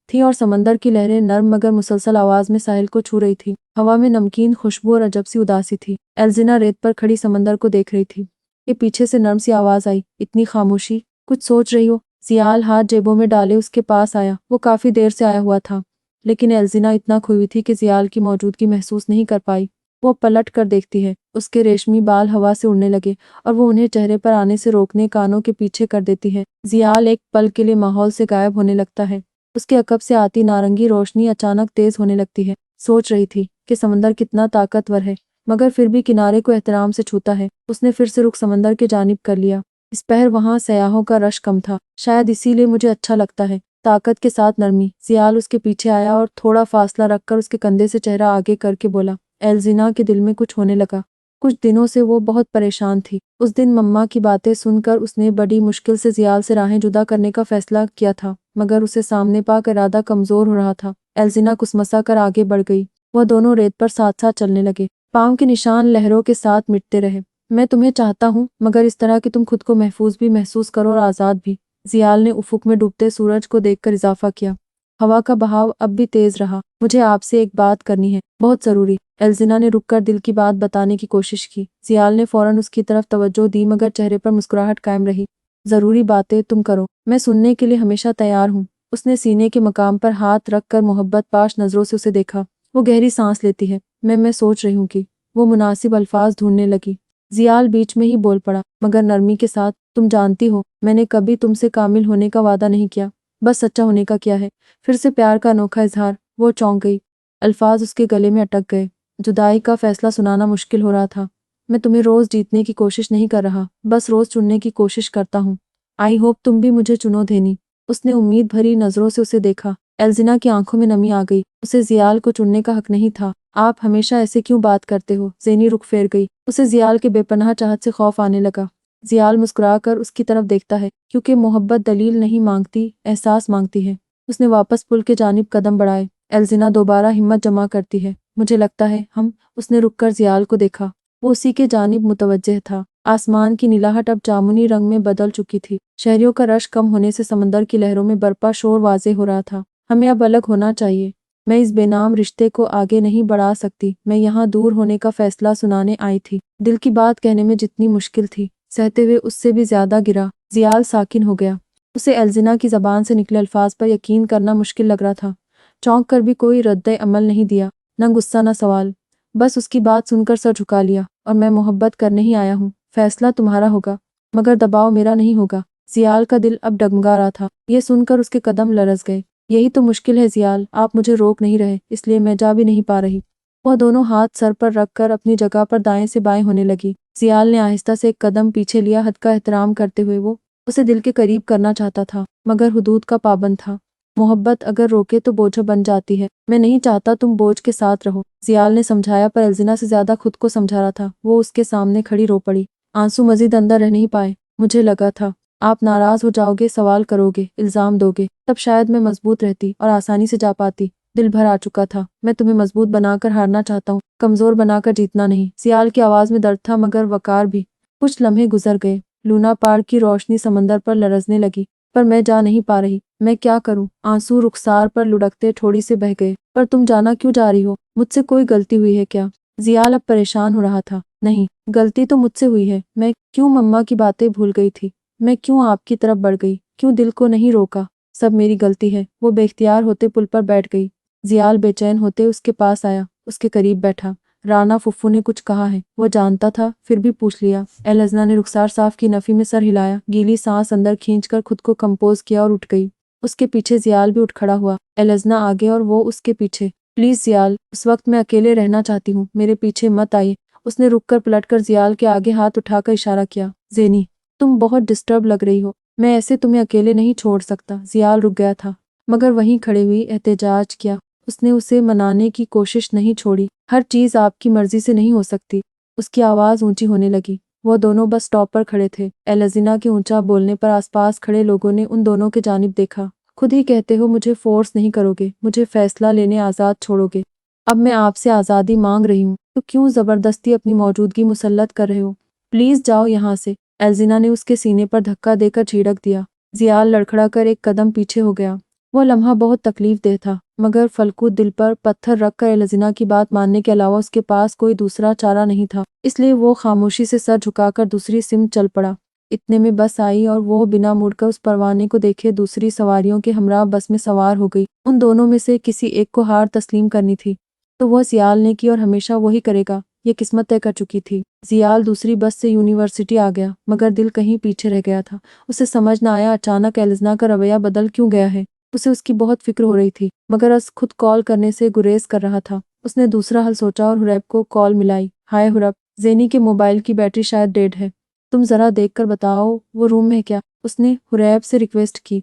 थी और समंदर की लहरें नर्म मगर मुसलसल आवाज में साहिल को छू रही थी। हवा में नमकीन खुशबू और अजब सी उदासी थी। एल्जिना रेत पर खड़ी समंदर को देख रही थी। ये पीछे से नर्म सी आवाज आई, इतनी खामोशी, कुछ सोच रही हो? जियाल हाथ जेबों में डाले उसके पास आया। वो काफी देर से आया हुआ था लेकिन एल्जिना इतना खोई हुई थी कि जियाल की मौजूदगी महसूस नहीं कर पाई। वो पलट कर देखती है, उसके रेशमी बाल हवा से उड़ने लगे और वो उन्हें चेहरे पर आने से रोकने कानों के पीछे कर देती है। जियाल एक पल के लिए माहौल से गायब होने लगता है। उसके अकब से आती नारंगी रोशनी अचानक तेज होने लगती है। सोच रही थी कि समंदर कितना ताकतवर है मगर फिर भी किनारे को एहतराम से छूता है। उसने फिर से रुख समंदर के जानिब कर लिया। इस पहर वहां सयाहों का रश कम था, शायद इसीलिए मुझे अच्छा लगता है। ताकत के साथ नरमी। जियाल उसके पीछे आया और थोड़ा फासला रखकर उसके कंधे से चेहरा आगे करके बोला। एल्जिना के दिल में कुछ होने लगा। कुछ दिनों से वो बहुत परेशान थी। उस दिन मम्मा की बातें सुनकर उसने बड़ी मुश्किल से जियाल से राहें जुदा करने का फैसला किया था मगर उसे सामने पाकर इरादा कमजोर हो रहा था। एल्जिना कुसमसा कर आगे बढ़ गई। वह दोनों रेत पर साथ साथ चलने लगे। पाँव के निशान लहरों के साथ मिटते रहे। मैं तुम्हें चाहता हूँ मगर इस तरह कि तुम खुद को महफूज भी महसूस करो और आज़ाद भी। जियाल ने उफुक में डूबते सूरज को देखकर इजाफा किया। हवा का बहाव अब भी तेज रहा। मुझे आपसे एक बात करनी है, बहुत ज़रूरी। एल्जिना ने रुककर दिल की बात बताने की कोशिश की। जियाल ने फौरन उसकी तरफ तवज्जो दी मगर चेहरे पर मुस्कुराहट कायम रही। ज़रूरी बातें तुम करो, मैं सुनने के लिए हमेशा तैयार हूँ। उसने सीने के मकाम पर हाथ रखकर मोहब्बत पाश नज़रों से उसे देखा। वो गहरी सांस लेती है। मैं सोच रही हूँ कि वो मुनासिब अल्फाज ढूंढने लगी। जियाल बीच में ही बोल पड़ा मगर नरमी के साथ, तुम जानती हो मैंने कभी तुमसे कामिल होने का वादा नहीं किया, बस सच्चा होने का किया है। फिर से प्यार का अनोखा इजहार। वो चौंक गई। अल्फाज उसके गले में अटक गए। जुदाई का फैसला सुनाना मुश्किल हो रहा था। मैं तुम्हें रोज जीतने की कोशिश नहीं कर रहा, बस रोज चुनने की कोशिश करता हूँ। आई होप तुम भी मुझे चुनो धेनी। उसने उम्मीद भरी नजरों से उसे देखा। एल्जिना की आंखों में नमी आ गई। उसे जियाल को चुनने का हक नहीं था। आप हमेशा ऐसे क्यों बात करते हो? ज़ेनी रुख फेर गई। उसे जियाल के बेपनाह चाहत से खौफ आने लगा। जियाल मुस्कुराकर उसकी तरफ देखता है क्योंकि मोहब्बत दलील नहीं मांगती, एहसास मांगती है। उसने वापस पुल के जानिब कदम बढ़ाए। एल्जिना दोबारा हिम्मत जमा करती है। मुझे लगता है हम। उसने रुककर जियाल को देखा। वो उसी के जानिब मुतवज्जह था। आसमान की नीलाहट अब जामुनी रंग में बदल चुकी थी। शहरियों का रश कम होने से समंदर की लहरों में बरपा शोर वाज़ेह हो रहा था। हमें अब अलग होना चाहिए। मैं इस बेनाम रिश्ते को आगे नहीं बढ़ा सकती। मैं यहाँ दूर होने का फैसला सुनाने आई थी। दिल की बात कहने में जितनी मुश्किल थी, सहते हुए उससे भी ज्यादा गिरा। जियाल साकिन हो गया। उसे एल्जिना की ज़बान से निकले अल्फाज पर यकीन करना मुश्किल लग रहा था। चौंक कर भी कोई रद्द अमल नहीं दिया, न गुस्सा न सवाल। बस उसकी बात सुनकर सर झुका लिया। और मैं मोहब्बत करने ही आया हूँ। फैसला तुम्हारा होगा, मगर दबाव मेरा नहीं होगा। जियाल का दिल अब डगमगा रहा था। ये सुनकर उसके कदम लरज़ गए। यही तो मुश्किल है जियाल, आप मुझे रोक नहीं रहे, इसलिए मैं जा भी नहीं पा रही। वह दोनों हाथ सर पर रखकर अपनी जगह पर दाएं से बाएं होने लगी। जियाल ने आहिस्ता से एक कदम पीछे लिया। हद का एहतराम करते हुए वो उसे दिल के करीब करना चाहता था, मगर हुदूद का पाबंद था। मोहब्बत अगर रोके तो बोझ बन जाती है। मैं नहीं चाहता तुम बोझ के साथ रहो, जियाल ने समझाया, पर एल्जिना से ज्यादा खुद को समझा रहा था। वो उसके सामने खड़ी रो पड़ी। आंसू मजीद अंदर रह नहीं पाए। मुझे लगा था आप नाराज हो जाओगे, सवाल करोगे, इल्जाम दोगे। तब शायद मैं मजबूत रहती और आसानी से जा पाती। दिल भर आ चुका था। मैं तुम्हें मजबूत बनाकर हारना चाहता हूँ, कमजोर बनाकर जीतना नहीं। जियाल की आवाज में दर्द था, मगर वकार भी। कुछ लम्हे गुजर गए। लूना पार की रोशनी समंदर पर लरजने लगी, पर मैं जा नहीं पा रही। मैं क्या करूं? आंसू रुखसार पर लुढ़कते थोड़ी से बह गए। पर तुम जाना क्यों जा रही हो? मुझसे कोई गलती हुई है क्या? जियाल अब परेशान हो रहा था। नहीं, गलती तो मुझसे हुई है। मैं क्यों मम्मा की बातें भूल गई थी? मैं क्यों आपकी तरफ बढ़ गई? क्यों दिल को नहीं रोका? सब मेरी गलती है। वो बेख्तियार होते पुल पर बैठ गई। जियाल बेचैन होते उसके पास आया, उसके करीब बैठा। राना फुफ्फू ने कुछ कहा है, वो जानता था, फिर भी पूछ लिया। एलजना ने रुखसार साफ की नफी में सर हिलाया, गीली सांस अंदर खींचकर खुद को कंपोज किया और उठ गई। उसके पीछे जियाल भी उठ खड़ा हुआ। एलजना आगे और वो उसके पीछे। प्लीज जियाल, उस वक्त मैं अकेले रहना चाहती हूँ, मेरे पीछे मत आइए। उसने रुककर पलटकर जियाल के आगे हाथ उठाकर इशारा किया। ज़ेनी, तुम बहुत डिस्टर्ब लग रही हो, मैं ऐसे तुम्हें अकेले नहीं छोड़ सकता। जियाल रुक गया था, मगर वहीं खड़े हुई एहतजाज किया। उसने उसे मनाने की कोशिश नहीं छोड़ी। हर चीज आपकी मर्जी से नहीं हो सकती। उसकी आवाज ऊंची होने लगी। वो दोनों बस स्टॉप पर खड़े थे। एलजीना के ऊंचा बोलने पर आसपास खड़े लोगों ने उन दोनों के जानिब देखा। खुद ही कहते हो मुझे फोर्स नहीं करोगे, मुझे फैसला लेने आजाद छोड़ोगे। अब मैं आपसे आज़ादी मांग रही हूँ, तो क्यों ज़बरदस्ती अपनी मौजूदगी मुसल्लत कर रहे हो? प्लीज जाओ यहाँ से। एल्जिना ने उसके सीने पर धक्का देकर झिड़क दिया। जियाल लड़खड़ा कर एक कदम पीछे हो गया। वो लम्हा बहुत तकलीफ दे था, मगर फलकूद दिल पर पत्थर रखकर एल्जिना की बात मानने के अलावा उसके पास कोई दूसरा चारा नहीं था। इसलिए वो खामोशी से सर झुकाकर दूसरी सिमत चल पड़ा। इतने में बस आई और वो बिना मुड़कर उस परवाने को देखे दूसरी सवारियों के हमरा बस में सवार हो गई। उन दोनों में से किसी एक को हार तस्लीम करनी थी, तो वह जियाल ने की और हमेशा वही करेगा। ये किस्मत तय कर चुकी थी। जियाल दूसरी बस से यूनिवर्सिटी आ गया, मगर दिल कहीं पीछे रह गया था। उसे समझ न आया अचानक एल्जिना का रवैया बदल क्यों गया है। उसे उसकी बहुत फिक्र हो रही थी, मगर अस खुद कॉल करने से गुरेज कर रहा था। उसने दूसरा हल सोचा और हुरैब को कॉल मिलाई। हाय हुरैब, ज़ेनी के मोबाइल की बैटरी शायद डेड है, तुम ज़रा देख कर बताओ वो रूम में है क्या? उसने हुरैब से रिक्वेस्ट की।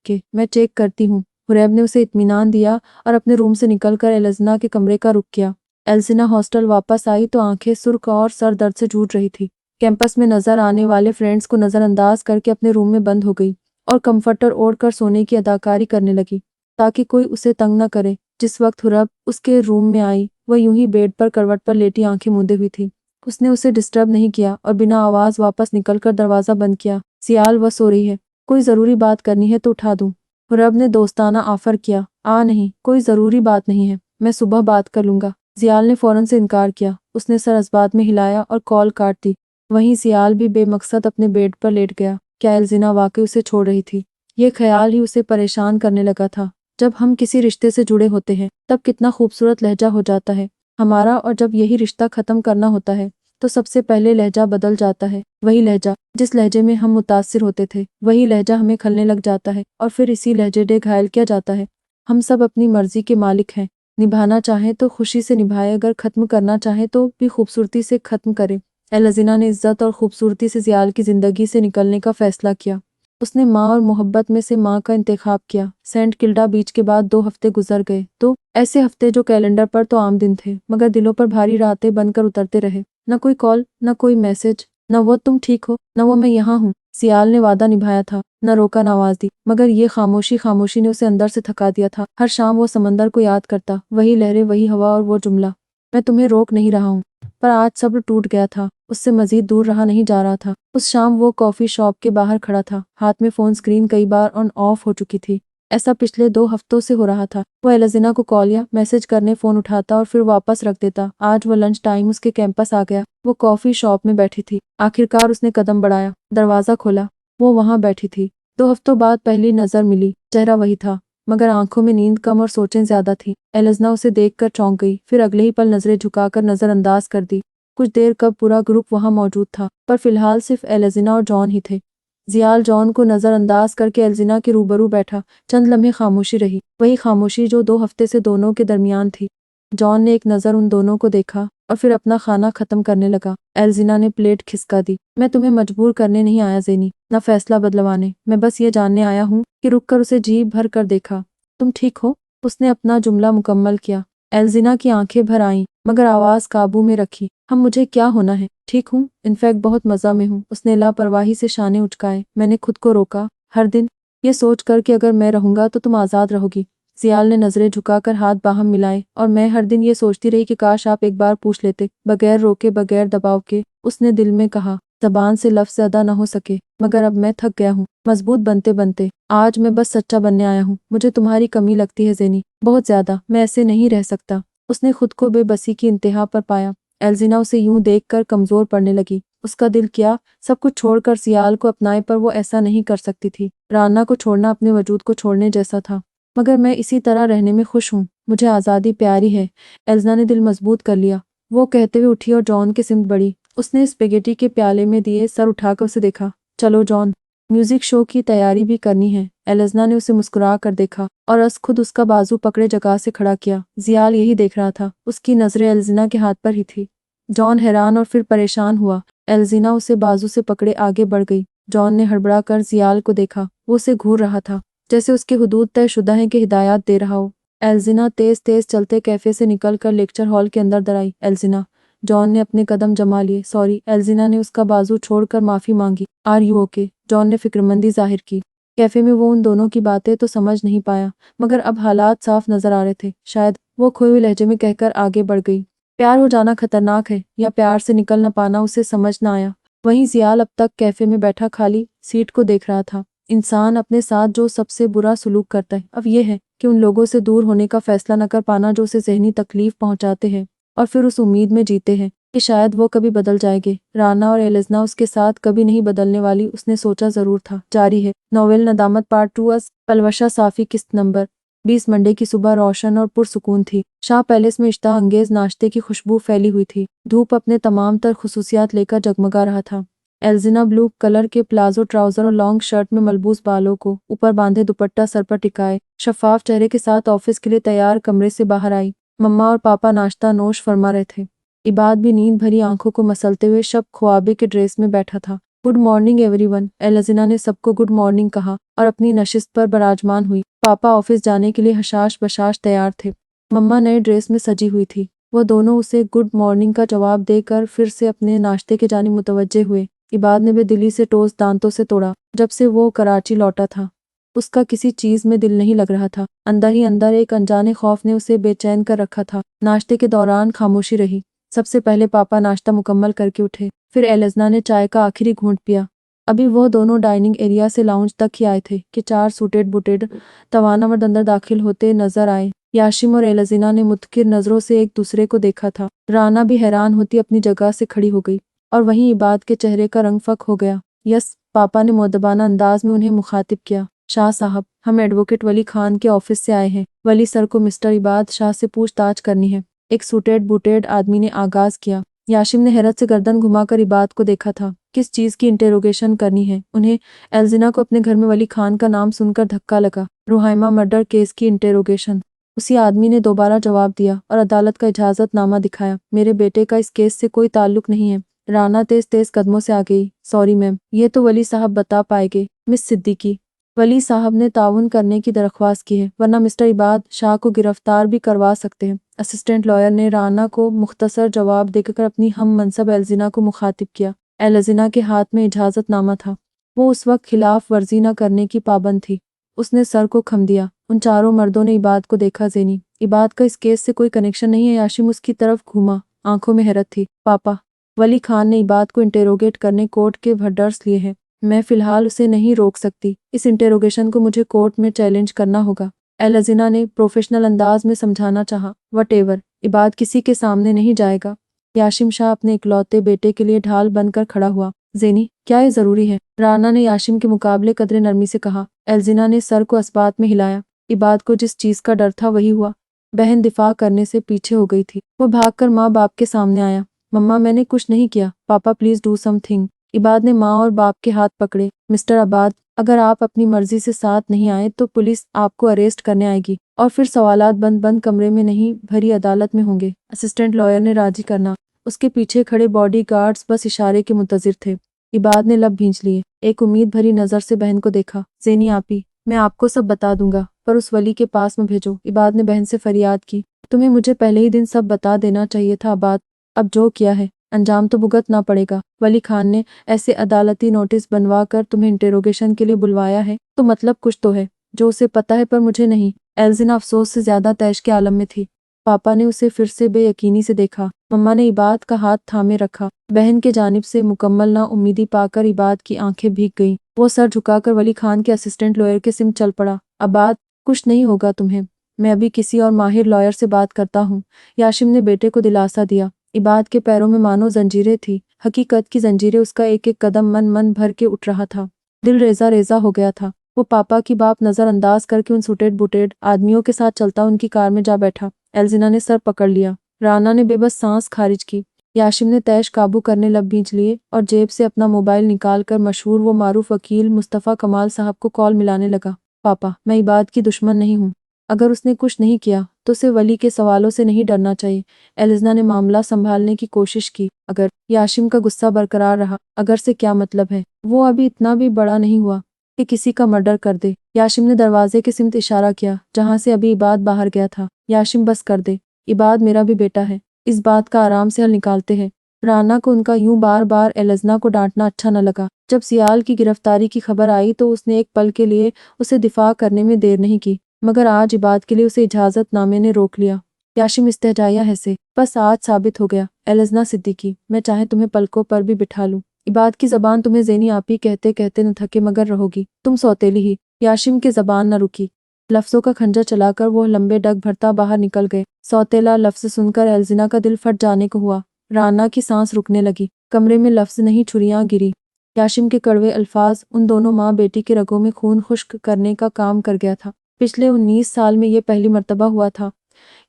कि मैं चेक करती हूँ। हुरैब ने उसे इत्मीनान दिया और अपने रूम से निकलकर एल्जिना के कमरे का रुख किया। एल्जिना हॉस्टल वापस आई तो आंखें सुर्ख और सर दर्द से जूझ रही थी। कैंपस में नजर आने वाले फ्रेंड्स को नजरअंदाज करके अपने रूम में बंद हो गई और कंफर्टर ओढ़कर सोने की अदाकारी करने लगी, ताकि कोई उसे तंग न करे। जिस वक्त हुरैब उसके रूम में आई, वह यूं ही बेड पर करवट पर लेटी आंखें मूंदे हुई थी। उसने उसे डिस्टर्ब नहीं किया और बिना आवाज वापस निकलकर दरवाजा बंद किया। सियाल, वह सो रही है, कोई जरूरी बात करनी है तो उठा दूं। हुरैब ने दोस्ताना ऑफर किया। नहीं, कोई जरूरी बात नहीं है, मैं सुबह बात कर लूंगा। जियाल ने फौरन से इनकार किया। उसने सर अस्बात में हिलाया और कॉल काट दी। वहीं सियाल भी बेमकसद अपने बेड पर लेट गया। क्या एल्जिना वाकई उसे छोड़ रही थी? ये ख्याल ही उसे परेशान करने लगा था। जब हम किसी रिश्ते से जुड़े होते हैं, तब कितना खूबसूरत लहजा हो जाता है हमारा, और जब यही रिश्ता खत्म करना होता है, तो सबसे पहले लहजा बदल जाता है। वही लहजा जिस लहजे में हम मुतासिर होते थे, वही लहजा हमें खलने लग जाता है और फिर इसी लहजे से घायल किया जाता है। हम सब अपनी मर्जी के मालिक हैं। निभाना चाहे तो खुशी से निभाए, अगर खत्म करना चाहे तो भी खूबसूरती से खत्म करे। एल्जिना ने इज्जत और खूबसूरती से जियाल की जिंदगी से निकलने का फैसला किया। उसने माँ और मोहब्बत में से माँ का इंतखाब किया। सेंट किल्डा बीच के बाद 2 हफ्ते गुजर गए, तो ऐसे हफ्ते जो कैलेंडर पर तो आम दिन थे, मगर दिलों पर भारी रातें बनकर उतरते रहे। न कोई कॉल, न कोई मैसेज, न वो तुम ठीक हो, न वो मैं यहाँ हूँ। सियाल ने वादा निभाया था, न रोका न आवाज दी, मगर ये खामोशी ने उसे अंदर से थका दिया था। हर शाम वो समंदर को याद करता, वही लहरें, वही हवा और वो जुमला, मैं तुम्हें रोक नहीं रहा हूँ। पर आज सब्र टूट गया था, उससे मजीद दूर रहा नहीं जा रहा था। उस शाम वो कॉफ़ी शॉप के बाहर खड़ा था, हाथ में फ़ोन, स्क्रीन कई बार ऑन ऑफ हो चुकी थी। ऐसा पिछले 2 हफ्तों से हो रहा था। वो एलिज़िना को कॉल या मैसेज करने फ़ोन उठाता और फिर वापस रख देता। आज वो लंच टाइम उसके कैंपस आ गया। वो कॉफ़ी शॉप में बैठी थी। आखिरकार उसने कदम बढ़ाया, दरवाज़ा खोला। वो वहाँ बैठी थी। 2 हफ्तों बाद पहली नज़र मिली। चेहरा वही था, मगर आंखों में नींद कम और सोचें ज्यादा थी। एलिज़िना उसे देखकर चौंक गई, फिर अगले ही पल नजरें झुकाकर नजरअंदाज कर दी। कुछ देर कब पूरा ग्रुप वहां मौजूद था, पर फिलहाल सिर्फ एलिज़िना और जॉन ही थे। जियाल जॉन को नजरअंदाज करके एलिज़िना के रूबरू बैठा। चंद लम्हे खामोशी रही, वही खामोशी जो 2 हफ्ते से दोनों के दरमियान थी। जॉन ने एक नज़र उन दोनों को देखा और फिर अपना खाना खत्म करने लगा। एलिज़िना ने प्लेट खिसका दी। मैं तुम्हें मजबूर करने नहीं आया ज़ेनी, न फैसला बदलवाने। मैं बस ये जानने आया हूँ कि रुककर उसे जी भर कर देखा। तुम ठीक हो? उसने अपना जुमला मुकम्मल किया। एलिज़िना की आंखें भर आईं, मगर आवाज़ काबू में रखी। मुझे क्या होना है? ठीक हूँ, इनफैक्ट बहुत मज़ा में हूँ। उसने लापरवाही से शाने उचकाए। मैंने खुद को रोका, हर दिन ये सोच कर कि अगर मैं रहूँगा तो तुम आज़ाद रहोगी। जियाल ने नज़रें झुकाकर हाथ बाहम मिलाए। और मैं हर दिन ये सोचती रही कि काश आप एक बार पूछ लेते, बगैर रोके, बगैर दबाव के। उसने दिल में कहा, ज़बान से लफ्ज़ अदा न हो सके, मगर अब मैं थक गया हूँ, मजबूत बनते बनते। आज मैं बस सच्चा बनने आया हूँ। मुझे तुम्हारी कमी लगती है ज़ेनी, बहुत ज़्यादा। मैं ऐसे नहीं रह सकता। उसने खुद को बेबसी की इंतहा पर पाया। एलिज़िना उसे यूं देखकर कमज़ोर पड़ने लगी। उसका दिल क्या, सब कुछ छोड़कर सियाल को अपनाए, पर वो ऐसा नहीं कर सकती थी। राना को छोड़ना अपने वजूद को छोड़ने जैसा था। मगर मैं इसी तरह रहने में खुश हूँ। मुझे आज़ादी प्यारी है। एलिज़िना ने दिल मजबूत कर लिया। वो कहते हुए उठी और जॉन के सिमट बढ़ी। उसने स्पेगेटी के प्याले में दिए सर उठाकर उसे देखा। चलो जॉन, म्यूजिक शो की तैयारी भी करनी है। एलिज़िना ने उसे मुस्कुरा कर देखा और खुद उसका बाजू पकड़े जगह से खड़ा किया। जियाल यही देख रहा था। उसकी नजरें एलिज़िना के हाथ पर ही थी। जॉन हैरान और फिर परेशान हुआ। एलिज़िना उसे बाजू से पकड़े आगे बढ़ गई। जॉन ने हड़बड़ा कर जियाल को देखा। वो उसे घूर रहा था, जैसे उसके हुदूद तय शुदा हैं कि हिदायत दे रहा हो। एलिज़िना तेज तेज चलते कैफे से निकलकर लेक्चर हॉल के अंदर दराई। एलिज़िना, जॉन ने अपने कदम जमा लिए। सॉरी। एलिज़िना ने उसका बाजू छोड़कर माफी मांगी। Are you okay? जॉन ने फिक्रमंदी जाहिर की। कैफे में वो उन दोनों की बातें तो समझ नहीं पाया, मगर अब हालात साफ नजर आ रहे थे। शायद। वो खोए हुए लहजे में कहकर आगे बढ़ गई। प्यार हो जाना खतरनाक है, या प्यार से निकल न पाना, उसे समझ न आया। वहीं जियाल अब तक कैफे में बैठा खाली सीट को देख रहा था। इंसान अपने साथ जो सबसे बुरा सलूक करता है, अब यह है कि उन लोगों से दूर होने का फैसला न कर पाना जो उसे ज़हनी तकलीफ पहुंचाते हैं, और फिर उस उम्मीद में जीते हैं कि शायद वो कभी बदल जाएंगे। राना और एलिज़िना उसके साथ कभी नहीं बदलने वाली, उसने सोचा जरूर था। जारी है नोवेल नदामत पार्ट 2 पलवशा साफी किस्त नंबर 20। मंडे की सुबह रोशन और पुरसुकून थी। शाह पैलेस में इश्ताह अंगेज नाश्ते की खुशबू फैली हुई थी। धूप अपने तमाम तर खुसूसियात लेकर जगमगा रहा था। एलिज़िना ब्लू कलर के प्लाजो ट्राउजर और लॉन्ग शर्ट में मलबूस बालों को ऊपर बांधे दुपट्टा सर पर टिकाए शफाफ चेहरे के साथ ऑफिस के लिए तैयार कमरे से बाहर आई। मम्मा और पापा नाश्ता नोश फरमा रहे थे। इबाद भी नींद भरी आंखों को मसलते हुए शब ख्वाबे के ड्रेस में बैठा था। Good morning everyone. एलिज़िना ने सबको गुड मॉर्निंग कहा और अपनी नशिस्त पर बराजमान हुई। पापा ऑफिस जाने के लिए हशाश बशाश तैयार थे। मम्मा नए ड्रेस में सजी हुई थी। वो दोनों उसे गुड मॉर्निंग का जवाब देकर फिर से अपने नाश्ते के जानिब मुतवज्जे हुए। इबाद ने बेदिली से टोस्ट दांतों से तोड़ा। जब से वो कराची लौटा था, उसका किसी चीज में दिल नहीं लग रहा था। अंदर ही अंदर एक अनजाने खौफ ने उसे बेचैन कर रखा था। नाश्ते के दौरान खामोशी रही। सबसे पहले पापा नाश्ता मुकम्मल करके उठे, फिर एलिज़िना ने चाय का आखिरी घूंट पिया। अभी वह दोनों डाइनिंग एरिया से लाउंज तक ही आए थे कि 4 सूटेड बुटेड तवाना मर्द अंदर दाखिल होते नजर आए। याशिम और एलिज़िना ने मुतकिर नजरों से एक दूसरे को देखा था। राना भी हैरान होती अपनी जगह से खड़ी हो गई, और वहीं इबाद के चेहरे का रंग फक हो गया। यस, पापा ने मुअद्दबाना अंदाज में उन्हें मुखातिब किया। शाह साहब, हम एडवोकेट वली खान के ऑफिस से आए हैं। वली सर को मिस्टर इबाद शाह से पूछताछ करनी है, एक सूटेड बूटेड आदमी ने आगाज किया। याशिम ने हैरत से गर्दन घुमाकर इबाद को देखा था। किस चीज की इंटेरोगेशन करनी है उन्हें? एलिज़िना को अपने घर में वली खान का नाम सुनकर धक्का लगा। रुहाइमा मर्डर केस की इंटेरोगेशन। उसी आदमी ने दोबारा जवाब दिया और अदालत का इजाजतनामा दिखाया। मेरे बेटे का इस केस से कोई ताल्लुक नहीं है। राना तेज तेज कदमों से आ गई। सॉरी मैम, ये तो वली साहब बता पाएंगे। मिस सिद्दीकी, वली साहब ने ताउन करने की दरख्वास्त की है, वरना मिस्टर इबाद शाह को गिरफ्तार भी करवा सकते हैं। असिस्टेंट लॉयर ने राना को मुख्तसर जवाब देकर अपनी हम मनसब एलिज़िना को मुखातिब किया। एलिज़िना के हाथ में इजाजतनामा था। वो उस वक्त खिलाफ वर्जी न करने की पाबंद थी। उसने सर को खम दिया। उन चारों मर्दों ने इबाद को देखा। ज़ेनी, इबाद का इस केस से कोई कनेक्शन नहीं है। याशिम उसकी तरफ घूमा। आंखों में हैरत थी। पापा, वली खान ने इबाद को इंटेरोगेट करने कोर्ट के वर्डर्स लिए हैं। मैं फिलहाल उसे नहीं रोक सकती। इस इंटेरोगेशन को मुझे कोर्ट में चैलेंज करना होगा। एलजीना ने प्रोफेशनल अंदाज में समझाना चाहा। वटेवर, इबाद किसी के सामने नहीं जाएगा। याशिम शाह अपने इकलौते बेटे के लिए ढाल बनकर खड़ा हुआ। ज़ेनी, क्या ये ज़रूरी है? राना ने याशिम के मुकाबले कदरे नरमी से कहा। एलजीना ने सर को अस्बात में हिलाया। इबाद को जिस चीज़ का डर था वही हुआ। बहन दिफा करने से पीछे हो गई थी। वो भागकर माँ बाप के सामने आया। मम्मा, मैंने कुछ नहीं किया। पापा, प्लीज़ डू समथिंग। इबाद ने माँ और बाप के हाथ पकड़े। मिस्टर अबाद, अगर आप अपनी मर्जी से साथ नहीं आए तो पुलिस आपको अरेस्ट करने आएगी और फिर सवालात बंद बंद कमरे में नहीं, भरी अदालत में होंगे। असिस्टेंट लॉयर ने राजी करना। उसके पीछे खड़े बॉडी गार्ड्स बस इशारे के मुंतजिर थे। इबाद ने लब भींच लिए। एक उम्मीद भरी नजर से बहन को देखा। ज़ेनी आपी, मैं आपको सब बता दूंगा, पर उस वली के पास में भेजो। इबाद ने बहन से फरियाद की। तुम्हें मुझे पहले ही दिन सब बता देना चाहिए था अबाद। अब जो किया है अंजाम तो भुगतना पड़ेगा। वली खान ने ऐसे अदालती नोटिस बनवा कर तुम्हें इंटेरोगेशन के लिए बुलवाया है तो मतलब कुछ तो है जो उसे पता है पर मुझे नहीं। एल्जिना अफसोस से ज्यादा तैश के आलम में थी। पापा ने उसे फिर से बेयकीनी से देखा। मम्मा ने इबाद का हाथ थामे रखा। बहन के जानिब से मुकम्मल ना उम्मीदी पाकर इबाद की आंखें भीग गईं। वो सर झुकाकर वली खान के असिस्टेंट लॉयर के सिम चल पड़ा। अबाद, कुछ नहीं होगा तुम्हें, मैं अभी किसी और माहिर लॉयर से बात करता हूँ। याशिम ने बेटे को दिलासा दिया। इबाद के पैरों में मानो जंजीरें थी। हकीकत की जंजीरें उसका एक एक कदम मन मन भर के उठ रहा था। दिल रेजा रेजा हो गया था। वो पापा की बात नजरअंदाज करके उन सुटेड बुटेड आदमियों के साथ चलता उनकी कार में जा बैठा। एल्जिना ने सर पकड़ लिया। राना ने बेबस सांस खारिज की। याशिम ने तैश काबू करने लब भींच लिए और जेब से अपना मोबाइल निकाल कर मशहूर वो मारूफ वकील मुस्तफ़ा कमाल साहब को कॉल मिलाने लगा। पापा, मैं इबाद की दुश्मन नहीं हूँ। अगर उसने कुछ नहीं किया तो उसे वली के सवालों से नहीं डरना चाहिए। एलिजना ने मामला संभालने की कोशिश की। अगर, याशिम का गुस्सा बरकरार रहा। अगर से क्या मतलब है? वो अभी इतना भी बड़ा नहीं हुआ कि किसी का मर्डर कर दे। याशिम ने दरवाजे के सिमत इशारा किया जहां से अभी इबाद बाहर गया था। याशिम, बस कर दे। इबाद मेरा भी बेटा है। इस बात का आराम से हल निकालते हैं। राना को उनका यूं बार बार एलिजना को डांटना अच्छा न लगा। जब सियाल की गिरफ्तारी की खबर आई तो उसने एक पल के लिए उसे दिफा करने में देर नहीं की, मगर आज इबाद के लिए उसे इजाजतनामे ने रोक लिया। याशिम इस्तेजाया है से, बस आज साबित हो गया। एलिजना सिद्दीकी, मैं चाहे तुम्हें पलकों पर भी बिठा लूं। इबाद की जबान तुम्हें ज़ेनी आपी कहते कहते न थके मगर रहोगी। तुम सौतेली ही। याशिम की जबान न रुकी। लफ्जों का खंजर चलाकर वो लंबे डग भरता बाहर निकल गए। सौतेला लफ्ज सुनकर एल्जिना का दिल फट जाने को हुआ। राना की सांस रुकने लगी। कमरे में लफ्ज नहीं, छुरियां गिरी। याशिम के कड़वे अल्फाज उन दोनों माँ बेटी के रगों में खून खुश्क करने का काम कर गया था। पिछले 19 साल में ये पहली मर्तबा हुआ था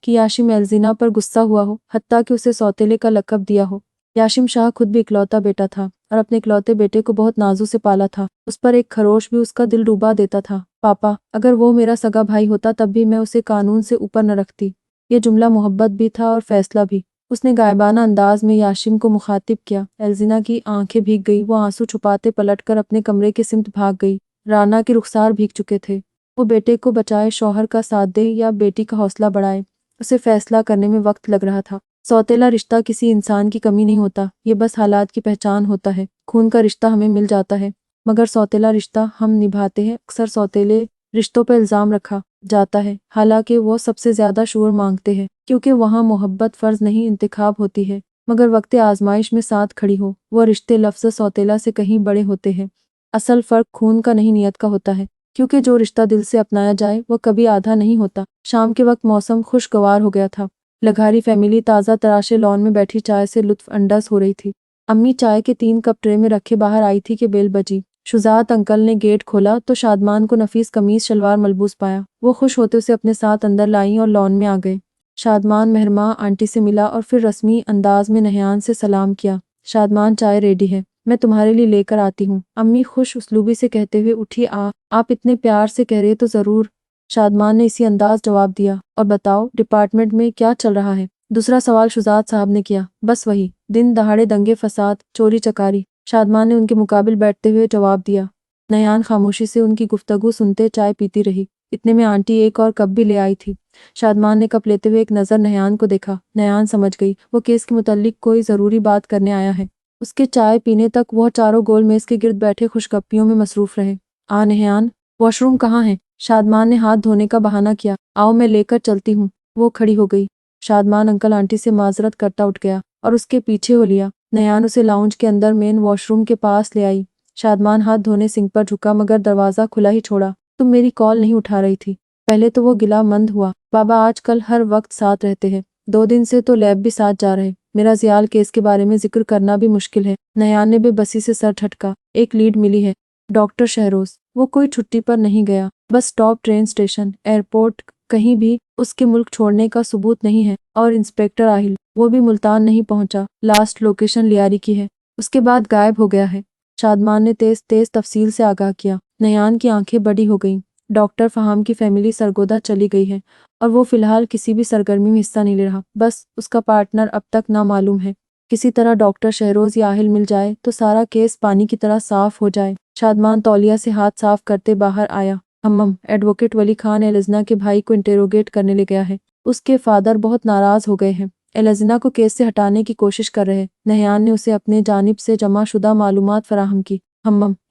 कि याशिम एल्जिना पर गुस्सा हुआ हो, हत्ता कि उसे सौतेले का लक़ब दिया हो। याशिम शाह खुद भी इकलौता बेटा था और अपने इकलौते बेटे को बहुत नाजू से पाला था। उस पर एक खरोश भी उसका दिल डूबा देता था। पापा, अगर वो मेरा सगा भाई होता तब भी मैं उसे कानून से ऊपर न रखती। ये जुमला मोहब्बत भी था और फैसला भी। उसने गायबाना अंदाज में याशिम को मुखातिब किया। एल्जिना की आंखें भीग गई। वो आंसू छुपाते पलटकर अपने कमरे के सिमत भाग गई। राना के रुखसार भीग चुके थे। वो बेटे को बचाए शौहर का साथ दे या बेटी का हौसला बढ़ाए, उसे फैसला करने में वक्त लग रहा था। सौतेला रिश्ता किसी इंसान की कमी नहीं होता, ये बस हालात की पहचान होता है। खून का रिश्ता हमें मिल जाता है मगर सौतेला रिश्ता हम निभाते हैं। अक्सर सौतेले रिश्तों पर इल्ज़ाम रखा जाता है, हालांकि वो सबसे ज़्यादा शोर मांगते हैं क्योंकि वहाँ मोहब्बत फ़र्ज नहीं इंतखाब होती है। मगर वक्त आजमाइश में साथ खड़ी हो, वो रिश्ते लफ्ज़ सौतेला से कहीं बड़े होते हैं। असल फ़र्क खून का नहीं, नियत का होता है, क्योंकि जो रिश्ता दिल से अपनाया जाए वो कभी आधा नहीं होता। शाम के वक्त मौसम खुशगवार हो गया था। लघारी फैमिली ताज़ा तराशे लॉन में बैठी चाय से लुत्फ अंडस हो रही थी। अम्मी चाय के 3 कप ट्रे में रखे बाहर आई थी कि बेल बजी। शुजात अंकल ने गेट खोला तो शादमान को नफीस कमीज शलवार मलबूस पाया। वो खुश होते उसे अपने साथ अंदर लाई और लॉन में आ गए। शादमान मेहरमा आंटी से मिला और फिर रस्मी अंदाज में नहयान से सलाम किया। शादमान, चाय रेडी है, मैं तुम्हारे लिए लेकर आती हूँ। अम्मी खुश उसलूबी से कहते हुए उठी। आप इतने प्यार से कह रहे तो ज़रूर। शादमान ने इसी अंदाज जवाब दिया। और बताओ, डिपार्टमेंट में क्या चल रहा है? दूसरा सवाल शुजात साहब ने किया। बस वही, दिन दहाड़े दंगे फसाद, चोरी चकारी। शादमान ने उनके मुकाबिल बैठते हुए जवाब दिया। नयान खामोशी से उनकी गुफ्तगू सुनते चाय पीती रही। इतने में आंटी एक और कप भी ले आई थी। शादमान ने कप लेते हुए एक नज़र नयान को देखा। नयान समझ गई वो केस के मुतल्लिक कोई ज़रूरी बात करने आया है। उसके चाय पीने तक वह चारों गोल मेज के गिर्द बैठे खुशगप्पियों में मसरूफ रहे। नयान, वॉशरूम कहाँ है? शादमान ने हाथ धोने का बहाना किया। आओ मैं लेकर चलती हूँ। वो खड़ी हो गई। शादमान अंकल आंटी से माजरत करता उठ गया और उसके पीछे हो लिया। नयान उसे लाउंज के अंदर मेन वॉशरूम के पास ले आई। शादमान हाथ धोने सिंक पर झुका मगर दरवाजा खुला ही छोड़ा। तुम मेरी कॉल नहीं उठा रही थी। पहले तो वो गिला मंद हुआ। बाबा आजकल हर वक्त साथ रहते हैं, 2 दिन से तो लैब भी साथ जा रहे। मेरा जियाल केस के बारे में जिक्र करना भी मुश्किल है। नयान ने बेबसी से सर झटका। एक लीड मिली है, डॉक्टर शहरोज। वो कोई छुट्टी पर नहीं गया, bus stop, train station, airport, कहीं भी उसके मुल्क छोड़ने का सबूत नहीं है। और इंस्पेक्टर आहिल, वो भी मुल्तान नहीं पहुंचा। लास्ट लोकेशन लियारी की है, उसके बाद गायब हो गया है। शादमान ने तेज तेज तफसील से आगाह किया। नयान की आंखें बड़ी हो गईं। डॉक्टर फहाम की फैमिली सरगोदा चली गई है और वो फिलहाल किसी भी सरगर्मी में हिस्सा नहीं ले रहा। बस उसका पार्टनर अब तक नामालूम है। किसी तरह डॉक्टर शहरोज या आहिल मिल जाए तो सारा केस पानी की तरह साफ हो जाए। शादमान तौलिया से हाथ साफ करते बाहर आया। एडवोकेट वली खान एलिजना के भाई को इंटेरोगेट करने ले गया है। उसके फादर बहुत नाराज हो गए हैं। एलिजना को केस से हटाने की कोशिश कर रहे। नहयान ने उसे अपने जानिब से जमा शुदा मालूमात फराहम की।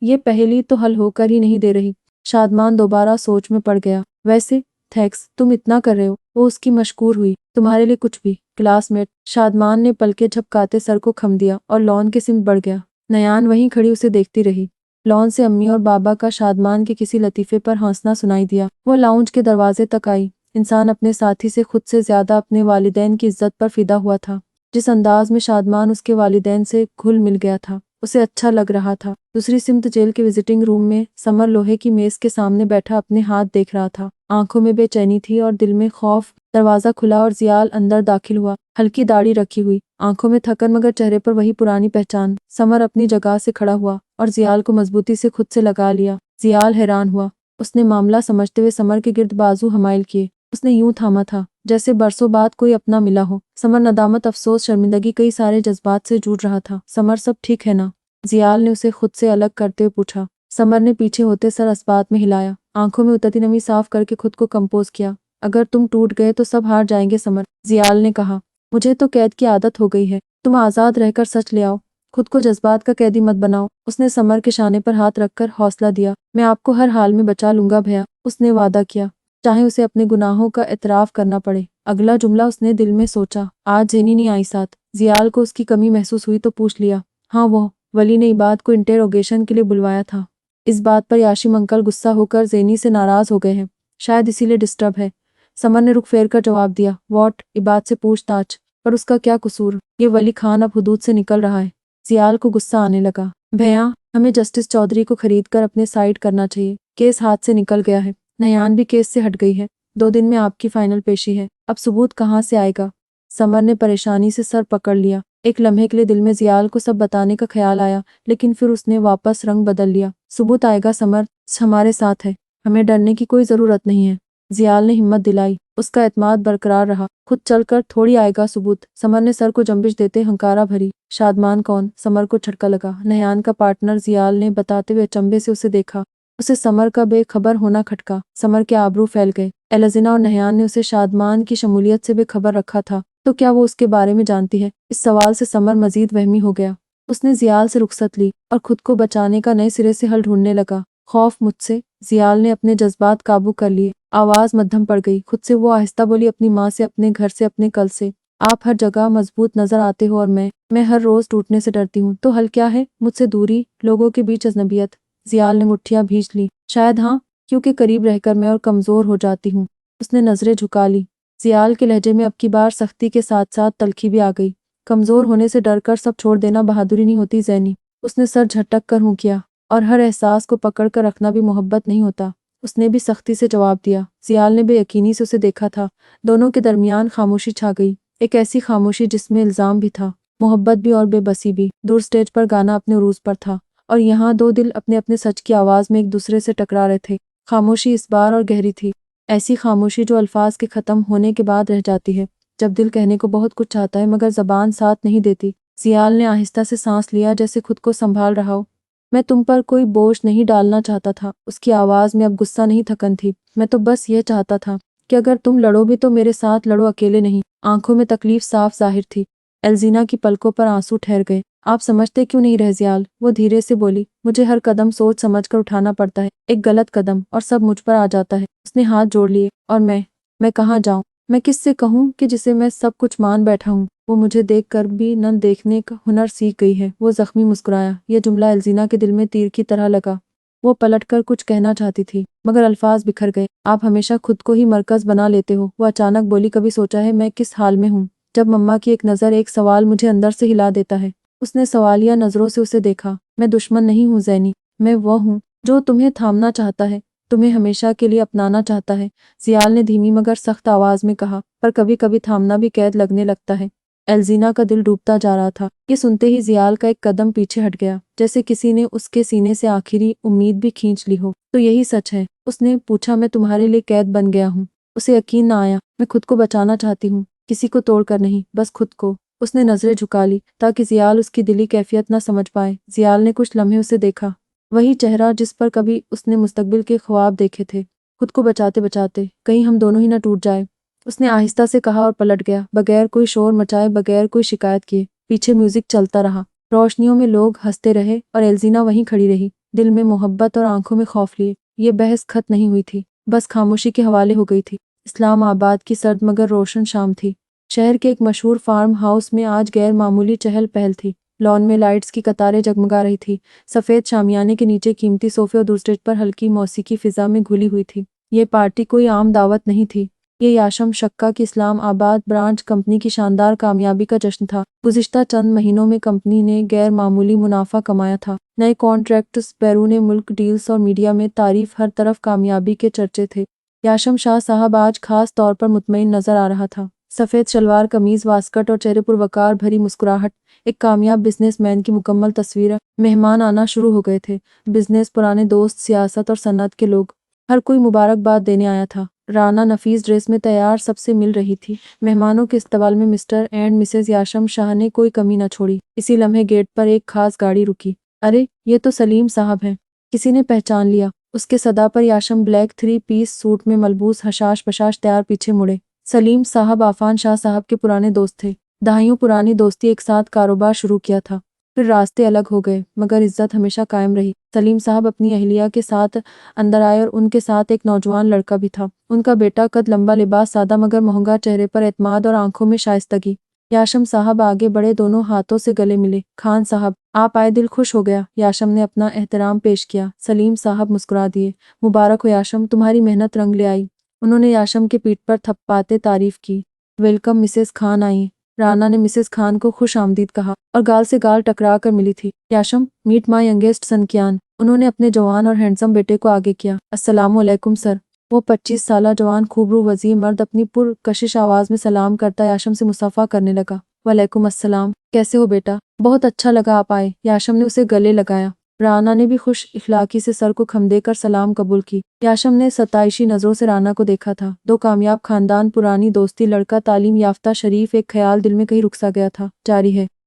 ये पहेली तो हल होकर ही नहीं दे रही। शादमान दोबारा सोच में पड़ गया। वैसे थैंक्स, तुम इतना कर रहे हो। वो उसकी मशकूर हुई। तुम्हारे लिए कुछ भी, क्लासमेट। शादमान ने पलके झपकाते सर को खम दिया और लॉन के सिम बढ़ गया। नयान वहीं खड़ी उसे देखती रही। लॉन से अम्मी और बाबा का शादमान के किसी लतीफे पर हंसना सुनाई दिया। वो लाउंज के दरवाजे तक आई। इंसान अपने साथी से खुद से ज्यादा अपने वालिदैन की इज्जत पर फिदा हुआ था। जिस अंदाज में शादमान उसके वालिदैन से घुल मिल गया था, उसे अच्छा लग रहा था। दूसरी सिमत जेल के विजिटिंग रूम में समर लोहे की मेज के सामने बैठा अपने हाथ देख रहा था। आंखों में बेचैनी थी और दिल में खौफ। दरवाजा खुला और जियाल अंदर दाखिल हुआ, हल्की दाढ़ी रखी हुई, आंखों में थकन मगर चेहरे पर वही पुरानी पहचान। समर अपनी जगह से खड़ा हुआ और जियाल को मजबूती से खुद से लगा लिया। जियाल हैरान हुआ। उसने मामला समझते हुए समर के गिर्द बाजू हमाइल किए। उसने यूं थामा था जैसे बरसों बाद कोई अपना मिला हो। समर नदामत, अफसोस, शर्मिंदगी, कई सारे जज्बात से जूझ रहा था। समर, सब ठीक है ना? जियाल ने उसे खुद से अलग करते हुए पूछा। समर ने पीछे होते सर अस्बात में हिलाया, आंखों में उतरती नमी साफ करके खुद को कंपोज किया। अगर तुम टूट गए तो सब हार जाएंगे समर, जियाल ने कहा। मुझे तो कैद की आदत हो गई है। तुम आजाद रहकर सच ले आओ, खुद को जज्बात का कैदी मत बनाओ। उसने समर के शाने पर हाथ रखकर हौसला दिया। मैं आपको हर हाल में बचा लूंगा भैया, उसने वादा किया, चाहे उसे अपने गुनाहों का एतराफ करना पड़े। अगला जुमला उसने दिल में सोचा। आज जेनी नहीं आई साथ। जियाल को उसकी कमी महसूस हुई तो पूछ लिया, हाँ वो वली ने इबाद को इंटेरोगेशन के लिए बुलवाया था। इस बात पर याशिम अंकल गुस्सा होकर जेनी से नाराज हो गए हैं, शायद इसीलिए डिस्टर्ब है। समर ने रुख फेर कर जवाब दिया। वॉट? इबाद से पूछताछ? पर उसका क्या कसूर? ये वली खान अब हुदूद से निकल रहा है। जियाल को गुस्सा आने लगा। भैया, हमें जस्टिस चौधरी को खरीद कर अपने साइड करना चाहिए। केस हाथ से निकल गया है। नयान भी केस से हट गई है। 2 दिन में आपकी फाइनल पेशी है। अब सबूत कहाँ से आएगा? समर ने परेशानी से सर पकड़ लिया। एक लम्हे के लिए दिल में जियाल को सब बताने का ख्याल आया, लेकिन फिर उसने वापस रंग बदल लिया। सबूत आएगा समर, हमारे साथ है, हमें डरने की कोई जरूरत नहीं है। जियाल ने हिम्मत दिलाई। उसका एतमाद बरकरार रहा। खुद चलकर थोड़ी आएगा सबूत। समर ने सर को जंबिश देते हंकारा भरी। शादमान कौन? समर को झटका लगा। नयान का पार्टनर, जियाल ने बताते हुए अचंभे से उसे देखा। उसे समर का बेखबर होना खटका। समर के आबरू फैल गए। एलजिना और नहयान ने उसे शादमान की शमूलियत से बेखबर रखा था, तो क्या वो उसके बारे में जानती है? इस सवाल से समर मजीद वहमी हो गया। उसने जियाल से रुखसत ली और खुद को बचाने का नए सिरे से हल ढूंढने लगा। खौफ मुझसे? जियाल ने अपने जज्बात काबू कर लिए। आवाज मध्यम पड़ गई। खुद से वो आहिस्ता बोली, अपनी माँ से, अपने घर से, अपने कल से। आप हर जगह मजबूत नजर आते हो और मैं हर रोज टूटने से डरती हूँ। तो हल क्या है? मुझसे दूरी, लोगों के बीच अजनबियत। जियाल ने मुट्ठियां भींच ली। शायद हाँ, क्योंकि करीब रहकर मैं और कमजोर हो जाती हूँ। उसने नजरें झुका ली। जियाल के लहजे में अब की बार सख्ती के साथ साथ तलखी भी आ गई। कमजोर होने से डरकर सब छोड़ देना बहादुरी नहीं होती ज़ैनी। उसने सर झटक कर हूँ किया। और हर एहसास को पकड़ कर रखना भी मोहब्बत नहीं होता। उसने भी सख्ती से जवाब दिया। जियाल ने बेयकीनी से उसे देखा था। दोनों के दरमियान खामोशी छा गई, एक ऐसी खामोशी जिसमें इल्जाम भी था, मोहब्बत भी और बेबसी भी। दूर स्टेज पर गाना अपने उरूज पर था और यहाँ 2 दिल अपने अपने सच की आवाज में एक दूसरे से टकरा रहे थे। खामोशी इस बार और गहरी थी, ऐसी खामोशी जो अल्फाज के खत्म होने के बाद रह जाती है, जब दिल कहने को बहुत कुछ चाहता है मगर जबान साथ नहीं देती। जियाल ने आहिस्ता से सांस लिया, जैसे खुद को संभाल रहा हो। मैं तुम पर कोई बोझ नहीं डालना चाहता था। उसकी आवाज में अब गुस्सा नहीं, थकन थी। मैं तो बस ये चाहता था कि अगर तुम लड़ो भी तो मेरे साथ लड़ो, अकेले नहीं। आंखों में तकलीफ साफ जाहिर थी। एल्जीना की पलकों पर आंसू ठहर गए। आप समझते क्यों नहीं रहे जियाल? वो धीरे से बोली। मुझे हर कदम सोच समझ कर उठाना पड़ता है। एक गलत कदम और सब मुझ पर आ जाता है। उसने हाथ जोड़ लिए। और मैं कहाँ जाऊं? मैं किससे कहूँ कि जिसे मैं सब कुछ मान बैठा हूँ वो मुझे देखकर भी न देखने का हुनर सीख गई है। वो जख्मी मुस्कुराया। यह जुमला एल्जीना के दिल में तीर की तरह लगा। वो पलटकर कुछ कहना चाहती थी मगर अल्फाज बिखर गए। आप हमेशा खुद को ही मरकज बना लेते हो, वो अचानक बोली। कभी सोचा है मैं किस हाल में हूँ? जब मम्मा की एक नज़र, एक सवाल मुझे अंदर से हिला देता है। उसने सवालिया नज़रों से उसे देखा। मैं दुश्मन नहीं हूँ ज़ैनी, मैं वो हूँ जो तुम्हें थामना चाहता है, तुम्हें हमेशा के लिए अपनाना चाहता है। जियाल ने धीमी मगर सख्त आवाज में कहा। पर कभी कभी थामना भी कैद लगने लगता है। एल्जीना का दिल डूबता जा रहा था। ये सुनते ही जियाल का एक कदम पीछे हट गया, जैसे किसी ने उसके सीने से आखिरी उम्मीद भी खींच ली हो। तो यही सच है? उसने पूछा। मैं तुम्हारे लिए कैद बन गया हूँ। उसे यकीन ना आया। मैं खुद को बचाना चाहती हूँ, किसी को तोड़कर नहीं, बस खुद को। उसने नजरें झुका ली ताकि जियाल उसकी दिली कैफियत न समझ पाए। जियाल ने कुछ लम्हे उसे देखा, वही चेहरा जिस पर कभी उसने मुस्तकबिल के ख्वाब देखे थे। खुद को बचाते बचाते कहीं हम दोनों ही न टूट जाए, उसने आहिस्ता से कहा और पलट गया, बगैर कोई शोर मचाए, बगैर कोई शिकायत किए। पीछे म्यूजिक चलता रहा, रोशनियों में लोग हंसते रहे और एल्जीना वहीं खड़ी रही, दिल में मोहब्बत और आंखों में खौफ लिए। ये बहस खत्म नहीं हुई थी, बस खामोशी के हवाले हो गई थी। इस्लामाबाद की सर्द मगर रोशन शाम थी। शहर के एक मशहूर फार्म हाउस में आज गैर मामूली चहल पहल थी। लॉन में लाइट्स की कतारें जगमगा रही थी। सफ़ेद शामियाने के नीचे कीमती सोफे और दूसरे पर हल्की मौसीकी फिजा में घुली हुई थी। ये पार्टी कोई आम दावत नहीं थी, ये याशम शक्का की इस्लामाबाद ब्रांच कंपनी की शानदार कामयाबी का जश्न था। गुज़िश्ता चंद महीनों में कंपनी ने गैर मामूली मुनाफा कमाया था। नए कॉन्ट्रैक्ट्स, बैरून मुल्क डील्स और मीडिया में तारीफ, हर तरफ कामयाबी के चर्चे थे। याशम शाह साहब आज खास तौर पर मुतमईन नजर आ रहा था। सफ़ेद शलवार कमीज, वास्कट और चेहरे पर वकार भरी मुस्कुराहट, एक कामयाब बिजनेसमैन की मुकम्मल तस्वीर। मेहमान आना शुरू हो गए थे। बिजनेस, पुराने दोस्त, सियासत और सनअत के लोग, हर कोई मुबारकबाद देने आया था। राना नफीस ड्रेस में तैयार सबसे मिल रही थी। मेहमानों के इस्तकबाल में मिस्टर एंड मिसेज याशम शाह ने कोई कमी न छोड़ी। इसी लम्हे गेट पर एक खास गाड़ी रुकी। अरे, ये तो सलीम साहब हैं, किसी ने पहचान लिया। उसके सदा पर याशम ब्लैक 3 पीस सूट में मलबूस हशाश बशाश तैयार पीछे मुड़े। सलीम साहब आफान शाह साहब के पुराने दोस्त थे। दहाइयों पुरानी दोस्ती, एक साथ कारोबार शुरू किया था, फिर रास्ते अलग हो गए, मगर इज्जत हमेशा कायम रही। सलीम साहब अपनी अहलिया के साथ अंदर आए और उनके साथ एक नौजवान लड़का भी था। उनका बेटा, कद लंबा, लिबास सादा मगर महंगा, चेहरे पर एतमाद और आंखों में शाइस्तगी। याशम साहब आगे बढ़े, दोनों हाथों से गले मिले। खान साहब, आप आए, दिल खुश हो गया। याशम ने अपना एहतराम पेश किया। सलीम साहब मुस्कुरा दिए। मुबारक हो याशम, तुम्हारी मेहनत रंग ले आई। उन्होंने याशम के पीठ पर थप्पाते तारीफ की। वेलकम मिसेस खान आई। राना ने मिसेस खान को खुश आमदीद कहा और गाल से गाल टकरा कर मिली थी। याशम, मीट माई यंगेस्ट सन कियान। उन्होंने अपने जवान और हैंडसम बेटे को आगे किया। अस्सलामुअलैकुम सर। वो 25 साला जवान खूबरू वजीर मर्द अपनी पुरकशिश आवाज में सलाम करता याशम से मुसाफा करने लगा। वालेकुम अस्सलाम, कैसे हो बेटा? बहुत अच्छा लगा आप आए। याशम ने उसे गले लगाया। राना ने भी खुश इखलाकी से सर को खम देकर सलाम कबूल की। याशम ने सताइशी नजरों से राना को देखा था। दो कामयाब खानदान, पुरानी दोस्ती, लड़का तालीम याफ्ता, शरीफ, एक ख्याल दिल में कहीं रुक सा गया था। जारी है।